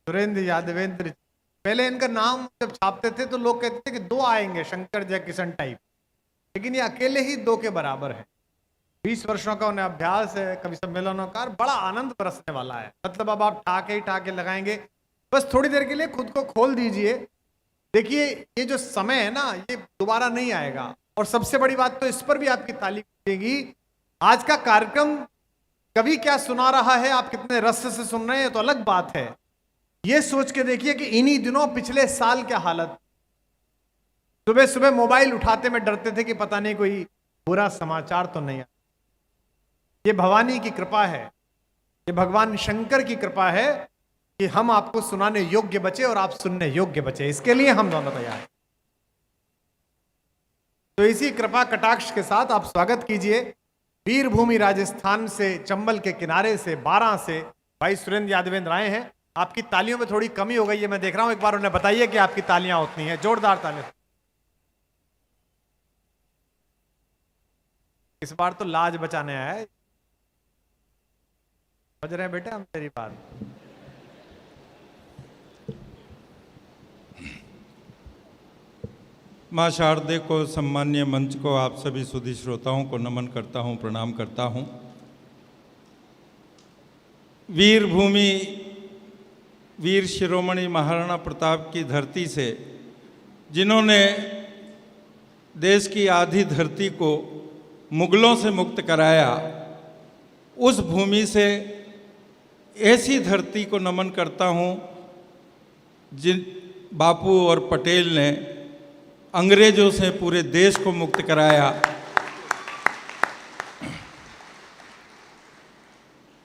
सुरेंद्र यादवेंद्र। पहले इनका नाम जब छापते थे तो लोग कहते थे कि दो आएंगे शंकर जय किशन टाइप, लेकिन ये अकेले ही दो के बराबर है। 20 वर्षों का उन्हें अभ्यास है कवि सम्मेलनों का, बड़ा आनंद बरसने वाला है। मतलब अब आप ठाके ही ठाके लगाएंगे, बस थोड़ी देर के लिए खुद को खोल दीजिए। देखिए ये जो समय है ना, ये दोबारा नहीं आएगा। और सबसे बड़ी बात तो इस पर भी आपकी ताली मिलेगी, आज का कार्यक्रम कवि क्या सुना रहा है, आप कितने रस से सुन रहे हैं तो अलग बात है। ये सोच के देखिए कि इन्हीं दिनों पिछले साल क्या हालत, सुबह सुबह मोबाइल उठाते में डरते थे कि पता नहीं कोई बुरा समाचार तो नहीं। ये भवानी की कृपा है, ये भगवान शंकर की कृपा है कि हम आपको सुनाने योग्य बचे और आप सुनने योग्य बचे। इसके लिए हम दोनों तैयार हैं। तो इसी कृपा कटाक्ष के साथ आप स्वागत कीजिए वीरभूमि राजस्थान से, चंबल के किनारे से, 12 से भाई सुरेंद्र यादवेंद्र आए हैं। आपकी तालियों में थोड़ी कमी हो गई है, मैं देख रहा हूं। एक बार उन्हें बताइए कि आपकी तालियां उतनी हैं, जोरदार तालियां। इस बार तो लाज बचाने आया है। समझ रहे हैं बेटे हम तेरी बात। माँ शारदे को, सम्मान्य मंच को, आप सभी सुधी श्रोताओं को नमन करता हूँ, प्रणाम करता हूँ। वीरभूमि, वीर शिरोमणि महाराणा प्रताप की धरती से, जिन्होंने देश की आधी धरती को मुगलों से मुक्त कराया, उस भूमि से ऐसी धरती को नमन करता हूँ जिन बापू और पटेल ने अंग्रेजों से पूरे देश को मुक्त कराया।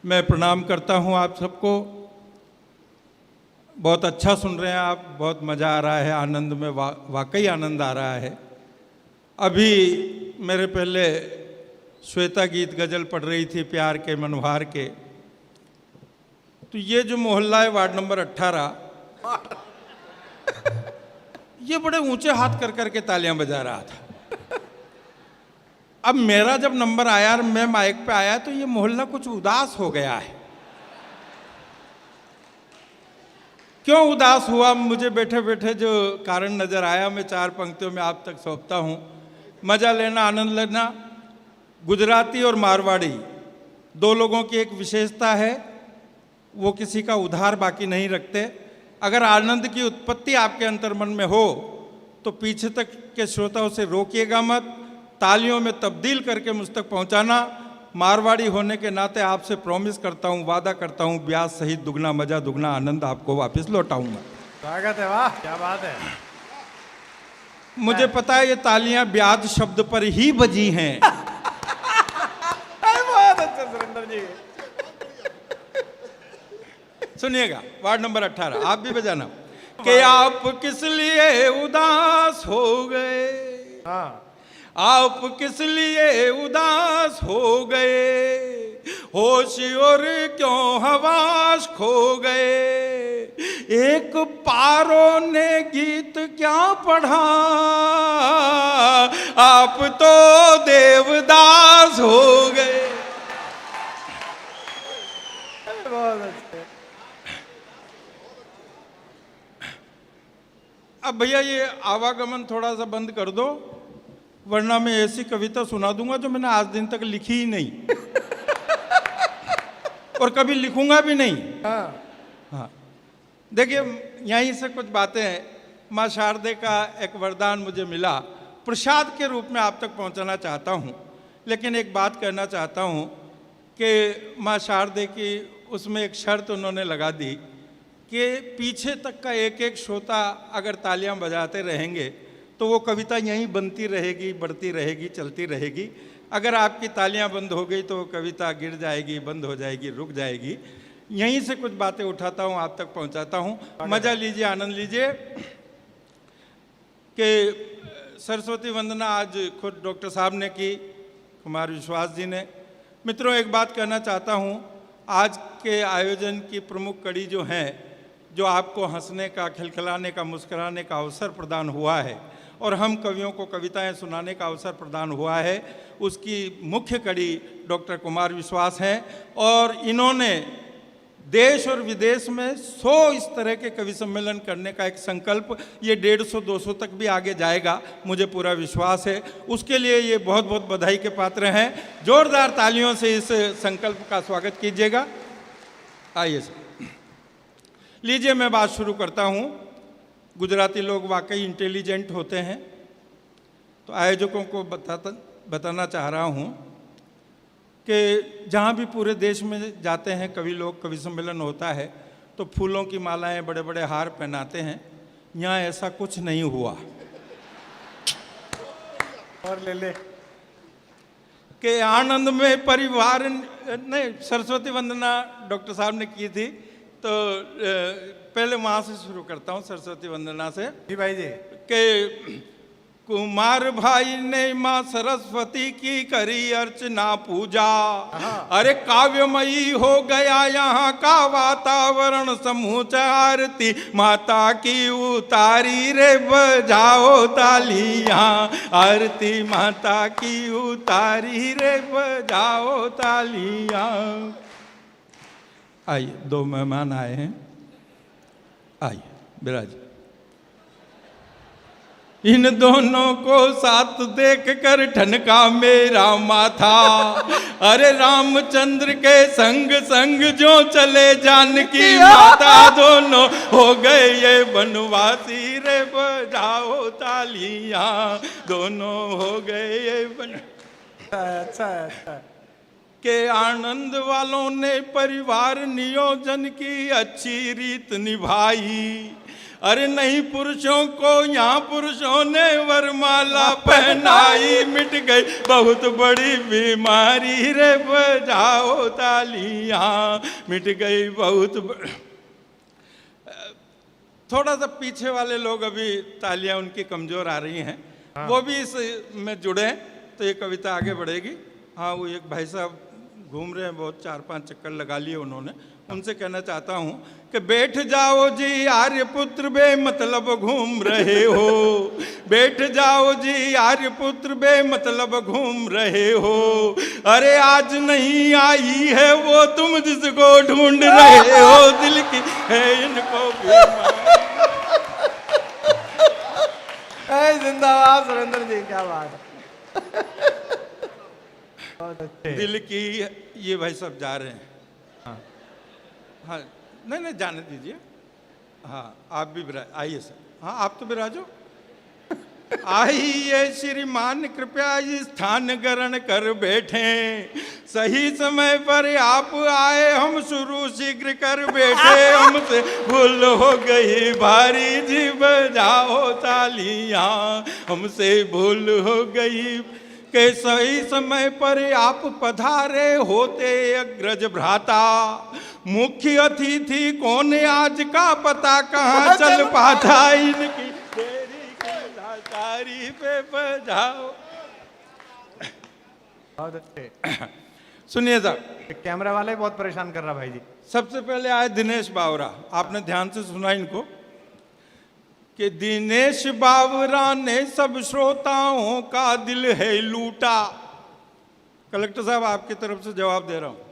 मैं प्रणाम करता हूँ आप सबको। बहुत अच्छा सुन रहे हैं आप, बहुत मज़ा आ रहा है, आनंद में वाकई आनंद आ रहा है। अभी मेरे पहले श्वेता गीत गज़ल पढ़ रही थी प्यार के मनोहार के, तो ये जो मोहल्ला है वार्ड नंबर 18, ये बड़े ऊंचे हाथ कर करके तालियां बजा रहा था। अब मेरा जब नंबर आया और मैं माइक पे आया तो ये मोहल्ला कुछ उदास हो गया है। क्यों उदास हुआ, मुझे बैठे बैठे जो कारण नजर आया, मैं 4 पंक्तियों में आप तक सौंपता हूं। मजा लेना, आनंद लेना। गुजराती और मारवाड़ी 2 लोगों की एक विशेषता है, वो किसी का उधार बाकी नहीं रखते। अगर आनंद की उत्पत्ति आपके अंतर्मन में हो तो पीछे तक के श्रोताओं से रोकिएगा मत, तालियों में तब्दील करके मुझ तक पहुंचाना। मारवाड़ी होने के नाते आपसे प्रॉमिस करता हूं, वादा करता हूं, ब्याज सहित दुगना मजा दुगना आनंद आपको वापस लौटाऊंगा। स्वागत है, वाह क्या बात है। मुझे पता है ये तालियां ब्याज शब्द पर ही बजी हैं। बहुत अच्छा सुरेंद्र जी। सुनिएगा, वार्ड नंबर 18, आप भी बजाना। कि आप किस लिए उदास हो गए, हाँ, आप किस लिए उदास हो गए, होश और क्यों हवास खो गए, एक पारों ने गीत क्या पढ़ा, आप तो देवदास हो गए। बहुत अच्छे। अब भैया ये आवागमन थोड़ा सा बंद कर दो, वरना मैं ऐसी कविता सुना दूंगा जो मैंने आज दिन तक लिखी ही नहीं और कभी लिखूंगा भी नहीं। हाँ, देखिए यहीं से कुछ बातें हैं। माँ शारदे का एक वरदान मुझे मिला, प्रसाद के रूप में आप तक पहुंचाना चाहता हूं। लेकिन एक बात कहना चाहता हूं कि माँ शारदे की उसमें एक शर्त उन्होंने लगा दी कि पीछे तक का एक एक श्रोता अगर तालियां बजाते रहेंगे तो वो कविता यहीं बनती रहेगी, बढ़ती रहेगी, चलती रहेगी। अगर आपकी तालियां बंद हो गई तो वो कविता गिर जाएगी, बंद हो जाएगी, रुक जाएगी। यहीं से कुछ बातें उठाता हूँ, आप तक पहुँचाता हूँ। मज़ा लीजिए, आनंद लीजिए। कि सरस्वती वंदना आज खुद डॉक्टर साहब ने की, कुमार विश्वास जी ने। मित्रों, एक बात कहना चाहता हूँ, आज के आयोजन की प्रमुख कड़ी जो है, जो आपको हंसने का, खिलखिलाने का, मुस्कुराने का अवसर प्रदान हुआ है और हम कवियों को कविताएं सुनाने का अवसर प्रदान हुआ है, उसकी मुख्य कड़ी डॉक्टर कुमार विश्वास हैं। और इन्होंने देश और विदेश में 100 इस तरह के कवि सम्मेलन करने का एक संकल्प, ये 150-200 तक भी आगे जाएगा, मुझे पूरा विश्वास है। उसके लिए ये बहुत बहुत बधाई के पात्र हैं। जोरदार तालियों से इस संकल्प का स्वागत कीजिएगा। आइए सर, लीजिए मैं बात शुरू करता हूँ। गुजराती लोग वाकई इंटेलिजेंट होते हैं, तो आयोजकों को बताना चाह रहा हूँ कि जहाँ भी पूरे देश में जाते हैं कवि लोग, कवि सम्मेलन होता है तो फूलों की मालाएं, बड़े बड़े हार पहनाते हैं। यहाँ ऐसा कुछ नहीं हुआ। और ले ले कि आनंद में परिवार नहीं, सरस्वती वंदना डॉक्टर साहब ने की थी, तो पहले वहाँ से शुरू करता हूँ, सरस्वती वंदना से। जी भाई जी। कि कुमार भाई ने माँ सरस्वती की करी अर्चना पूजा, अरे काव्यमयी हो गया यहाँ का वातावरण, समूचा आरती माता की उतारी रे, बजाओ तालियां, आरती माता की उतारी रे, बजाओ तालियां। आइए, 2 मेहमान आए हैं, आइए बिराज। इन दोनों को साथ देख कर ठनका मेरा माथा, अरे रामचंद्र के संग संग जो चले जानकी माता, दोनों हो गए ये बनवासी रे, बजाओ तालियां, दोनों हो गए ये अच्छा अच्छा। के आनंद वालों ने परिवार नियोजन की अच्छी रीत निभाई। अरे नहीं पुरुषों को यहाँ पुरुषों ने वरमाला पहनाई। मिट गई बहुत बड़ी बीमारी रे बजाओ तालियां, मिट गई थोड़ा सा पीछे वाले लोग अभी तालियां उनकी कमजोर आ रही हैं, वो भी इस में जुड़े तो ये कविता आगे बढ़ेगी। हाँ, वो एक भाई साहब घूम रहे हैं, बहुत 4-5 चक्कर लगा लिए उन्होंने, उनसे कहना चाहता हूँ कि बैठ जाओ जी आर्यपुत्र बे मतलब घूम रहे हो, बैठ जाओ जी आर्यपुत्र बे मतलब घूम रहे हो। अरे आज नहीं आई है वो तुम जिसको ढूंढ रहे हो, दिल की है इनको जिंदाबाद सुरेंद्र जी, क्या बात है। दिल की। ये भाई सब जा रहे हैं। हाँ नहीं जाने दीजिए। हाँ आप भी आइए सर। हाँ आप तो विराजो। आइए श्रीमान कृपया स्थान ग्रहण कर बैठे, सही समय पर आप आए हम शुरू शीघ्र कर बैठे। हमसे भूल हो गई भारी जी बजाओ तालियां, हमसे भूल हो गई के सही समय पर आप पधारे होते अग्रज भ्राता। मुख्य अतिथि कौन आज का पता कहाँ चल पाता, इनकी देरी की तारी पे बजाओ। बहुत अच्छे। सुनिए साहब, कैमरा वाला ही बहुत परेशान कर रहा भाई जी। सबसे पहले आए दिनेश बावरा, आपने ध्यान से सुना इनको कि दिनेश बावरा ने सब श्रोताओं का दिल है लूटा। कलेक्टर साहब आपकी तरफ से जवाब दे रहा हूं।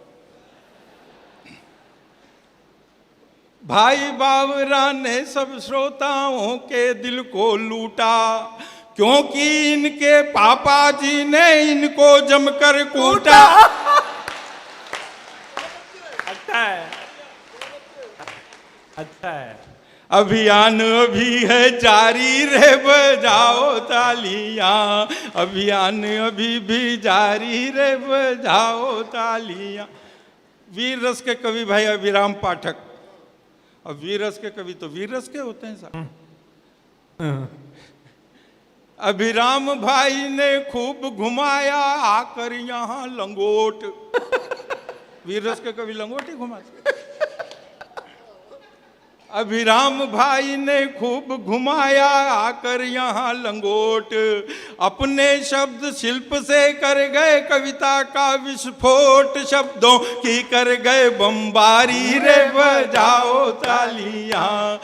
भाई बावरा ने सब श्रोताओं के दिल को लूटा, क्योंकि इनके पापा जी ने इनको जमकर कूटा। अच्छा है, अच्छा है। अभियान अभी है जारी रे बजाओ तालियां, अभियान अभी भी जारी रे बजाओ तालियां। वीर रस के कवि भाई अभिराम पाठक। अब वीर रस के कवि तो वीर रस के होते हैं साहब। अभिराम भाई ने खूब घुमाया आकर यहाँ लंगोट। वीर रस के कवि लंगोट ही घुमाते। अभिराम भाई ने खूब घुमाया आकर यहाँ लंगोट, अपने शब्द शिल्प से कर गए कविता का विस्फोट, शब्दों की कर गए बम्बारी रे बजाओ तालियां।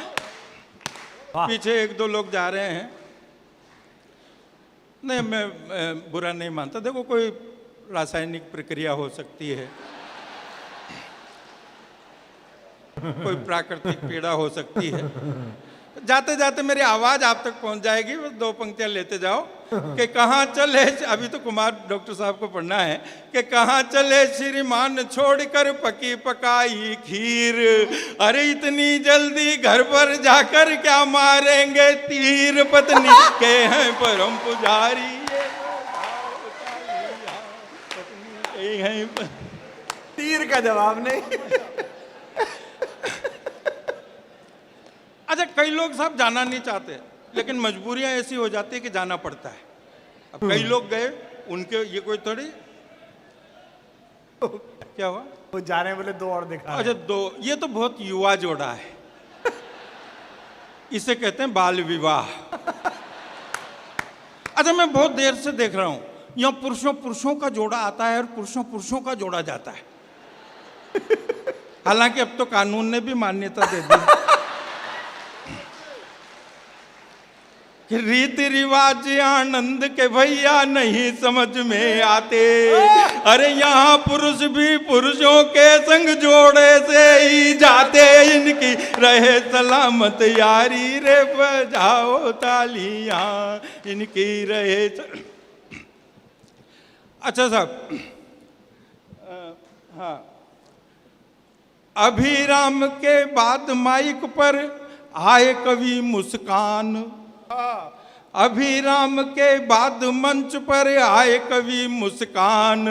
पीछे 1-2 लोग जा रहे हैं। नहीं मैं बुरा नहीं मानता, देखो कोई रासायनिक प्रक्रिया हो सकती है, कोई प्राकृतिक पीड़ा हो सकती है। जाते जाते मेरी आवाज आप तक पहुंच जाएगी, बस 2 पंक्तियां लेते जाओ कि कहाँ चले। अभी तो कुमार डॉक्टर साहब को पढ़ना है कि कहाँ चले श्रीमान छोड़कर पकी पकाई खीर। अरे इतनी जल्दी घर पर जाकर क्या मारेंगे तीर, पत्नी के हैं परम पुजारी, पत्नी के हैं तीर का जवाब नहीं। अच्छा कई लोग साहब जाना नहीं चाहते, लेकिन मजबूरियां ऐसी हो जाती है कि जाना पड़ता है। अब कई लोग गए, उनके ये कोई थोड़ी क्या हुआ, वो जा रहे हैं बोले 2 और दिखा। अच्छा 2, ये तो बहुत युवा जोड़ा है, इसे कहते हैं बाल विवाह। अच्छा मैं बहुत देर से देख रहा हूं, यहाँ पुरुषों का जोड़ा आता है और पुरुषों का जोड़ा जाता है। हालांकि अब तो कानून ने भी मान्यता दे दी कि रीति रिवाज आनंद के भैया नहीं समझ में आते। अरे यहाँ पुरुष भी पुरुषों के संग जोड़े से ही जाते, इनकी रहे सलामत यारी रे बजाओ तालियां, इनकी रहे अच्छा साहब हाँ, अभिराम के बाद माइक पर आए कवि मुस्कान। अभिराम के बाद मंच पर आए कवि मुस्कान।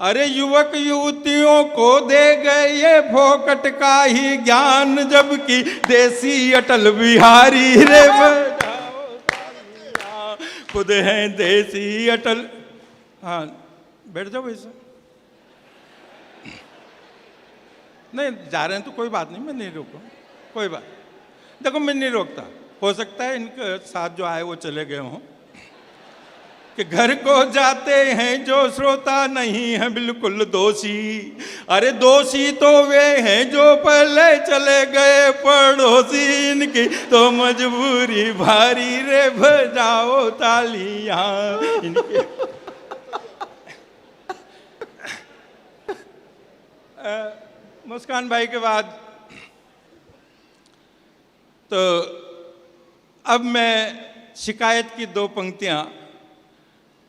अरे युवक युवतियों को दे गए ये फोकट का ही ज्ञान, जबकि देसी अटल बिहारी रे बजाओ तालियां, खुद हैं देसी अटल। हाँ बैठ जाओ भाई साहब। नहीं जा रहे हैं तो कोई बात नहीं, मैं नहीं रोकूँ, कोई बात। देखो मैं नहीं रोकता, हो सकता है इनके साथ जो आए वो चले गए हों। कि घर को जाते हैं जो श्रोता नहीं है बिल्कुल दोषी, अरे दोषी तो वे हैं जो पहले चले गए पड़ोसी, इनकी तो मजबूरी भारी रे बजाओ तालियां इनके। मुस्कान भाई के बाद तो अब मैं शिकायत की दो पंक्तियां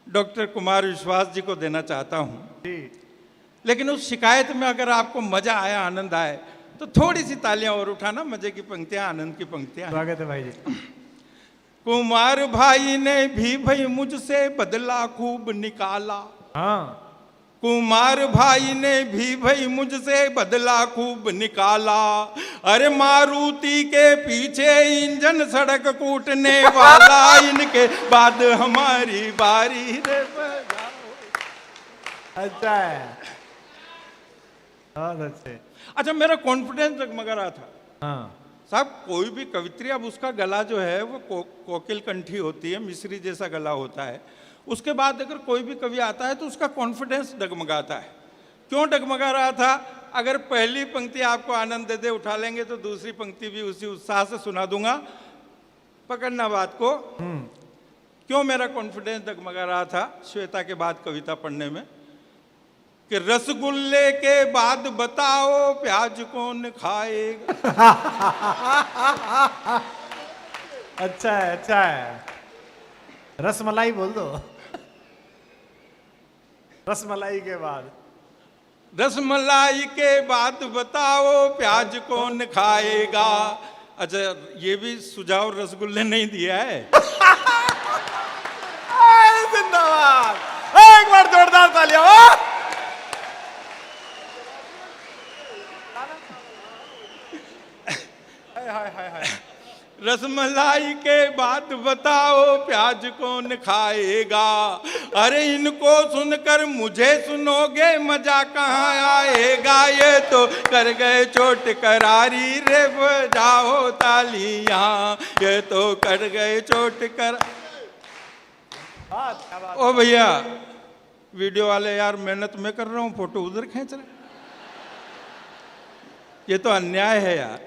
डॉक्टर कुमार विश्वास जी को देना चाहता हूं। लेकिन उस शिकायत में अगर आपको मजा आया, आनंद आए, तो थोड़ी सी तालियां और उठाना। मजे की पंक्तियां, आनंद की पंक्तियां। स्वागत है भाई जी। कुमार भाई ने भी भाई मुझसे बदला खूब निकाला। हाँ कुमार भाई ने भी भाई मुझसे बदला खूब निकाला, अरे मारुति के पीछे इंजन सड़क कूटने वाला, इनके बाद हमारी बारी रे बजाओ। अच्छा है, बहुत अच्छे। अच्छा मेरा कॉन्फिडेंस जगमगा रहा था। हाँ साहब कोई भी कवित्री, अब उसका गला जो है वो कोकिल कंठी होती है, मिश्री जैसा गला होता है। उसके बाद अगर कोई भी कवि आता है तो उसका कॉन्फिडेंस डगमगाता है। क्यों डगमगा रहा था? अगर पहली पंक्ति आपको आनंद दे दे, उठा लेंगे, तो दूसरी पंक्ति भी उसी उत्साह से सुना दूंगा। पकड़ना बात को। क्यों मेरा कॉन्फिडेंस डगमगा रहा था श्वेता के बाद कविता पढ़ने में? कि रसगुल्ले के बाद बताओ प्याज कौन खाएगा। अच्छा है, अच्छा है। रसमलाई बोल दो। रसमलाई के बाद, रसमलाई के बाद बताओ प्याज कौन खाएगा। अच्छा ये भी सुझाव रसगुल्ले नहीं दिया है। जिंदाबाद, एक बार जोरदार तालियां। हाय हाय हाय हाय। रसमलाई के बाद बताओ प्याज कौन खाएगा। अरे इनको सुनकर मुझे सुनोगे मजा कहाँ आएगा। ये तो कर गए चोट करारी रे बजाओ तालियां। ये तो कर गए चोट कर। ओ भैया वीडियो वाले यार, मेहनत मैं कर रहा हूँ, फोटो उधर खींच रहे। ये तो अन्याय है यार।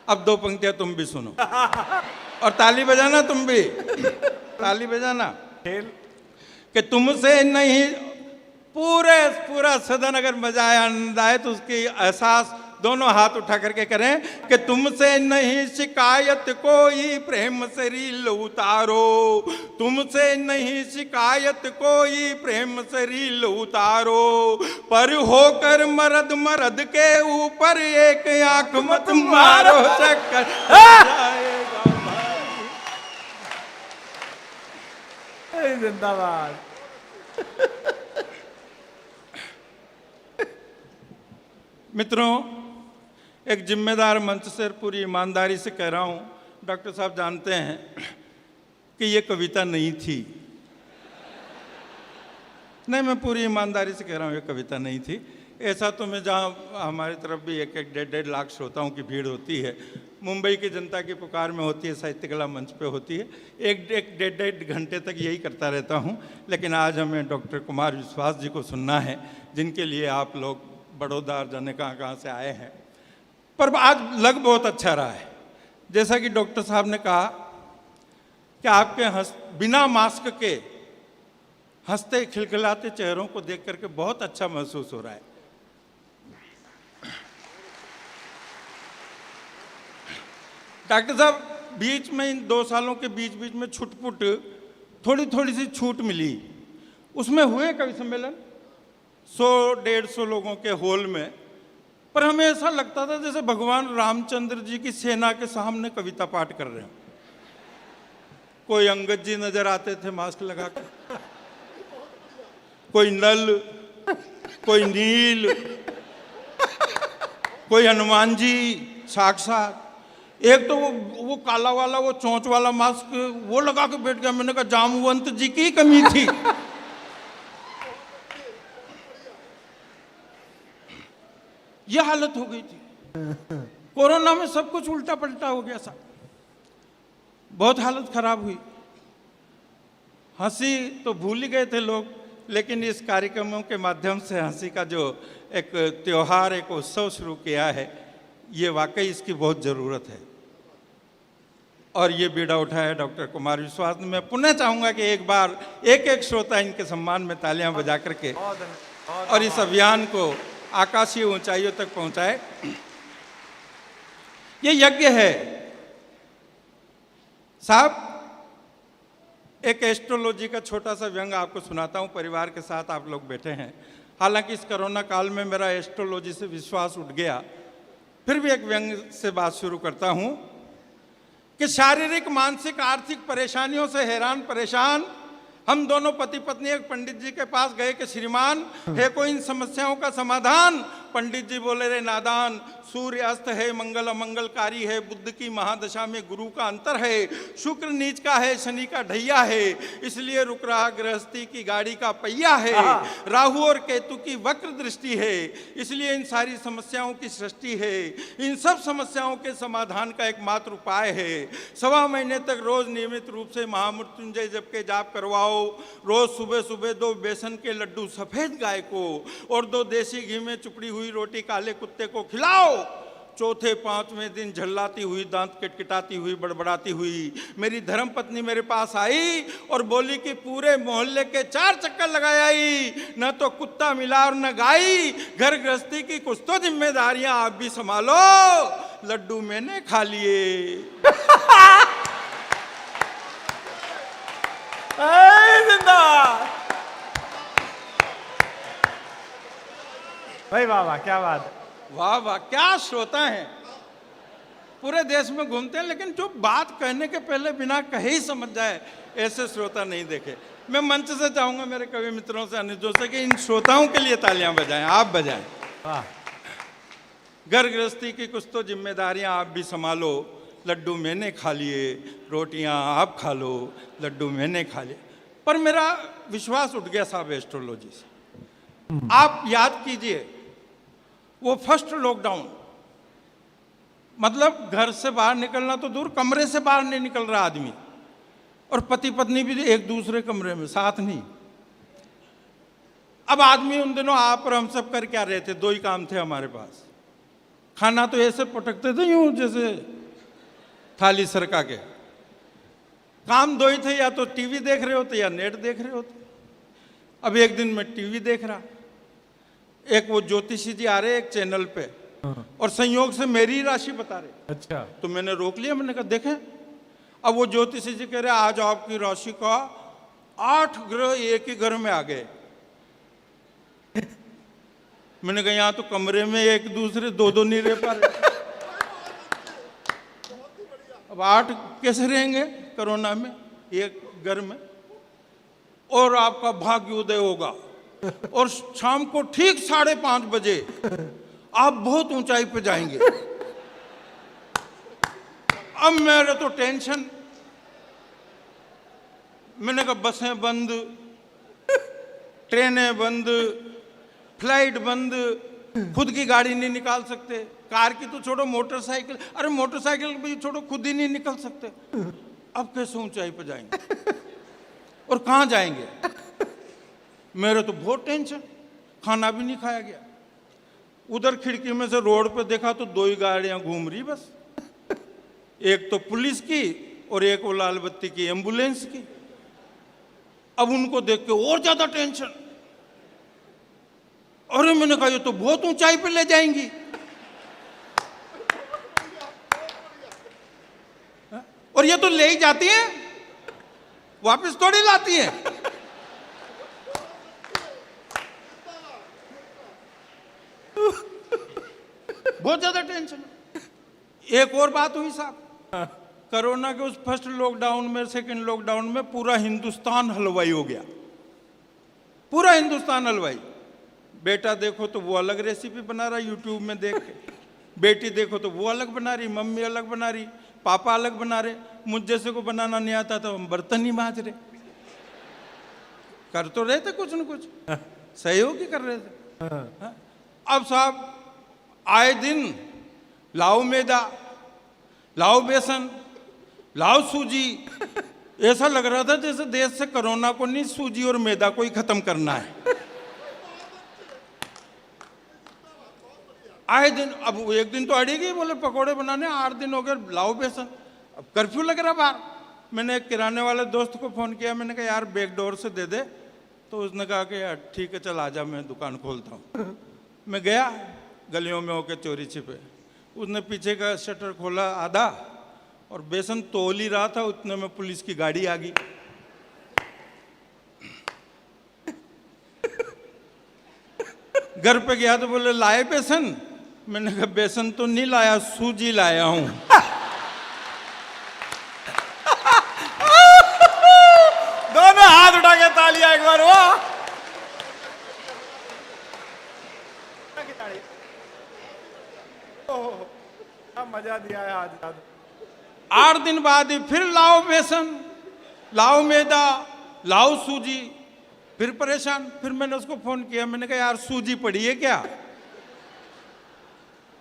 अब दो पंक्तियां तुम भी सुनो और ताली बजाना, तुम भी ताली बजाना। कि तुमसे नहीं, पूरा सदन अगर मजा आए, आनंद आए, तो उसकी एहसास दोनों हाथ उठा करके करें कि तुमसे नहीं शिकायत कोई प्रेम से रील उतारो। तुमसे नहीं शिकायत कोई प्रेम से रील उतारो। पर होकर मर्द मर्द के ऊपर एक आंख मत मारो, चक्कर जाएगा। जिंदाबाद। मित्रों, एक जिम्मेदार मंच से पूरी ईमानदारी से कह रहा हूं, डॉक्टर साहब जानते हैं कि ये कविता नहीं थी। नहीं, मैं पूरी ईमानदारी से कह रहा हूं ये कविता नहीं थी। ऐसा तो मैं, जहाँ हमारी तरफ भी 1-1 लाख श्रोताओं की भीड़ होती है, मुंबई की जनता की पुकार में होती है, साहित्य कला मंच पे होती है, 1-1 घंटे तक यही करता रहता हूँ। लेकिन आज हमें डॉक्टर कुमार विश्वास जी को सुनना है, जिनके लिए आप लोग बड़ौदा जाने कहाँ से आए हैं। पर आज लग बहुत अच्छा रहा है। जैसा कि डॉक्टर साहब ने कहा कि आपके बिना मास्क के हंसते खिलखिलाते चेहरों को देख करके बहुत अच्छा महसूस हो रहा है। डॉक्टर साहब बीच में, इन 2 सालों के बीच में छुटपुट थोड़ी सी छूट मिली। उसमें हुए कवि सम्मेलन 100-150 लोगों के हॉल में, पर हमें ऐसा लगता था जैसे भगवान रामचंद्र जी की सेना के सामने कविता पाठ कर रहे हैं। कोई अंगद जी नजर आते थे मास्क लगाकर, कोई नल, कोई नील, कोई हनुमान जी साक्षात। एक तो वो काला वाला, वो चोंच वाला मास्क वो लगा के बैठ गया। मैंने कहा जामवंत जी की कमी थी। ये हालत हो गई थी। कोरोना में सब कुछ उल्टा पलटा हो गया साहब, बहुत हालत खराब हुई। हंसी तो भूल ही गए थे लोग, लेकिन इस कार्यक्रमों के माध्यम से हंसी का जो एक त्योहार, एक उत्सव शुरू किया है, ये वाकई इसकी बहुत ज़रूरत है। और ये बीड़ा उठाया डॉक्टर कुमार विश्वास ने। मैं पुनः चाहूँगा कि एक बार एक श्रोता इनके सम्मान में तालियां बजा करके और इस अभियान को आकाशीय ऊंचाइयों तक पहुंचाए। ये यज्ञ है साहब। एक एस्ट्रोलॉजी का छोटा सा व्यंग आपको सुनाता हूं। परिवार के साथ आप लोग बैठे हैं। हालांकि इस कोरोना काल में मेरा एस्ट्रोलॉजी से विश्वास उठ गया, फिर भी एक व्यंग से बात शुरू करता हूं कि शारीरिक, मानसिक, आर्थिक परेशानियों से हैरान परेशान हम दोनों पति पत्नी एक पंडित जी के पास गए कि श्रीमान है कोई इन समस्याओं का समाधान। पंडित जी बोले, रे नादान, सूर्य अस्त है, मंगल अमंगलकारी है, बुध की महादशा में गुरु का अंतर है, शुक्र नीच का है, शनि का ढैया है, इसलिए रुक रहा गृहस्थी की गाड़ी का पहिया है, राहु और केतु की वक्र दृष्टि है, इसलिए इन सारी समस्याओं की सृष्टि है। इन सब समस्याओं के समाधान का एकमात्र उपाय है 1.25 महीने तक रोज नियमित रूप से महामृत्युंजय जप के जाप करवाओ। रोज सुबह सुबह 2 बेसन के लड्डू सफेद गाय को और 2 देसी घी में चुपड़ी हुई रोटी काले कुत्ते को खिलाओ। चौथे 5वें दिन झल्लाती हुई, दांत किटकिटाती हुई, बड़बड़ाती हुई मेरी धर्म पत्नी मेरे पास आई और बोली कि पूरे मोहल्ले के 4 चक्कर लगाए आई, न तो कुत्ता मिला और न गाई। घर गृहस्थी की कुछ तो जिम्मेदारियां आप भी संभालो। लड्डू मैंने खा लिए। भाई वाह वाह, क्या बात है। वाह वाह, क्या श्रोता हैं। पूरे देश में घूमते हैं, लेकिन जो बात कहने के पहले बिना कहे ही समझ जाए, ऐसे श्रोता नहीं देखे। मैं मंच से चाहूंगा मेरे कवि मित्रों से, अनुजों से कि इन श्रोताओं के लिए तालियां बजाएं, आप बजाएं। वाह। घर गृहस्थी की कुछ तो जिम्मेदारियां आप भी संभालो। लड्डू मैंने खा लिए, रोटियां आप खा लो, लड्डू मैंने खा लिए। पर मेरा विश्वास उठ गया साहब एस्ट्रोलॉजी से। आप याद कीजिए वो फर्स्ट लॉकडाउन, मतलब घर से बाहर निकलना तो दूर, कमरे से बाहर नहीं निकल रहा आदमी, और पति पत्नी भी एक दूसरे कमरे में, साथ नहीं। अब आदमी उन दिनों आप और हम सब कर क्या रहे थे? 2 ही काम थे हमारे पास। खाना तो ऐसे पटकते थे यूं जैसे थाली सरका के। काम 2 ही थे, या तो टीवी देख रहे होते या नेट देख रहे होते। अब एक दिन मैं टीवी देख रहा, एक वो ज्योतिषी जी आ रहे एक चैनल पे और संयोग से मेरी राशि बता रहे। अच्छा। तो मैंने रोक लिया, मैंने कहा देखें। अब वो ज्योतिषी जी कह रहे आज आपकी राशि का 8 ग्रह एक ही घर में आ गए। मैंने कहा यहाँ तो कमरे में एक दूसरे 2-2 नहीं रह पा रहे। अब 8 कैसे रहेंगे कोरोना में एक घर में? और आपका भाग्योदय होगा और शाम को ठीक 5:30 बजे आप बहुत ऊंचाई पे जाएंगे। अब मेरे तो टेंशन। मैंने कहा बसें बंद, ट्रेनें बंद, फ्लाइट बंद, खुद की गाड़ी नहीं निकाल सकते, कार की तो छोड़ो, मोटरसाइकिल, अरे मोटरसाइकिल भी छोड़ो, खुद ही नहीं निकल सकते। अब कैसे ऊंचाई पे जाएंगे और कहाँ जाएंगे? मेरे तो बहुत टेंशन। खाना भी नहीं खाया गया। उधर खिड़की में से रोड पे देखा तो 2 ही गाड़ियां घूम रही बस, एक तो पुलिस की और एक वो लाल बत्ती की एम्बुलेंस की। अब उनको देख के और ज्यादा टेंशन। अरे मैंने कहा ये तो बहुत ऊंचाई पे ले जाएंगी। और ये तो ले ही जाती हैं, वापस थोड़ी लाती हैं। बहुत ज्यादा टेंशन। एक और बात हुई साहब, कोरोना के उस फर्स्ट लॉकडाउन में, सेकंड लॉकडाउन में पूरा हिंदुस्तान हलवाई हो गया। पूरा हिंदुस्तान हलवाई। बेटा देखो तो वो अलग रेसिपी बना रहा यूट्यूब में देख के, बेटी देखो तो वो अलग बना रही, मम्मी अलग बना रही, पापा अलग बना रहे, मुझ जैसे को बनाना नहीं आता तो हम बर्तन ही मांज रहे। कर तो रहे थे कुछ न कुछ, सहयोग ही कर रहे थे। हाँ? अब साहब आए दिन लाओ मैदा, लाओ बेसन, लाओ सूजी, ऐसा लग रहा था जैसे देश से कोरोना को नहीं, सूजी और मैदा को ही खत्म करना है। आए दिन, अब एक दिन तो अड़ेगी, बोले पकोड़े बनाने, 8 दिन हो गए, लाओ बेसन। अब कर्फ्यू लग रहा बाहर। मैंने एक किराने वाले दोस्त को फ़ोन किया, मैंने कहा यार बैक डोर से दे दे, तो उसने कहा कि यार ठीक है चल आजा, मैं दुकान खोलता हूँ। मैं गया गलियों में होके चोरी छिपे, उसने पीछे का शटर खोला आधा और बेसन तोल ही रहा था, उतने में पुलिस की गाड़ी आ गई। घर पे गया तो बोले लाए बेसन, मैंने कहा बेसन तो नहीं लाया, सूजी लाया हूं। दोनों हाथ उठा के तालियां एक बार वो। क्या मजा दिया है आज। 8 दिन बाद ही फिर लाओ बेसन, लाओ मैदा, लाओ सूजी, फिर परेशान। फिर मैंने उसको फोन किया, मैंने कहा यार सूजी पड़ी है क्या?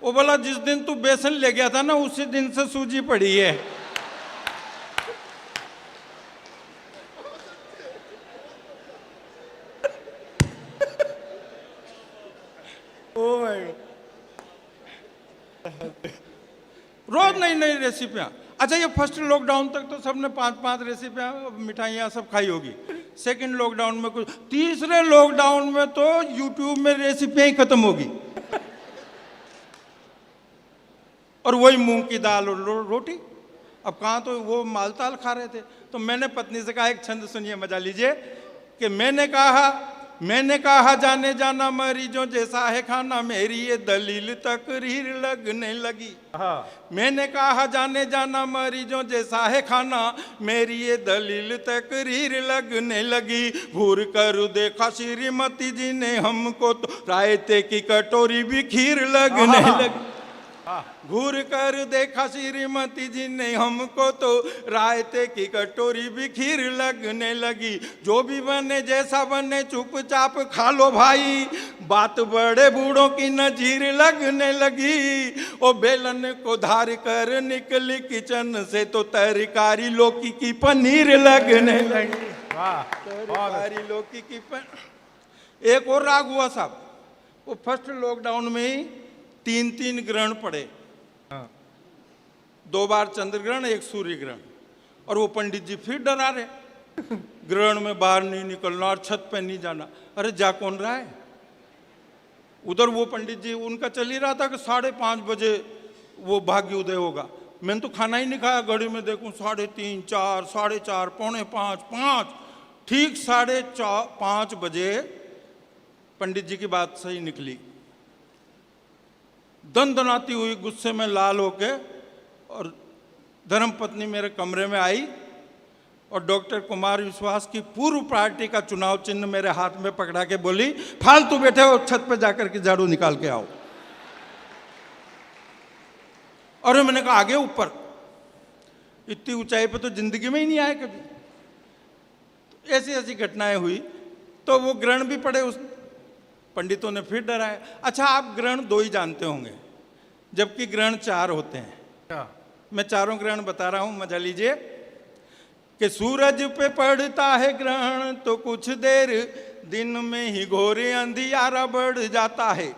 वो बोला जिस दिन तू बेसन ले गया था ना उसी दिन से सूजी पड़ी है। ओ भाई, रोज नई नई रेसिपियां। अच्छा ये फर्स्ट लॉकडाउन तक तो सबने 5-5 रेसिपियां मिठाइयां सब खाई होगी। सेकंड लॉकडाउन में कुछ, तीसरे लॉकडाउन में तो यूट्यूब में रेसिपियां ही खत्म होगी और वही मूंग की दाल और रोटी। अब कहाँ तो वो मालताल खा रहे थे। तो मैंने पत्नी से कहा, एक छंद सुनिए मजा लीजिए, कि मैंने कहा जाने जाना मरीजों जैसा है खाना, मेरी ये दलील तकरीर लगने लगी। मैंने कहा जाने जाना मरीजों जैसा है खाना, मेरी ये दलील तकरीर लगने लगी। घूर कर देखा श्रीमती जी ने हमको तो रायते की कटोरी भी खीर लगने लगी। घूर कर देखा श्रीमती जी ने हमको तो रायते की कटोरी भी खीर लगने लगी। जो भी बने जैसा बने चुपचाप खा लो भाई, बात बड़े बूढ़ों की नजीर लगने लगी। ओ बेलन को धार कर निकली किचन से तो तरकारी लौकी की पनीर लगने लगी। तरकारी लौकी की एक और राग हुआ साहब, वो फर्स्ट लॉकडाउन में ही 3 ग्रहण पड़े। 2 बार चंद्र ग्रहण, 1 सूर्य ग्रहण। और वो पंडित जी फिर डरा रहे, ग्रहण में बाहर नहीं निकलना और छत पे नहीं जाना। अरे जा कौन रहा है? उधर वो पंडित जी उनका चल ही रहा था कि 5:30 बजे वो भाग्य उदय होगा। मैंने तो खाना ही नहीं खाया, घड़ी में देखूं 3:30, 4, 4:30, 4:45, 5। ठीक 5:30 बजे पंडित जी की बात सही निकली। दनदनाती हुई गुस्से में लाल होके और धर्मपत्नी मेरे कमरे में आई और डॉक्टर कुमार विश्वास की पूर्व पार्टी का चुनाव चिन्ह मेरे हाथ में पकड़ा के बोली, फालतू बैठे हो, छत पे जाकर के झाड़ू निकाल के आओ। और मैंने कहा आगे ऊपर, इतनी ऊंचाई पे तो जिंदगी में ही नहीं आए कभी। तो ऐसी ऐसी घटनाएं हुई। तो वो ग्रहण भी पड़े, उस पंडितों ने फिर डराया। अच्छा आप ग्रहण 2 ही जानते होंगे, जबकि ग्रहण 4 होते हैं। क्या? मैं चारों ग्रहण बता रहा हूं, मजा लीजिए। कि सूरज पे पड़ता है ग्रहण तो कुछ देर दिन में ही घोर अंधियारा बढ़ जाता है।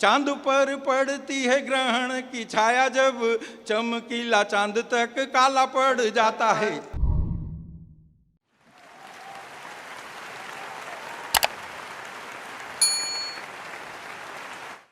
चांद पर पड़ती है ग्रहण की छाया, जब चमकीला चांद तक काला पड़ जाता है।